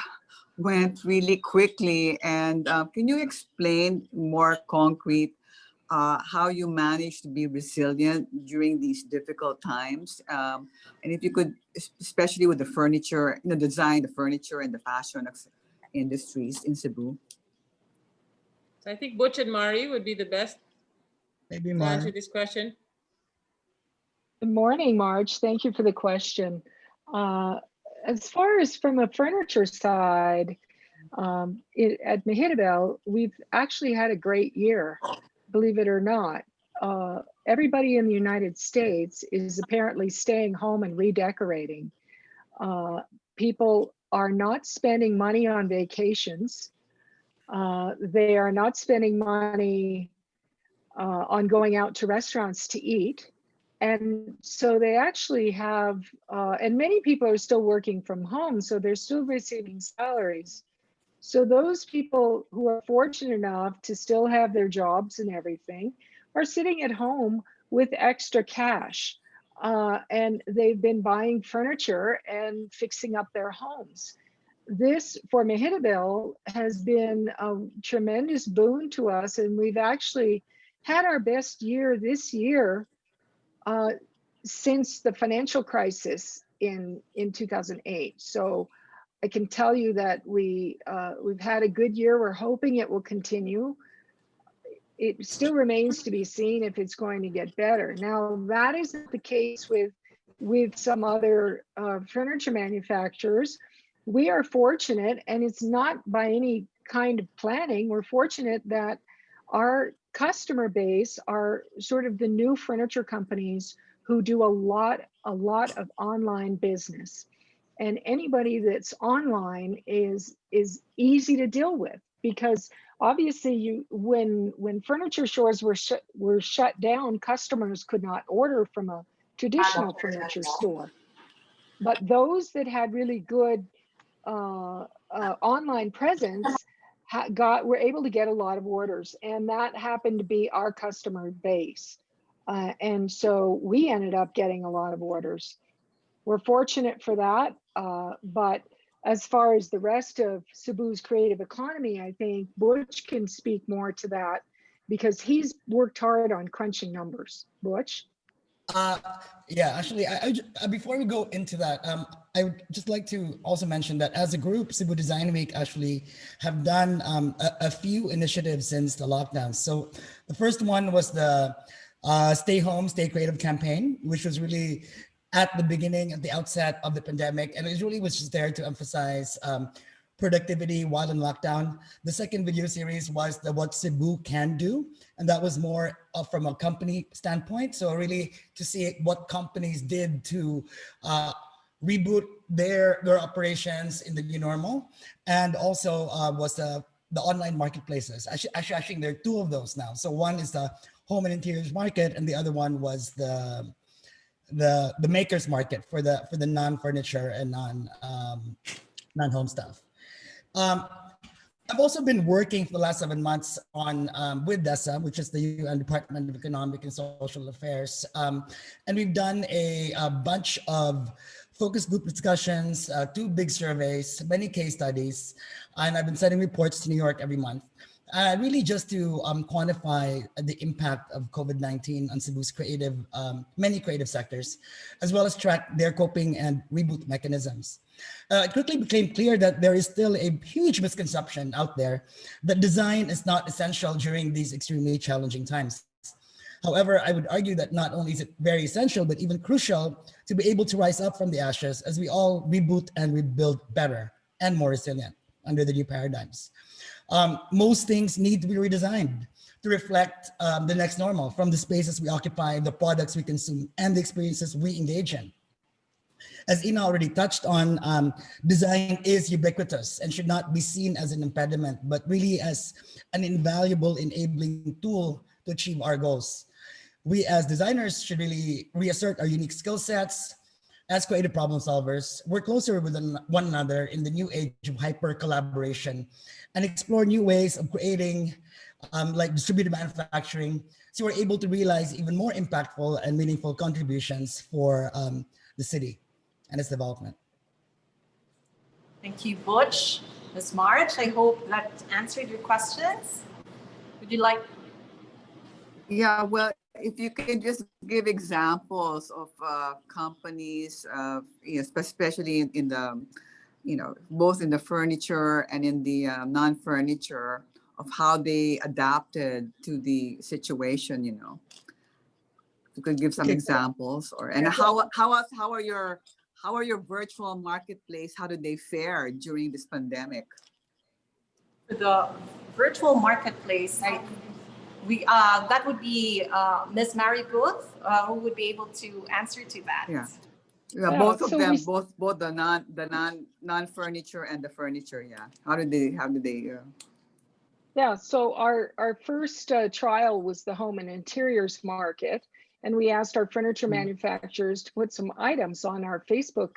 went really quickly, and can you explain more concrete how you managed to be resilient during these difficult times? And if you could, especially with the furniture, design, the furniture and the fashion industries in Cebu. So I think Butch and Mari would be the best Maybe to answer this question. Good morning, Marge. Thank you for the question. As far as from a furniture side, at Mahidabel, we've actually had a great year, believe it or not. Everybody in the United States is apparently staying home and redecorating. People are not spending money on vacations. They are not spending money on going out to restaurants to eat. And so they actually have, and many people are still working from home, so they're still receiving salaries. So those people who are fortunate enough to still have their jobs and everything are sitting at home with extra cash. And they've been buying furniture and fixing up their homes. This, for Mahidabel, has been a tremendous boon to us, and we've actually had our best year this year since the financial crisis in 2008. So I can tell you that we've had a good year. We're hoping it will continue. It still remains to be seen if it's going to get better. Now, that isn't the case with some other furniture manufacturers. we are fortunate, and it's not by any kind of planning, we're fortunate that our customer base are sort of the new furniture companies who do a lot of online business. And anybody that's online is easy to deal with, because obviously when furniture stores were shut down, customers could not order from a traditional furniture store. But those that had really good online presence were able to get a lot of orders, and that happened to be our customer base. And so we ended up getting a lot of orders. We're fortunate for that, but as far as the rest of Cebu's creative economy, I think Butch can speak more to that because he's worked hard on crunching numbers. Butch? Yeah, actually, before we go into that, I would just like to also mention that as a group, Cebu Design Week actually have done a few initiatives since the lockdown. So the first one was the Stay Home, Stay Creative campaign, which was really at the beginning, at the outset of the pandemic. And it really was just there to emphasize productivity while in lockdown. The second video series was the What Cebu Can Do. And that was more from a company standpoint. So really to see what companies did to reboot their operations in the new normal. And also was the online marketplaces. Actually, there are two of those now. So one is the home and interiors market, and the other one was the makers market for the non-furniture and non-home stuff. I've also been working for the last 7 months on with DESA, which is the UN Department of Economic and Social Affairs, and we've done a bunch of focus group discussions, 2 big surveys, many case studies, and I've been sending reports to New York every month. Really just to quantify the impact of COVID-19 on Cebu's many creative sectors, as well as track their coping and reboot mechanisms. It quickly became clear that there is still a huge misconception out there that design is not essential during these extremely challenging times. However, I would argue that not only is it very essential, but even crucial to be able to rise up from the ashes as we all reboot and rebuild better and more resilient under the new paradigms. Most things need to be redesigned to reflect the next normal, from the spaces we occupy, the products we consume, and the experiences we engage in. As Ina already touched on, design is ubiquitous and should not be seen as an impediment, but really as an invaluable enabling tool to achieve our goals. We as designers should really reassert our unique skill sets as creative problem solvers, work closer with one another in the new age of hyper collaboration, and explore new ways of creating like distributed manufacturing, so we're able to realize even more impactful and meaningful contributions for the city and its development. Thank you, Butch. Ms. March, I hope that answered your questions. Would you like? Yeah, well, if you can just give examples of companies, especially in the, both in the furniture and in the non-furniture, of how they adapted to the situation, If you could give some examples, and how are your virtual marketplace? How did they fare during this pandemic? For the virtual marketplace, that would be Ms. Mary Booth, who would be able to answer to that. Yeah, both of them, both the non-furniture and the furniture. Yeah, how did they? Yeah, so our first trial was the home and interiors market, and we asked our furniture manufacturers to put some items on our Facebook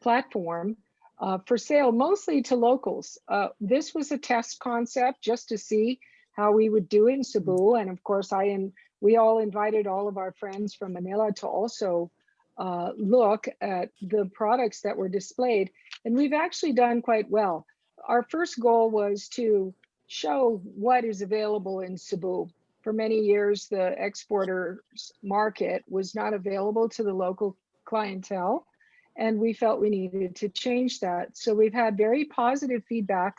platform for sale, mostly to locals. This was a test concept just to see how we would do in Cebu, and of course we all invited all of our friends from Manila to also look at the products that were displayed, and we've actually done quite well. Our first goal was to show what is available in Cebu. For many years, the exporters market was not available to the local clientele, and we felt we needed to change that. So we've had very positive feedback.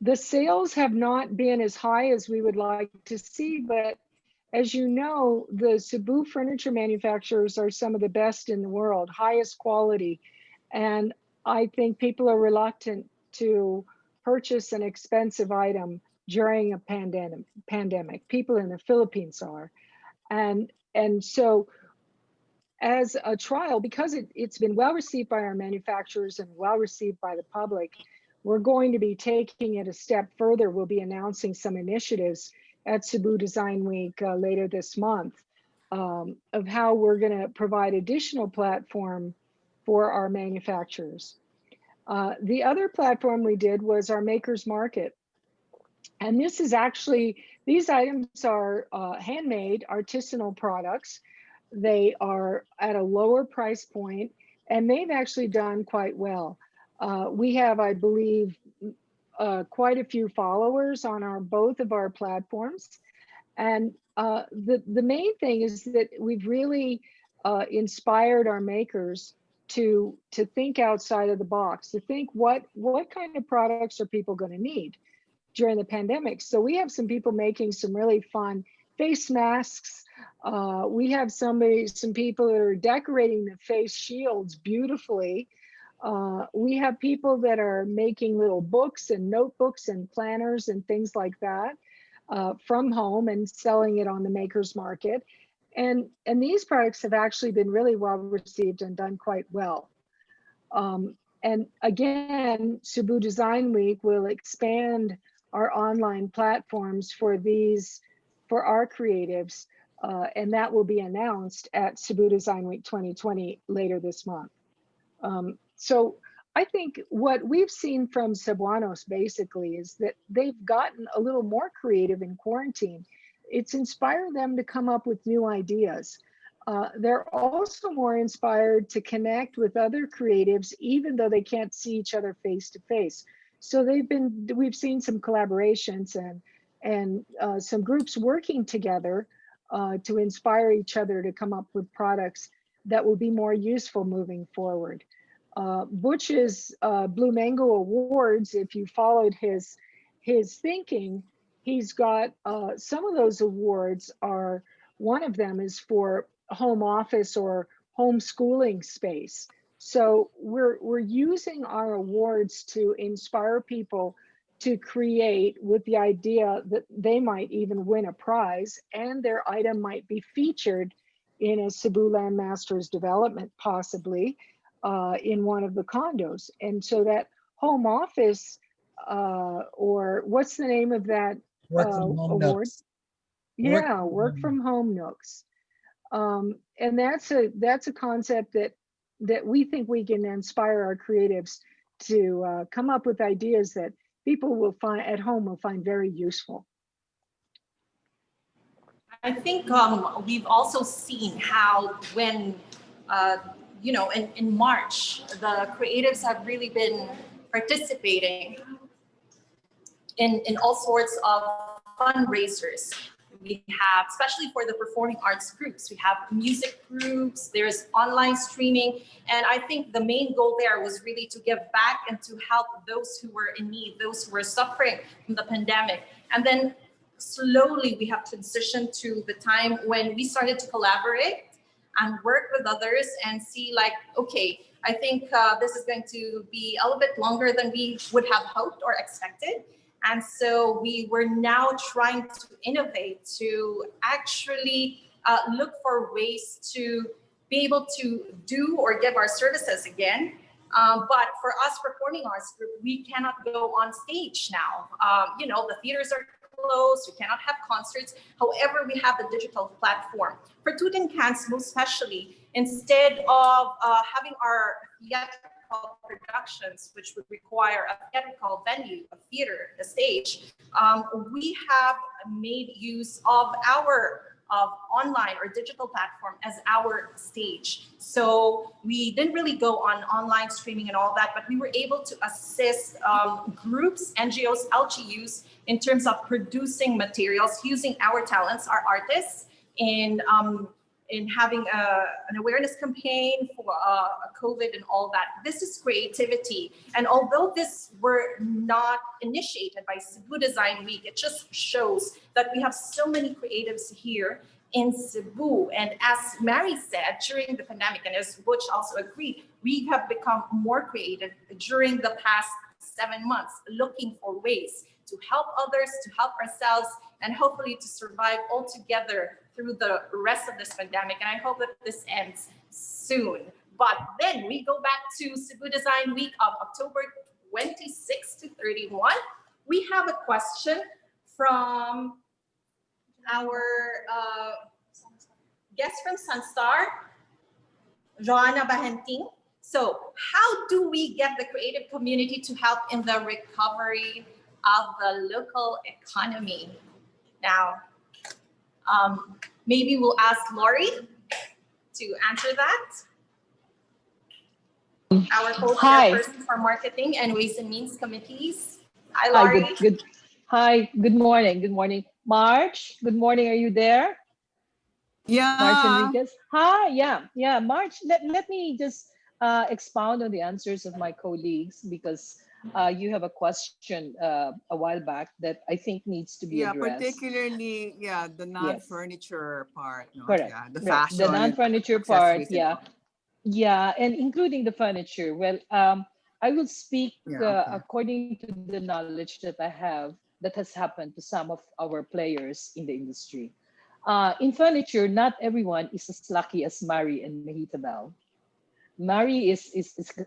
The sales have not been as high as we would like to see, but as you know, the Cebu furniture manufacturers are some of the best in the world, highest quality. And I think people are reluctant to purchase an expensive item during a pandemic. People in the Philippines are. And so as a trial, because it's been well received by our manufacturers and well received by the public, we're going to be taking it a step further. We'll be announcing some initiatives at Cebu Design Week later this month of how we're going to provide additional platform for our manufacturers. The other platform we did was our Makers Market. And this is actually, these items are handmade artisanal products. They are at a lower price point, and they've actually done quite well. We have, I believe, quite a few followers on both of our platforms. And the main thing is that we've really inspired our makers to think outside of the box, to think what kind of products are people going to need during the pandemic. So we have some people making some really fun face masks. We have some people that are decorating the face shields beautifully. We have people that are making little books and notebooks and planners and things like that from home and selling it on the Makers Market. And these products have actually been really well received and done quite well. And again, Cebu Design Week will expand our online platforms for our creatives, and that will be announced at Cebu Design Week 2020 later this month. So I think what we've seen from Cebuanos basically is that they've gotten a little more creative in quarantine. It's inspired them to come up with new ideas. They're also more inspired to connect with other creatives, even though they can't see each other face to face. So we've seen some collaborations and some groups working together to inspire each other to come up with products that will be more useful moving forward. Butch's Blue Mango Awards, if you followed his thinking, he's got some of those awards are, one of them is for home office or homeschooling space. So we're using our awards to inspire people to create with the idea that they might even win a prize and their item might be featured in a Cebu Landmasters development, possibly in one of the condos. And so that home office, or what's the name of that award? Nooks. Yeah, work from home nooks. And that's a concept that we think we can inspire our creatives to come up with ideas that people will find at home will find very useful. I think we've also seen how when, in March, the creatives have really been participating in all sorts of fundraisers. We have, especially for the performing arts groups, we have music groups, there's online streaming. And I think the main goal there was really to give back and to help those who were in need, those who were suffering from the pandemic. And then slowly we have transitioned to the time when we started to collaborate and work with others and see like, okay, I think this is going to be a little bit longer than we would have hoped or expected. And so we were now trying to innovate, to actually look for ways to be able to do or give our services again. But for us performing arts group, we cannot go on stage now. The theaters are closed, we cannot have concerts. However, we have the digital platform. For Toot and Cans, most especially, instead of having our theatrical productions, which would require a theatrical venue, a theater, a stage, we have made use of our online or digital platform as our stage. So we didn't really go on online streaming and all that, but we were able to assist groups, NGOs, LGUs in terms of producing materials, using our talents, our artists, in having an awareness campaign for COVID and all that. This is creativity. And although this were not initiated by Cebu Design Week, it just shows that we have so many creatives here in Cebu. And as Mary said, during the pandemic, and as Butch also agreed, we have become more creative during the past 7 months, looking for ways to help others, to help ourselves, and hopefully to survive all together through the rest of this pandemic. And I hope that this ends soon. But then we go back to Cebu Design Week of October 26 to 31. We have a question from our guest from Sunstar, Joanna Bahenting. So how do we get the creative community to help in the recovery of the local economy? Now, maybe we'll ask Lori to answer that. Our co-chairperson for marketing and ways and means committees. Hi, Lori. Hi, good morning. Good morning. March, good morning. Are you there? Yeah. March Enriquez. Hi, yeah. March, let me just expound on the answers of my colleagues, because you have a question a while back that I think needs to be addressed. Particularly, the non-furniture part. No? Correct. Yeah, the Right. fashion. The non-furniture part, yeah, and including the furniture. Well, I will speak according to the knowledge that I have that has happened to some of our players in the industry. In furniture, not everyone is as lucky as Mari and Mehitabel. Mari is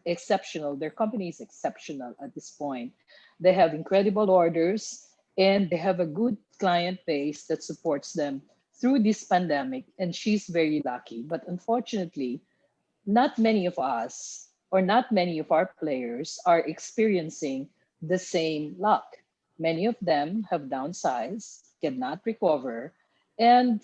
exceptional. Their company is exceptional at this point. They have incredible orders and they have a good client base that supports them through this pandemic. And she's very lucky. But unfortunately, not many of us or not many of our players are experiencing the same luck. Many of them have downsized, cannot recover, and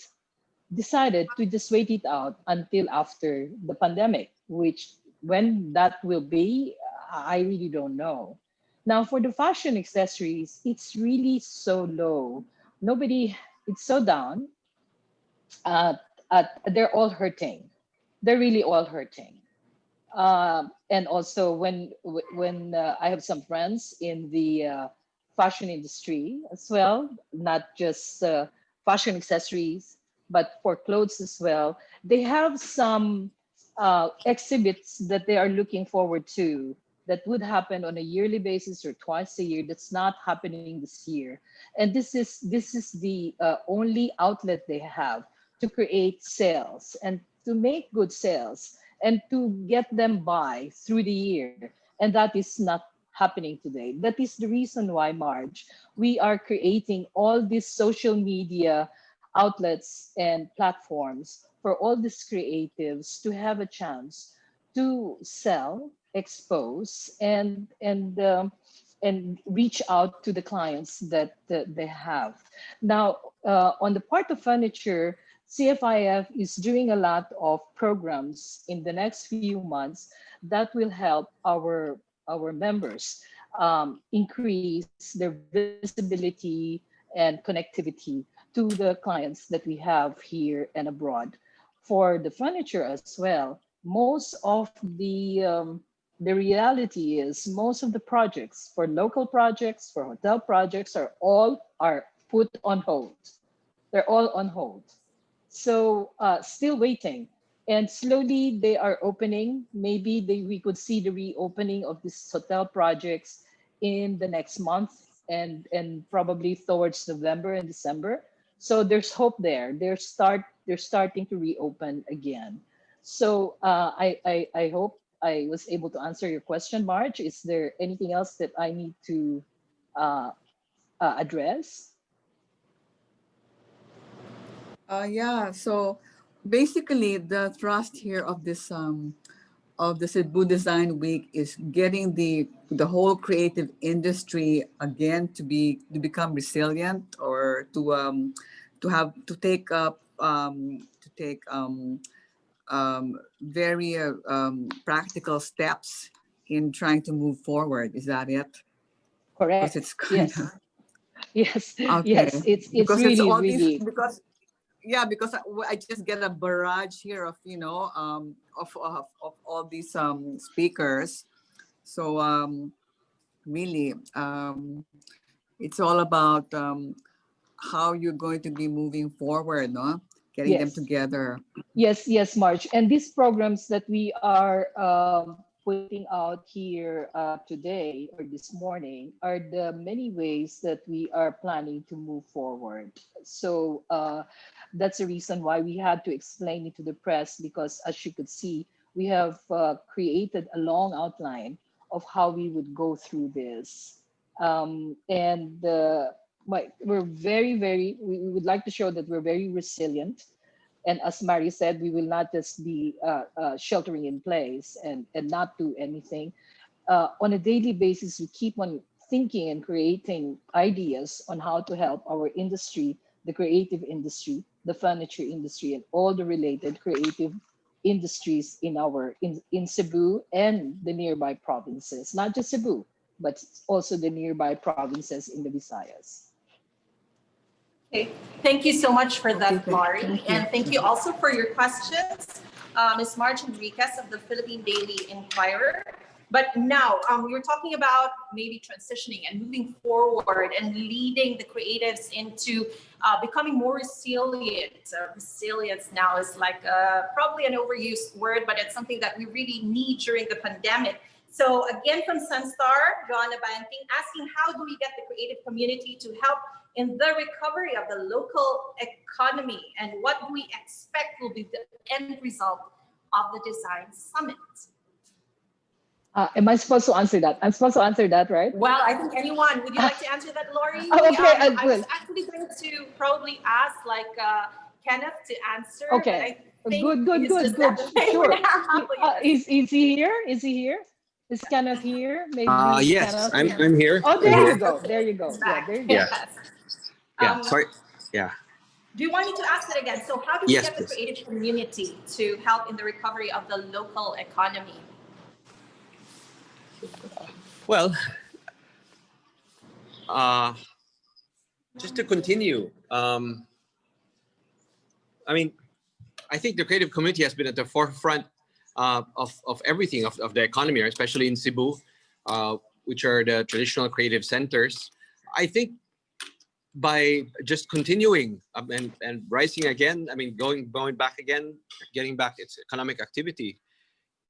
decided to just wait it out until after the pandemic, which when that will be, I really don't know. Now, for the fashion accessories, it's really so low. It's so down. They're all hurting. They're really all hurting. And also when I have some friends in the fashion industry as well, not just fashion accessories, but for clothes as well, they have some exhibits that they are looking forward to that would happen on a yearly basis or twice a year. That's not happening this year. And this is the only outlet they have to create sales and to make good sales and to get them by through the year. And that is not happening today. That is the reason why, Marge, we are creating all these social media outlets and platforms for all these creatives to have a chance to sell, expose, and reach out to the clients that they have. Now, on the part of furniture, CFIF is doing a lot of programs in the next few months that will help our members increase their visibility and connectivity to the clients that we have here and abroad. For the furniture as well, most of the reality is most of the projects for local projects, for hotel projects are put on hold. They're all on hold. So still waiting. And slowly they are opening. Maybe we could see the reopening of these hotel projects in the next month and probably towards November and December. So there's hope there. They're starting to reopen again. So I hope I was able to answer your question, Marge. Is there anything else that I need to address? So basically the thrust here of this of the Cebu Design Week is getting the whole creative industry again to become resilient, or to take very practical steps in trying to move forward. Is that it? Correct. It's yes. Yes. Okay. Yes. It's because really it's all really these, because I just get a barrage here of of all these speakers. So really it's all about how you're going to be moving forward, no? getting them Yes. together. Yes, yes, March. And these programs that we are putting out here today or this morning are the many ways that we are planning to move forward. So that's the reason why we had to explain it to the press, because as you could see, we have created a long outline of how we would go through this. We're we would like to show that we're very resilient. And as Mary said, we will not just be sheltering in place and not do anything. On a daily basis, we keep on thinking and creating ideas on how to help our industry, the creative industry, the furniture industry, and all the related creative industries in Cebu and the nearby provinces, not just Cebu, but also the nearby provinces in the Visayas. Okay, thank you so much for that, Laurie. And thank you also for your questions, Ms. Marge Enriquez of the Philippine Daily Inquirer. But now we were talking about maybe transitioning and moving forward and leading the creatives into becoming more resilient. Resilience now is like probably an overused word, but it's something that we really need during the pandemic. So again, from Sunstar, Joanna Banting, asking how do we get the creative community to help in the recovery of the local economy, and what do we expect will be the end result of the Design Summit? Am I supposed to answer that? I'm supposed to answer that, right? Well, I think anyone. Would you like to answer that, Laurie? Okay, I was actually going to probably ask Kenneth to answer. Okay, but I think good. Sure. Is he here? Is he here? Is Kenneth here? Maybe Yes, Kenneth I'm here. Oh, I'm there here. you go. There you go. Yeah, there you go. Yeah. Sorry. Yeah. Do you want me to ask it again? So how do we Yes, get the please. creative community to help in the recovery of the local economy? Well, just to continue, I mean, I think the creative community has been at the forefront of everything, of the economy, especially in Cebu, which are the traditional creative centers. I think by just continuing and rising again, I mean, going back again, getting back its economic activity,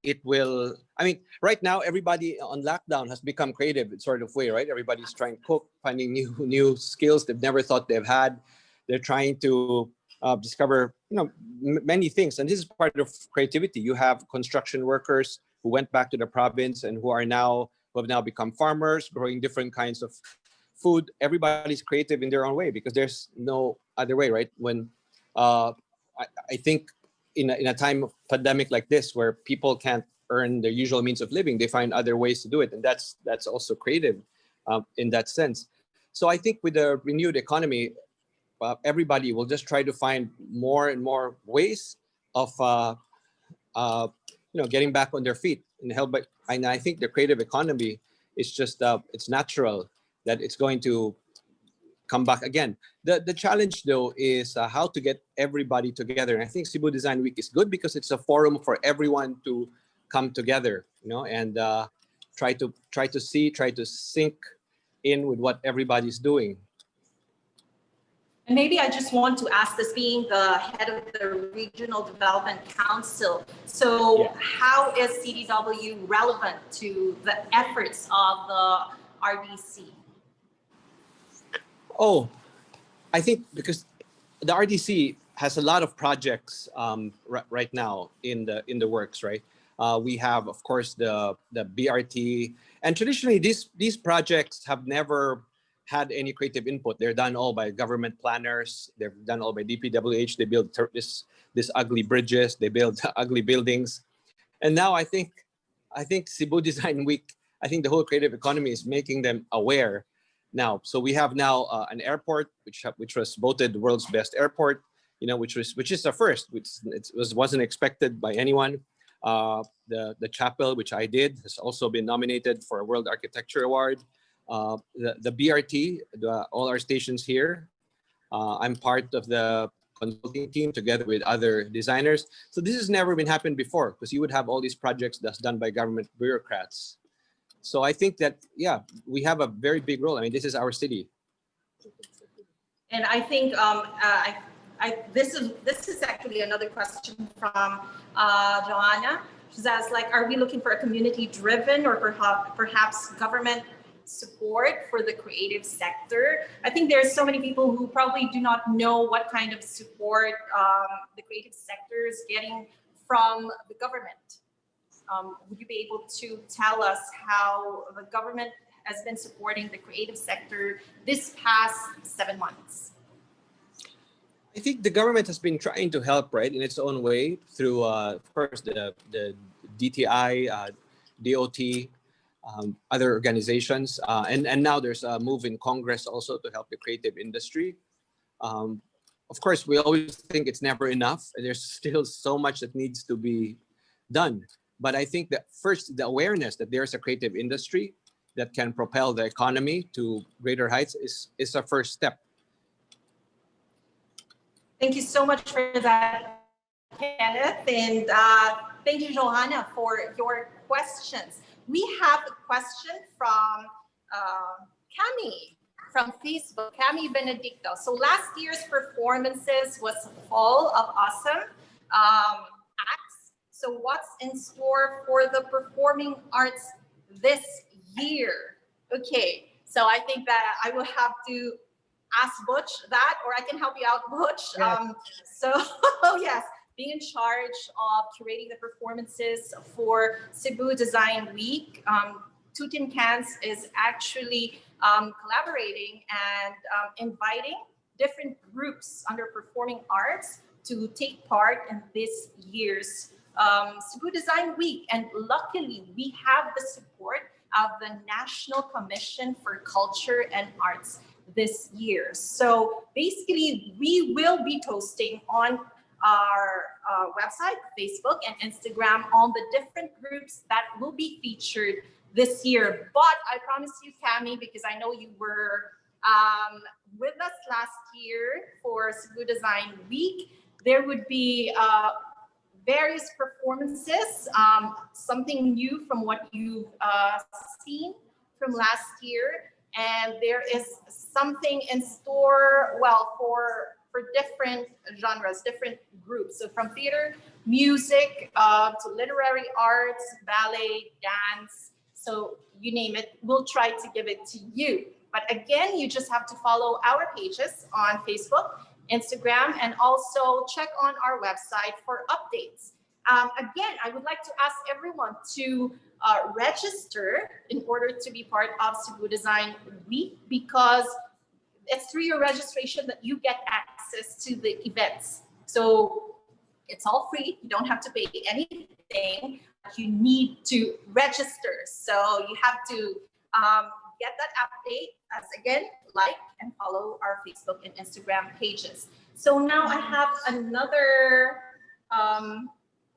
it will, I mean, right now, everybody on lockdown has become creative in sort of way, right? Everybody's trying to cook, finding new skills they've never thought they've had. They're trying to discover, many things. And this is part of creativity. You have construction workers who went back to the province and who have now become farmers, growing different kinds of food. Everybody's creative in their own way because there's no other way, right? When I think in a time of pandemic like this, where people can't earn their usual means of living, they find other ways to do it, and that's also creative in that sense. So I think with the renewed economy, everybody will just try to find more and more ways of getting back on their feet and help. And I think the creative economy is just it's natural that it's going to come back again. The challenge though is how to get everybody together. And I think Cebu Design Week is good because it's a forum for everyone to come together, and try to sync in with what everybody's doing. And maybe I just want to ask this, being the head of the Regional Development Council. So how is CDW relevant to the efforts of the RDC? Oh, I think because the RDC has a lot of projects right now in the works, right? We have, of course, the BRT, and traditionally these projects have never had any creative input. They're done all by government planners. They're done all by DPWH. They build this ugly bridges. They build ugly buildings, and now I think Cebu Design Week, I think the whole creative economy is making them aware now. So we have now an airport which was voted the world's best airport, which is a first, which wasn't expected by anyone. The chapel, which I did, has also been nominated for a World Architecture Award. The BRT, all our stations here. I'm part of the consulting team together with other designers. So this has never been happened before, because you would have all these projects that's done by government bureaucrats. So I think that, we have a very big role. I mean, this is our city. And I think I this is actually another question from Joanna. She says, like, are we looking for a community-driven or perhaps government support for the creative sector? I think there's so many people who probably do not know what kind of support the creative sector is getting from the government. Would you be able to tell us how the government has been supporting the creative sector this past 7 months? I think the government has been trying to help, right, in its own way through, of course, the DTI, DOT, other organizations, and now there's a move in Congress also to help the creative industry. Of course, we always think it's never enough. There's still so much that needs to be done. But I think that first, the awareness that there's a creative industry that can propel the economy to greater heights is a first step. Thank you so much for that, Kenneth. And thank you, Johanna, for your questions. We have a question from Cami from Facebook, Cami Benedicto. So last year's performances was full of awesome acts. So what's in store for the performing arts this year? Okay, so I think that I will have to ask Butch that, or I can help you out, Butch. Yes. So yes, being in charge of curating the performances for Cebu Design Week, Two Tin Cans is actually collaborating and inviting different groups under performing arts to take part in this year's Cebu Design Week. And luckily, we have the support of the National Commission for Culture and Arts this year. So basically, we will be posting on our website, Facebook, and Instagram on the different groups that will be featured this year. But I promise you, Cami, because I know you were with us last year for Cebu Design Week, there would be various performances, something new from what you've seen from last year. And there is something in store, well, for different genres, different groups. So from theater, music, to literary arts, ballet, dance. So you name it, we'll try to give it to you. But again, you just have to follow our pages on Facebook, Instagram, and also check on our website for updates. Again, I would like to ask everyone to register in order to be part of Cebu Design Week, because it's through your registration that you get access to the events. So it's all free. You don't have to pay anything. You need to register. So you have to get that update as, again, like and follow our Facebook and Instagram pages. So now I have another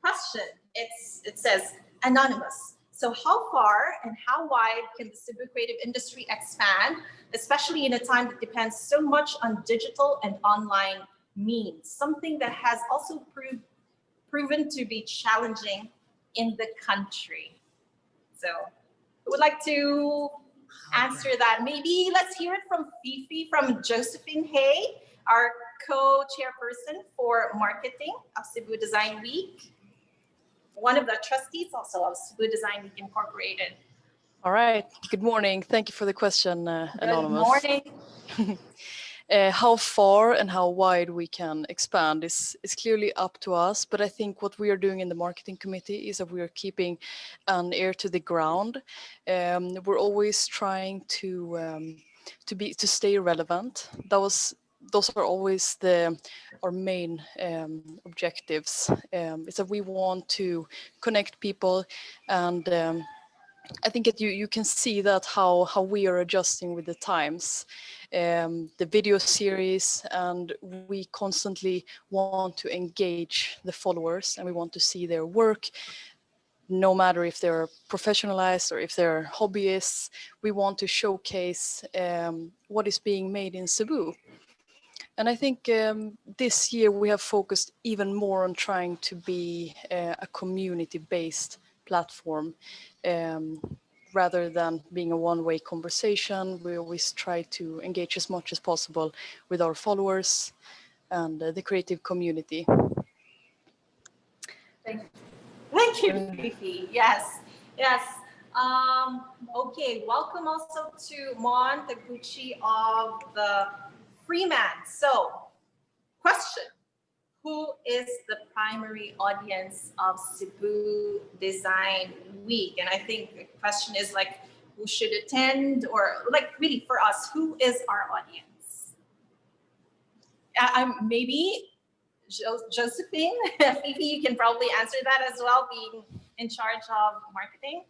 question. It says, anonymous. So how far and how wide can the Cebu creative industry expand, especially in a time that depends so much on digital and online means, something that has also proven to be challenging in the country? So I would like to answer that. Maybe let's hear it from Fifi, from Josephine Hay, our co-chairperson for marketing of Cebu Design Week, one of the trustees also of Cebu Design Week Incorporated. All right. Good morning. Thank you for the question, Anonymous. Good morning. How far and how wide we can expand is clearly up to us. But I think what we are doing in the marketing committee is that we are keeping an ear to the ground. We're always trying to stay relevant. Those are always our main objectives. Is that we want to connect people, and I think that you can see that how we are adjusting with the times, the video series, and we constantly want to engage the followers, and we want to see their work, no matter if they're professionalized or if they're hobbyists. We want to showcase what is being made in Cebu. And I think this year we have focused even more on trying to be a community-based platform rather than being a one-way conversation. We always try to engage as much as possible with our followers and the creative community. Thank you, Fifi. Yes, yes. Okay, welcome also to Mon Taguchi of the Freeman. So, question. Who is the primary audience of Cebu Design Week? And I think the question is like, who should attend, or like really for us, who is our audience? Maybe Josephine, Fifi, you can probably answer that as well, being in charge of marketing.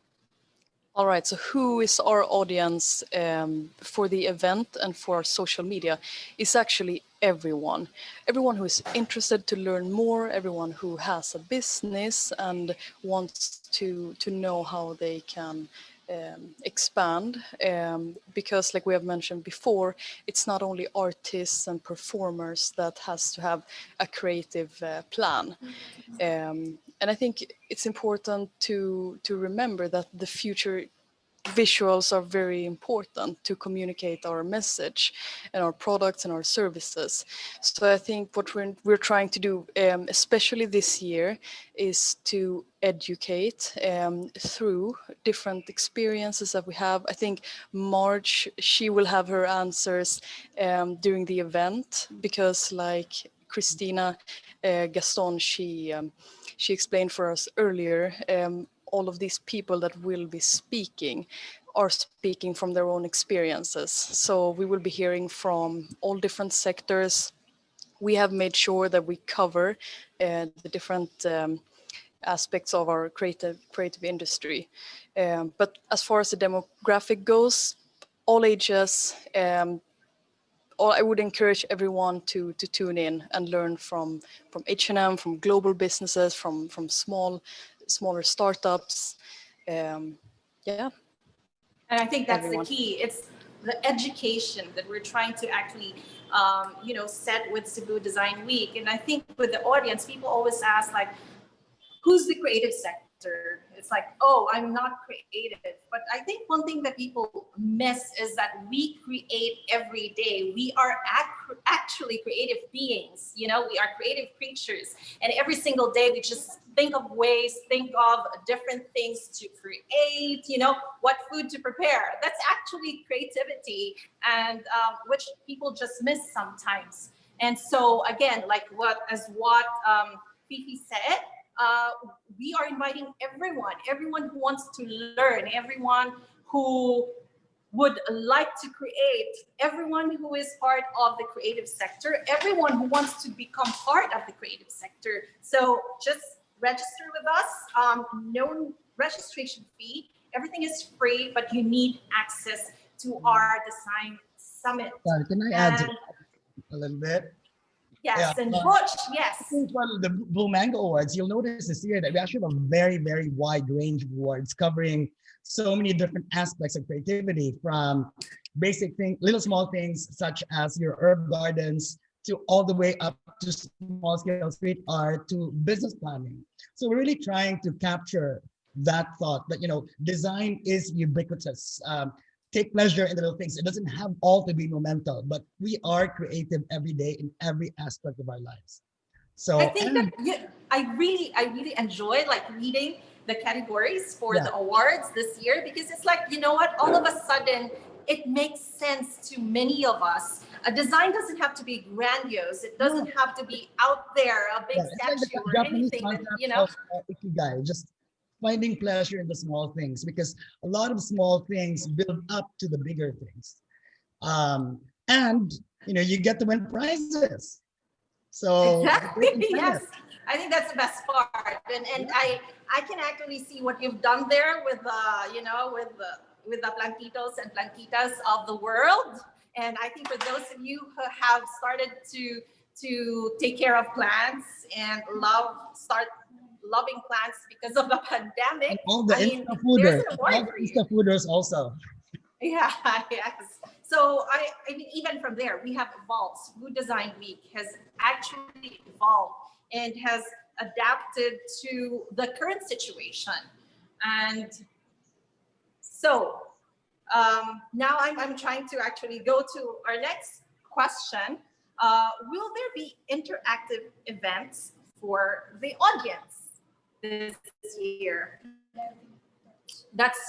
All right, so who is our audience for the event and for social media? Is actually everyone. Everyone who is interested to learn more, everyone who has a business and wants to know how they can expand, because like we have mentioned before, it's not only artists and performers that has to have a creative plan. And I think it's important to remember that the future visuals are very important to communicate our message and our products and our services. So I think what we're trying to do, especially this year, is to educate through different experiences that we have. I think Marge, she will have her answers during the event, because like Christina Gaston, she explained for us earlier, all of these people that will be speaking are speaking from their own experiences. So we will be hearing from all different sectors. We have made sure that we cover the different aspects of our creative industry. But as far as the demographic goes, all ages, I would encourage everyone to tune in and learn from H&M, from global businesses, from smaller startups. Yeah. And I think that's everyone. the key. It's the education that we're trying to actually, set with Cebu Design Week. And I think with the audience, people always ask like, who's the creative sector? It's like, oh, I'm not creative. But I think one thing that people miss is that we create every day. We are actually creative beings. We are creative creatures. And every single day we just think of ways, think of different things to create, what food to prepare. That's actually creativity, and which people just miss sometimes. And so again, like what Fifi said, we are inviting everyone who wants to learn, everyone who would like to create, everyone who is part of the creative sector, everyone who wants to become part of the creative sector. So just register with us, no registration fee, everything is free, but you need access to our design summit. Sorry, can I add a little bit? Yes, and Butch, yes. For the Blue Mango Awards, you'll notice this year that we actually have a very, very wide range of awards covering so many different aspects of creativity, from basic things, little small things such as your herb gardens, to all the way up to small scale street art, to business planning. So we're really trying to capture that thought that, design is ubiquitous. Take pleasure in the little things. It doesn't have all to be monumental, but we are creative every day in every aspect of our lives. So I think that I really enjoy like reading the categories for the awards this year, because it's like, what, all of a sudden it makes sense to many of us. A design doesn't have to be grandiose. It doesn't have to be out there, a big statue or anything that, Ikigai, just finding pleasure in the small things, because a lot of small things build up to the bigger things. And you get to win prizes. So exactly, yes. I think that's the best part. And I can actually see what you've done there with with the plantitos and plantitas of the world. And I think for those of you who have started to take care of plants and start loving plants because of the pandemic. And all the Insta fooders also. Yeah, yes. So I mean, even from there, we have evolved. Cebu Design Week has actually evolved and has adapted to the current situation. And so now I'm trying to actually go to our next question. Will there be interactive events for the audience this year? That's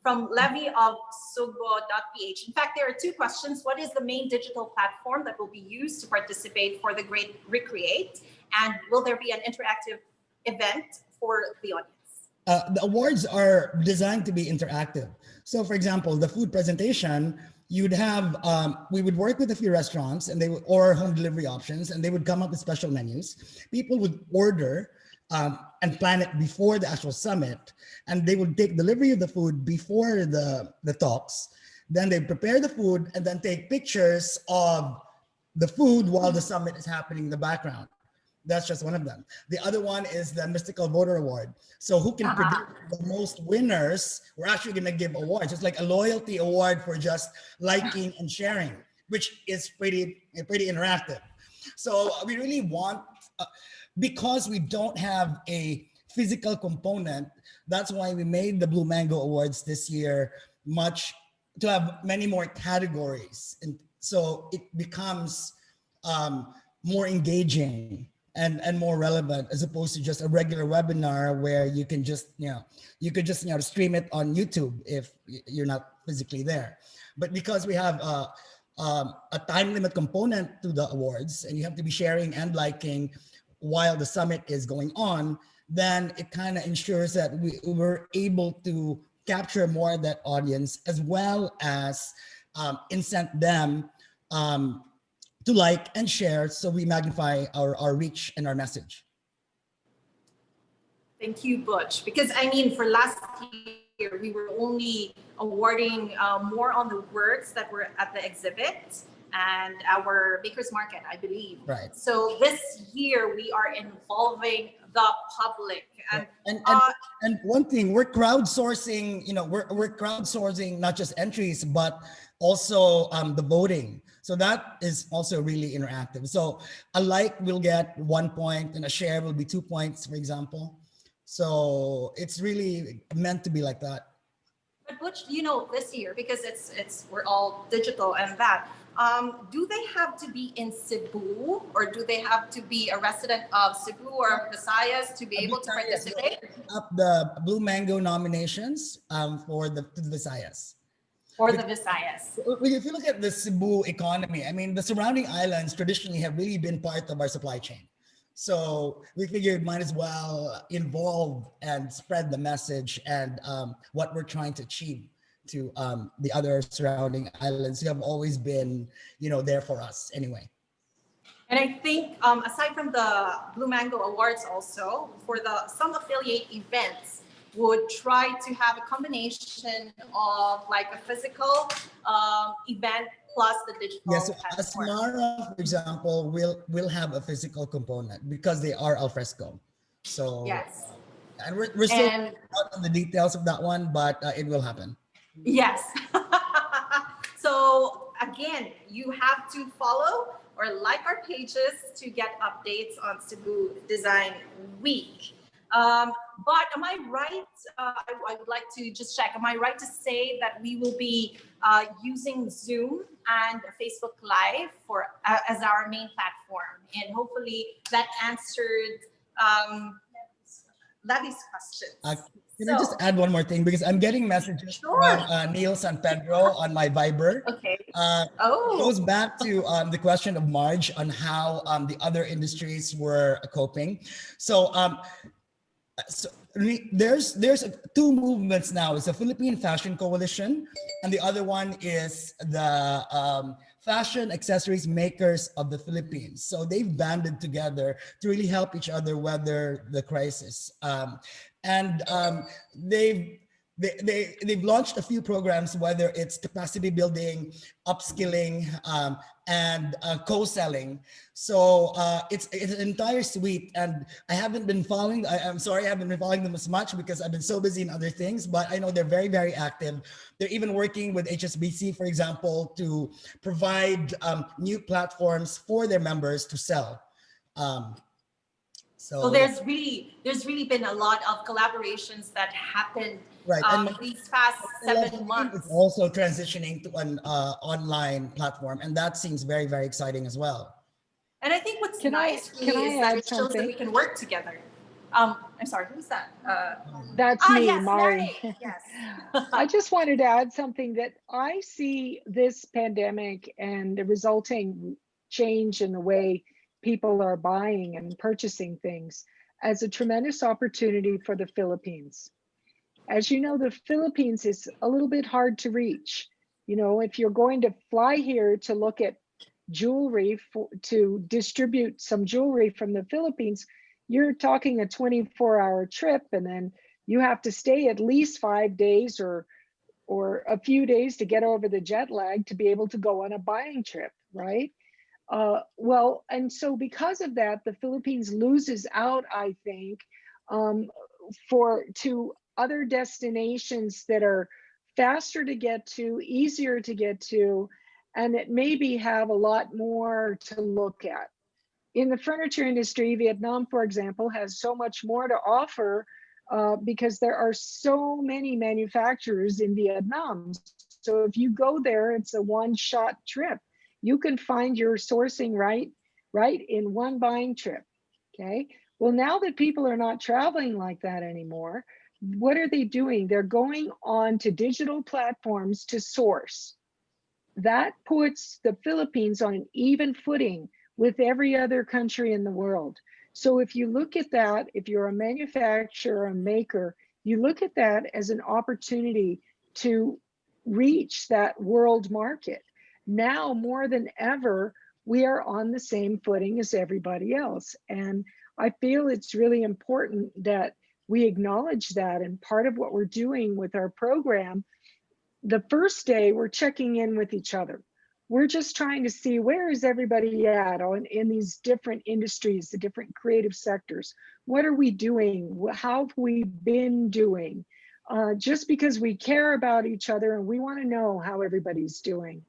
from Levy of Subo.ph. In fact, there are two questions. What is the main digital platform that will be used to participate for the Great Recreate? And will there be an interactive event for the audience? The awards are designed to be interactive. So for example, the food presentation, you'd have, we would work with a few restaurants and they would, or home delivery options, and they would come up with special menus. People would order and plan it before the actual summit, and they would take delivery of the food before the talks. Then they prepare the food and then take pictures of the food while the summit is happening in the background. That's just one of them. The other one is the Mystical Voter Award. So who can predict the most winners? We're actually going to give awards. It's like a loyalty award for just liking and sharing, which is pretty interactive. So we really want, because we don't have a physical component, that's why we made the Blue Mango Awards this year to have many more categories. And so it becomes more engaging and more relevant, as opposed to just a regular webinar where you can just, you could just, stream it on YouTube if you're not physically there. But because we have a time limit component to the awards, and you have to be sharing and liking while the summit is going on, then it kind of ensures that we're able to capture more of that audience, as well as incent them to like and share, so we magnify our reach and our message. Thank you, Butch. Because I mean, for last year, we were only awarding more on the works that were at the exhibit and our Baker's Market, I believe. Right. So this year, we are involving the public. And one thing, we're crowdsourcing, we're crowdsourcing not just entries, but also the voting. So that is also really interactive. So a like will get 1 point and a share will be 2 points, for example. So it's really meant to be like that. But Butch, this year, because we're all digital and that, do they have to be in Cebu, or do they have to be a resident of Cebu or Visayas to be able to participate? Up the Blue Mango nominations for the Visayas. For the Visayas. If you look at the Cebu economy, I mean, the surrounding islands traditionally have really been part of our supply chain. So we figured might as well involve and spread the message and what we're trying to achieve to the other surrounding islands who have always been, there for us anyway. And I think aside from the Blue Mango Awards also, for some affiliate events, would try to have a combination of like a physical event plus the digital. Yes, Asmara, for example, will have a physical component because they are al fresco. So yes, and we're still out on the details of that one, but it will happen. Yes. So again, you have to follow or like our pages to get updates on Cebu Design Week. But am I right? I would like to just check. Am I right to say that we will be using Zoom and Facebook Live as our main platform? And hopefully that answered Levy's questions. Can I just add one more thing? Because I'm getting messages from Neil San Pedro on my Viber. Okay. It goes back to the question of Marge on how the other industries were coping. So, there's two movements now. It's the Philippine Fashion Coalition, and the other one is the Fashion Accessories Makers of the Philippines. So they've banded together to really help each other weather the crisis. They've launched a few programs, whether it's capacity building, upskilling, and co-selling. So it's an entire suite, and I haven't been following. I'm sorry, I haven't been following them as much because I've been so busy in other things. But I know they're very, very active. They're even working with HSBC, for example, to provide new platforms for their members to sell. So there's really been a lot of collaborations that happened these past 7 months. It's also transitioning to an online platform, and that seems very, very exciting as well. And I think what's Can nice I really is that add it shows that we something? can work together. I'm sorry, who's that? That's me, Yes, Mari. Mary. Yes. I just wanted to add something that I see this pandemic and the resulting change in the way people are buying and purchasing things as a tremendous opportunity for the Philippines. As you know, the Philippines is a little bit hard to reach. You know, if you're going to fly here to look at jewelry to distribute some jewelry from the Philippines, you're talking a 24-hour trip, and then you have to stay at least 5 days or a few days to get over the jet lag to be able to go on a buying trip, right? Well, and so because of that, the Philippines loses out, I think, to other destinations that are faster to get to, easier to get to, and that maybe have a lot more to look at. In the furniture industry, Vietnam, for example, has so much more to offer because there are so many manufacturers in Vietnam. So if you go there, it's a one-shot trip. You can find your sourcing right in one buying trip, okay? Well, now that people are not traveling like that anymore, what are they doing? They're going on to digital platforms to source. That puts the Philippines on an even footing with every other country in the world. So if you look at that, if you're a manufacturer, a maker, you look at that as an opportunity to reach that world market. Now more than ever, we are on the same footing as everybody else. And I feel it's really important that we acknowledge that. And part of what we're doing with our program, the first day we're checking in with each other. We're just trying to see where is everybody at in these different industries, the different creative sectors. What are we doing? How have we been doing? Just because we care about each other and we want to know how everybody's doing.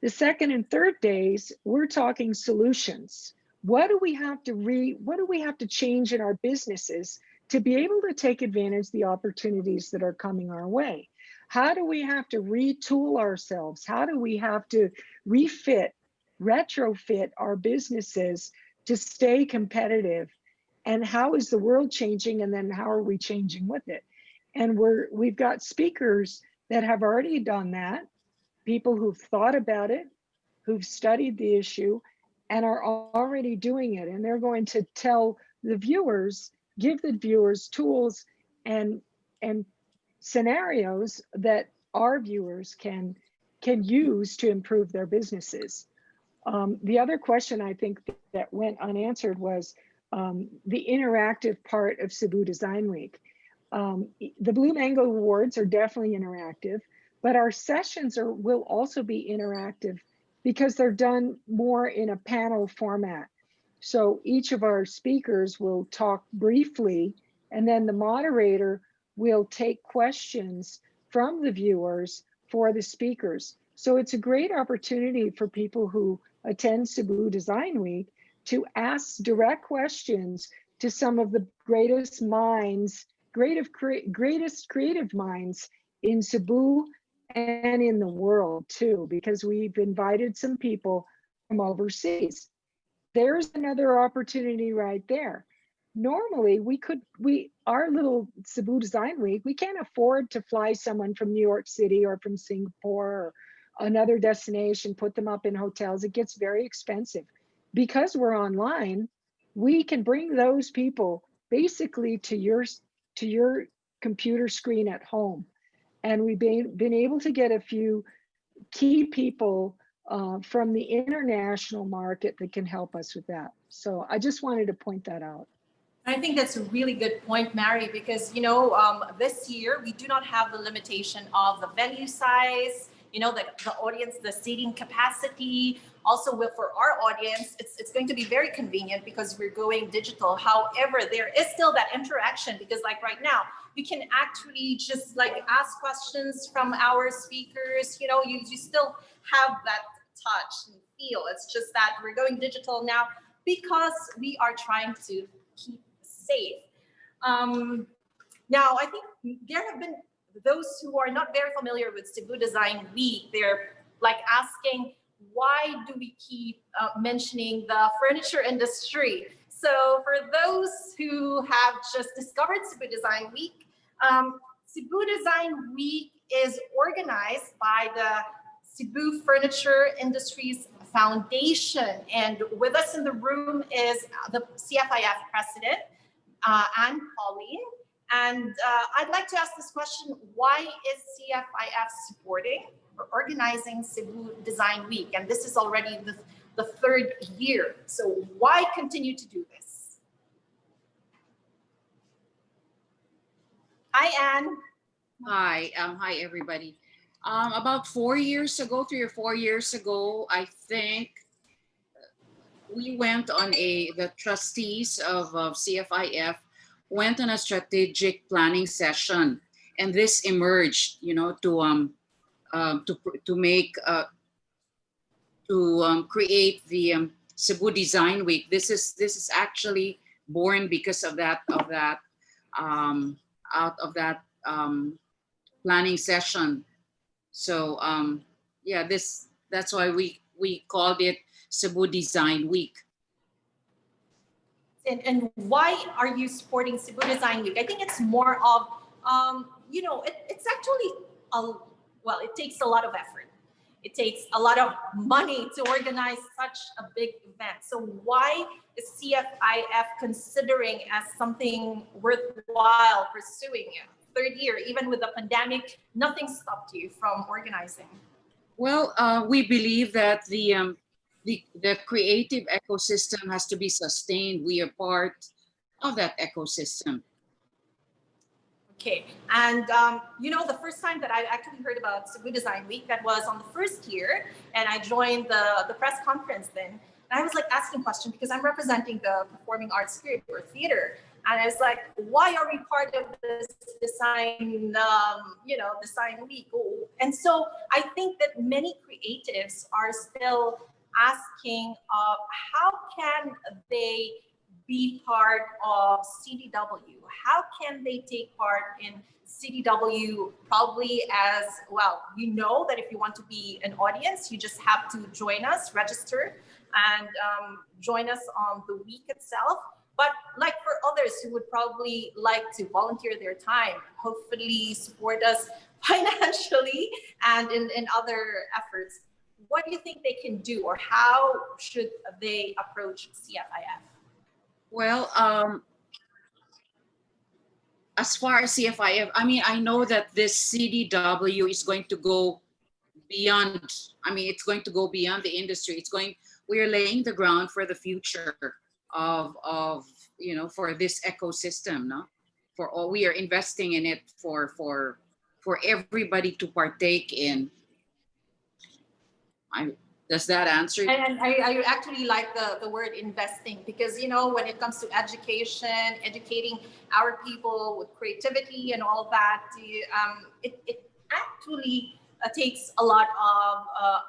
The second and third days, we're talking solutions. What do we have to change in our businesses to be able to take advantage of the opportunities that are coming our way? How do we have to retool ourselves? How do we have to retrofit our businesses to stay competitive? And how is the world changing? And then how are we changing with it? And we've got speakers that have already done that, people who've thought about it, who've studied the issue, and are already doing it. And they're going to tell the viewers, give the viewers tools and scenarios that our viewers can use to improve their businesses. The other question I think that went unanswered was the interactive part of Cebu Design Week. The Blue Mango Awards are definitely interactive, but our sessions will also be interactive because they're done more in a panel format. So each of our speakers will talk briefly, and then the moderator will take questions from the viewers for the speakers. So it's a great opportunity for people who attend Cebu Design Week to ask direct questions to some of the greatest creative minds in Cebu and in the world too, because we've invited some people from overseas. There's another opportunity right there. Normally our little Cebu Design Week, we can't afford to fly someone from New York City or from Singapore or another destination, put them up in hotels. It gets very expensive. Because we're online, we can bring those people basically to your computer screen at home. And we've been able to get a few key people from the international market that can help us with that. So I just wanted to point that out. I think that's a really good point, Mary, because, this year we do not have the limitation of the venue size, the audience, the seating capacity. Also, for our audience, it's going to be very convenient because we're going digital. However, there is still that interaction because like right now, you can actually just like ask questions from our speakers. You still have that touch and feel. It's just that we're going digital now because we are trying to keep safe. Now, I think there have been those who are not very familiar with Cebu Design Week. They're like asking, why do we keep mentioning the furniture industry? So for those who have just discovered Cebu Design Week, Cebu Design Week is organized by the Cebu Furniture Industries Foundation. And with us in the room is the CFIF president, Anne Pauline. And I'd like to ask this question: why is CFIF supporting or organizing Cebu Design Week? And this is already the third year. So why continue to do this? Hi, Anne. Hi, hi everybody. About 4 years ago, 3 or 4 years ago, I think we went on the trustees of CFIF went on a strategic planning session, and this emerged, to make create the Cebu Design Week. This is actually born because of that out of that planning session. So yeah, that's why we called it Cebu Design Week. And why are you supporting Cebu Design Week? I think it's more of, it's actually, well, it takes a lot of effort. It takes a lot of money to organize such a big event. So why is CFIF considering as something worthwhile pursuing it? Third year, even with the pandemic, nothing stopped you from organizing. Well, we believe that the creative ecosystem has to be sustained. We are part of that ecosystem. Okay, and the first time that I actually heard about Cebu Design Week, that was on the first year, and I joined the press conference then. And I was like asking questions because I'm representing the performing arts field or theater. And I was like, why are we part of this design, design week? And so I think that many creatives are still asking how can they be part of CDW? How can they take part in CDW? Probably as well, that if you want to be an audience, you just have to join us, register, and join us on the week itself. But like for others who would probably like to volunteer their time, hopefully support us financially and in other efforts, what do you think they can do, or how should they approach CFIF? Well, as far as CFIF, I know that this CDW is going to go beyond. It's going to go beyond the industry. We are laying the ground for the future of for this ecosystem, no? For all, we are investing in it for everybody to partake in. Does that answer? And I actually like the word investing, because when it comes to education, educating our people with creativity and all that, it actually takes a lot of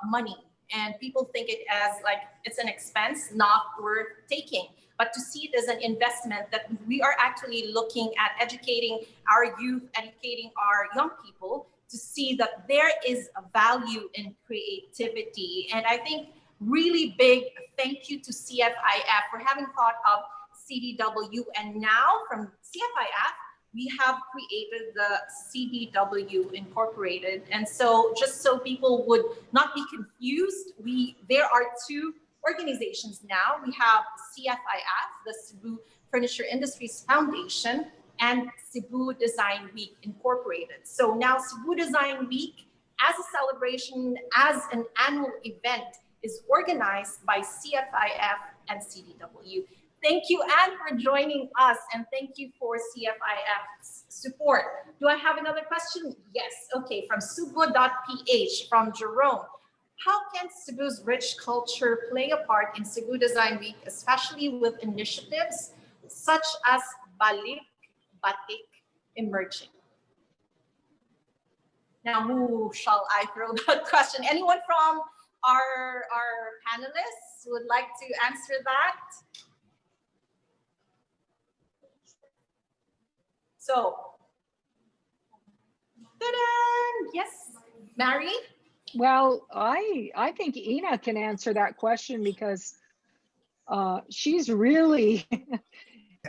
money, and people think it as like it's an expense not worth taking. But to see it as an investment, that we are actually looking at educating our youth, educating our young people to see that there is a value in creativity. And I think really big thank you to CFIF for having thought of CDW. And now from CFIF, we have created the CDW Incorporated. And so just so people would not be confused, there are two organizations now. We have CFIF, the Cebu Furniture Industries Foundation, and Cebu Design Week Incorporated. So now Cebu Design Week, as a celebration, as an annual event, is organized by CFIF and CDW. Thank you, Anne, for joining us, and thank you for CFIF's support. Do I have another question? Yes. Okay, from Subo.ph, from Jerome. How can Cebu's rich culture play a part in Cebu Design Week, especially with initiatives such as Balik Batik emerging? Now, who shall I throw that question? Anyone from our panelists would like to answer that? So, ta-da! Yes, Mary? Well, I think Ina can answer that question because she's really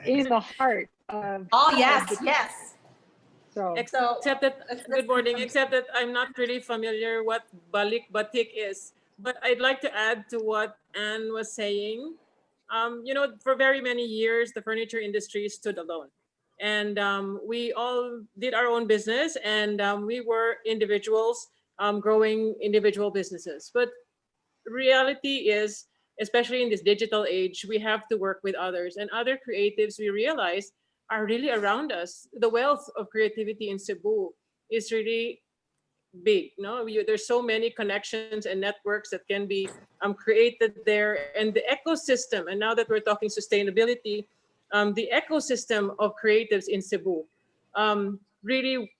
in the heart of. Oh, of yes, the, yes. so Except that, good morning, except that I'm not really familiar what balik batik is. But I'd like to add to what Anne was saying. You know, for very many years, the furniture industry stood alone. And we all did our own business, and we were individuals growing individual businesses. But reality is, especially in this digital age, we have to work with others, and other creatives we realize are really around us. The wealth of creativity in Cebu is really big. No, there's so many connections and networks that can be created there, and the ecosystem. And now that we're talking sustainability, the ecosystem of creatives in Cebu really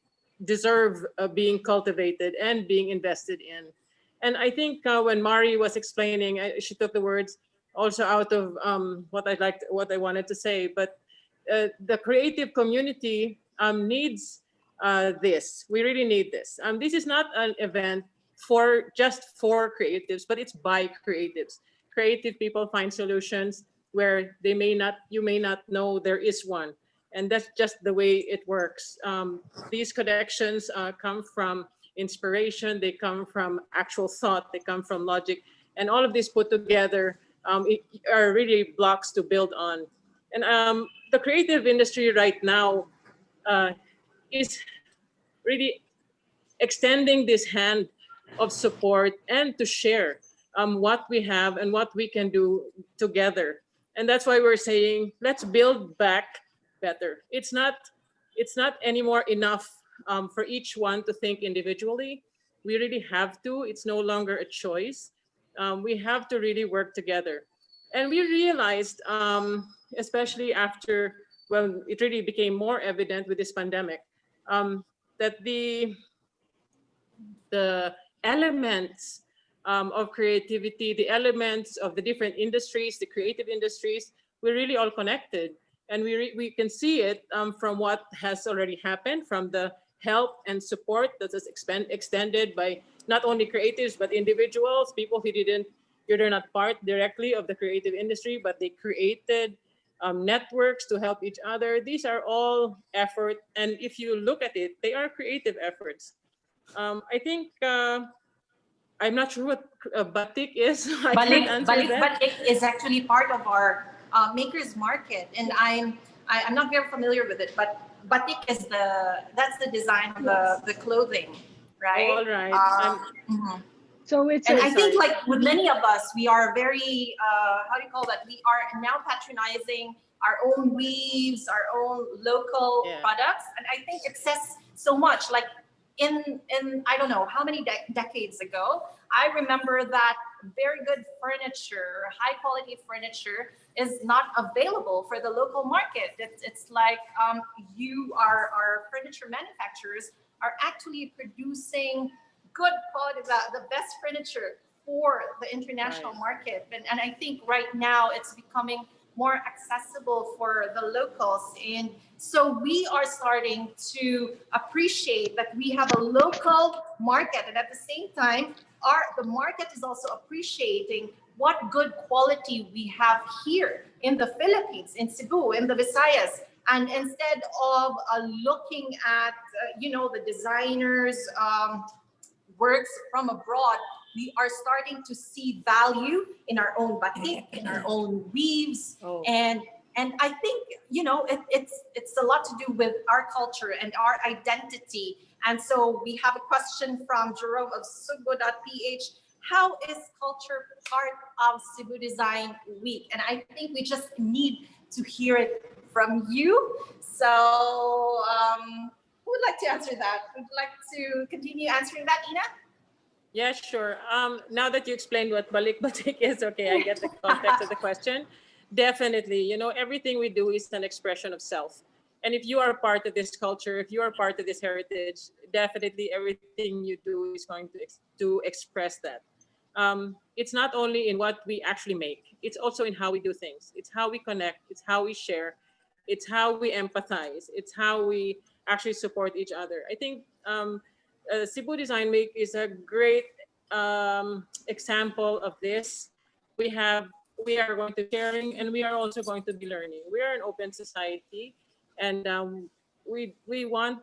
deserve being cultivated and being invested in. And I think when Mari was explaining, she took the words also out of what I wanted to say. But the creative community needs this. We really need this. This is not an event for just for creatives, but it's by creatives. Creative people find solutions where you may not know there is one, and that's just the way it works. These connections come from inspiration, they come from actual thought, they come from logic, and all of this put together are really blocks to build on. And the creative industry right now is really extending this hand of support and to share what we have and what we can do together. And that's why we're saying, let's build back better. It's not anymore enough for each one to think individually. We really have to. It's no longer a choice. We have to really work together. And we realized, especially after, well, it really became more evident with this pandemic, that the elements of creativity, the elements of the different industries, the creative industries, we're really all connected. And we can see it from what has already happened, from the help and support that is extended by not only creatives, but individuals, people who you're not part directly of the creative industry, but they created networks to help each other. These are all effort. And if you look at it, they are creative efforts. I think I'm not sure what batik is. I can't answer that. Batik is actually part of our makers market, and I'm not very familiar with it, but batik is that's the design of the clothing, right? All right. Mhm. So it's and I think like with many of us, we are very how do you call that? We are now patronizing our own weaves, our own local products, and I think it says so much. Like in I don't know how many decades ago, I remember that very good furniture, high quality furniture, is not available for the local market. It's like our furniture manufacturers are actually producing good quality, the best furniture for the international market. And I think right now it's becoming more accessible for the locals. And so we are starting to appreciate that we have a local market. And at the same time, the market is also appreciating what good quality we have here in the Philippines, in Cebu, in the Visayas. And instead of looking at, the designers' works from abroad, we are starting to see value in our own batik, in our own weaves, and I think it's a lot to do with our culture and our identity. And so we have a question from Jerome of Cebu.ph. How is culture part of Cebu Design Week? And I think we just need to hear it from you. So who would like to answer that? Would like to continue answering that, Ina? Yeah, sure. Now that you explained what balik batik is, okay, I get the context of the question. Definitely, everything we do is an expression of self. And if you are part of this culture, if you are part of this heritage, definitely everything you do is going to express that. It's not only in what we actually make, it's also in how we do things. It's how we connect, it's how we share, it's how we empathize, it's how we actually support each other. I think Cebu Design Week is a great example of this. We are going to sharing, and we are also going to be learning. We are an open society, and we want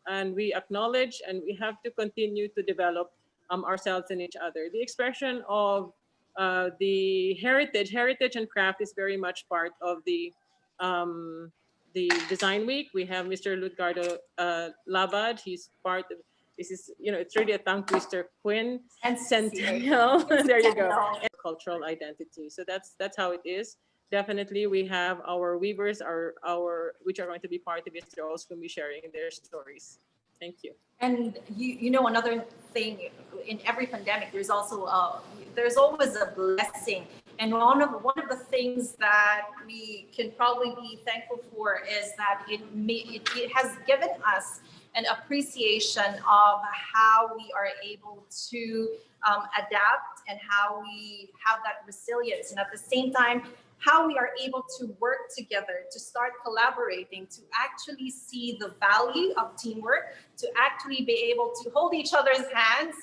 and we acknowledge, and we have to continue to develop ourselves and each other. The expression of the heritage and craft is very much part of the Design Week. We have Mr. Ludgardo Labad. He's part of this. Is, you know, it's really a tongue twister. Quinn and Centennial. There you go. And cultural identity. So that's how it is. Definitely, we have our weavers, our which are going to be part of it. They're also going to be sharing their stories. Thank you. And you know, another thing, in every pandemic, there's also there's always a blessing. And one of the things that we can probably be thankful for is that it has given us an appreciation of how we are able to adapt, and how we have that resilience, and at the same time, how we are able to work together, to start collaborating, to actually see the value of teamwork, to actually be able to hold each other's hands,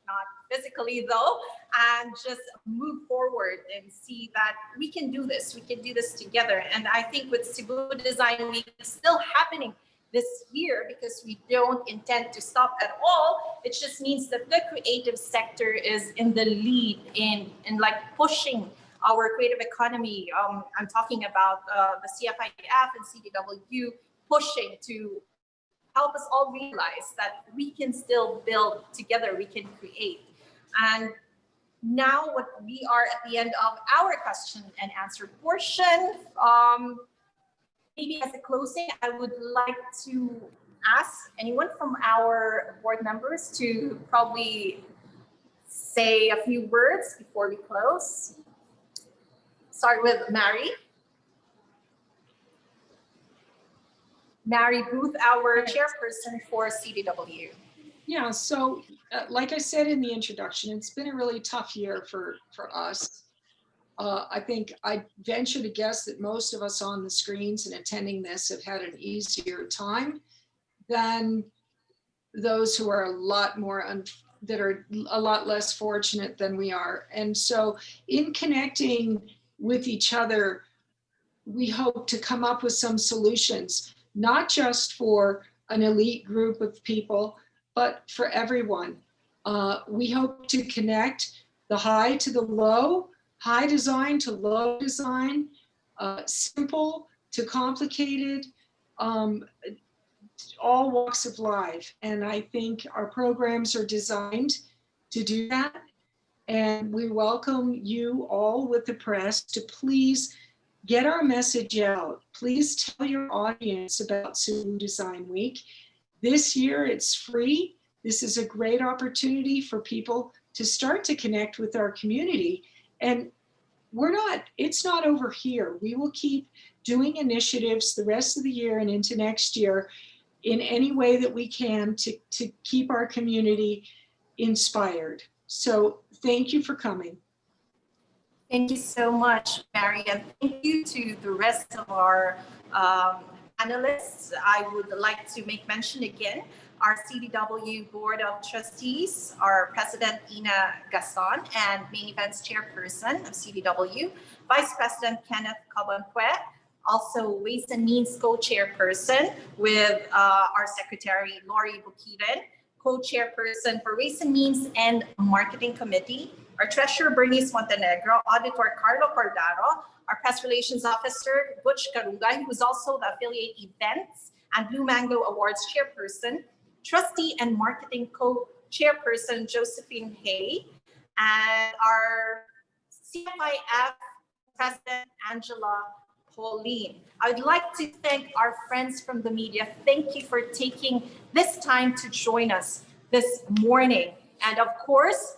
not physically though, and just move forward and see that we can do this together. And I think with Cebu Design Week still happening this year, because we don't intend to stop at all, it just means that the creative sector is in the lead in like pushing our creative economy. I'm talking about the CFIF and CDW pushing to help us all realize that we can still build together, we can create. And now what we are at the end of our question and answer portion, maybe as a closing, I would like to ask anyone from our board members to probably say a few words before we close. Start with Mary. Mary Booth, our chairperson for CDW. Yeah, so like I said in the introduction, it's been a really tough year for us. I think I venture to guess that most of us on the screens and attending this have had an easier time than those who are a lot more that are a lot less fortunate than we are. And so in connecting with each other, we hope to come up with some solutions, not just for an elite group of people, but for everyone. We hope to connect the high to the low, high design to low design, simple to complicated, all walks of life. And I think our programs are designed to do that. And we welcome you all with the press to please get our message out. Please tell your audience about Cebu Design Week. This year it's free. This is a great opportunity for people to start to connect with our community. And it's not over here. We will keep doing initiatives the rest of the year and into next year in any way that we can to keep our community inspired. So thank you for coming. Thank you so much, Mary, and thank you to the rest of our panelists. I would like to make mention again, our CDW Board of Trustees, our President Ina Gaston, and Main Events Chairperson of CDW, Vice President Kenneth Cabanque, also Ways and Means Co-Chairperson with our Secretary Lori Bukiren, Co-Chairperson for Ways and Means and Marketing Committee, our Treasurer Bernice Montenegro, Auditor Carlo Cordaro, our Press Relations Officer Butch Karugay, who's also the Affiliate Events and Blue Mango Awards Chairperson, Trustee and Marketing Co-Chairperson Josephine Hay, and our CFIF President Angela Pauline. I'd like to thank our friends from the media. Thank you for taking this time to join us this morning. And of course,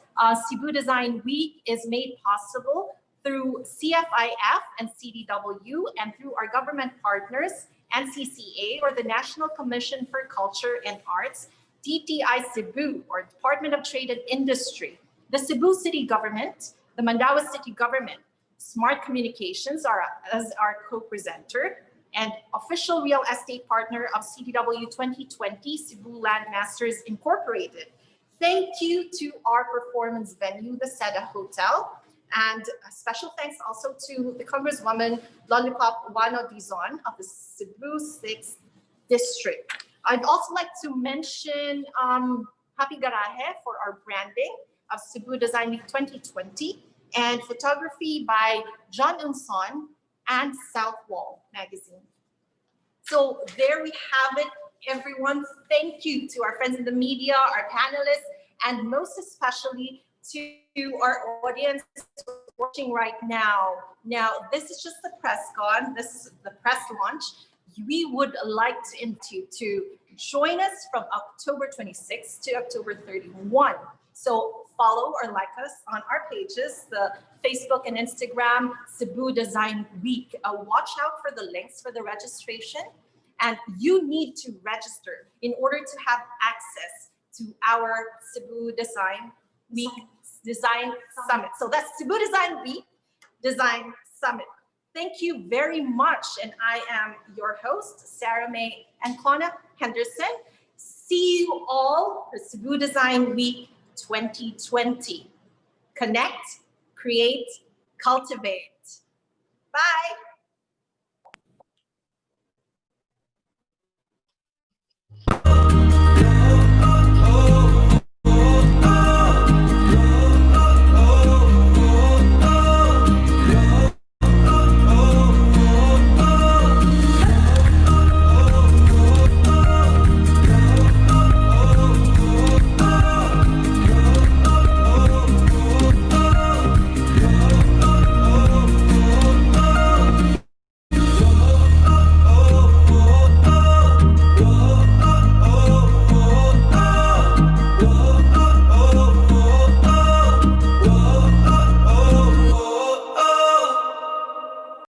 Cebu Design Week is made possible through CFIF and CDW and through our government partners, NCCA, or the National Commission for Culture and Arts, DTI Cebu, or Department of Trade and Industry, the Cebu City Government, the Mandaue City Government, Smart Communications as our co-presenter, and official real estate partner of CDW 2020, Cebu Landmasters Incorporated. Thank you to our performance venue, the Seda Hotel. And a special thanks also to the Congresswoman Lollipop Wano Dizon of the Cebu 6th District. I'd also like to mention Happy Garaje for our branding of Cebu Design Week 2020 and photography by John Unson and South Wall magazine. So there we have it, everyone. Thank you to our friends in the media, our panelists, and most especially to our audience watching right now. Now, this is just the Presscon. This is the press launch. We would like to join us from October 26th to October 31. So follow or like us on our pages, the Facebook and Instagram, Cebu Design Week. Watch out for the links for the registration. And you need to register in order to have access to our Cebu Design Week Design Summit. So that's Cebu Design Week Design Summit. Thank you very much. And I am your host, Sarah May Ancona Henderson. See you all at Cebu Design Week 2020. Connect, create, cultivate. Bye.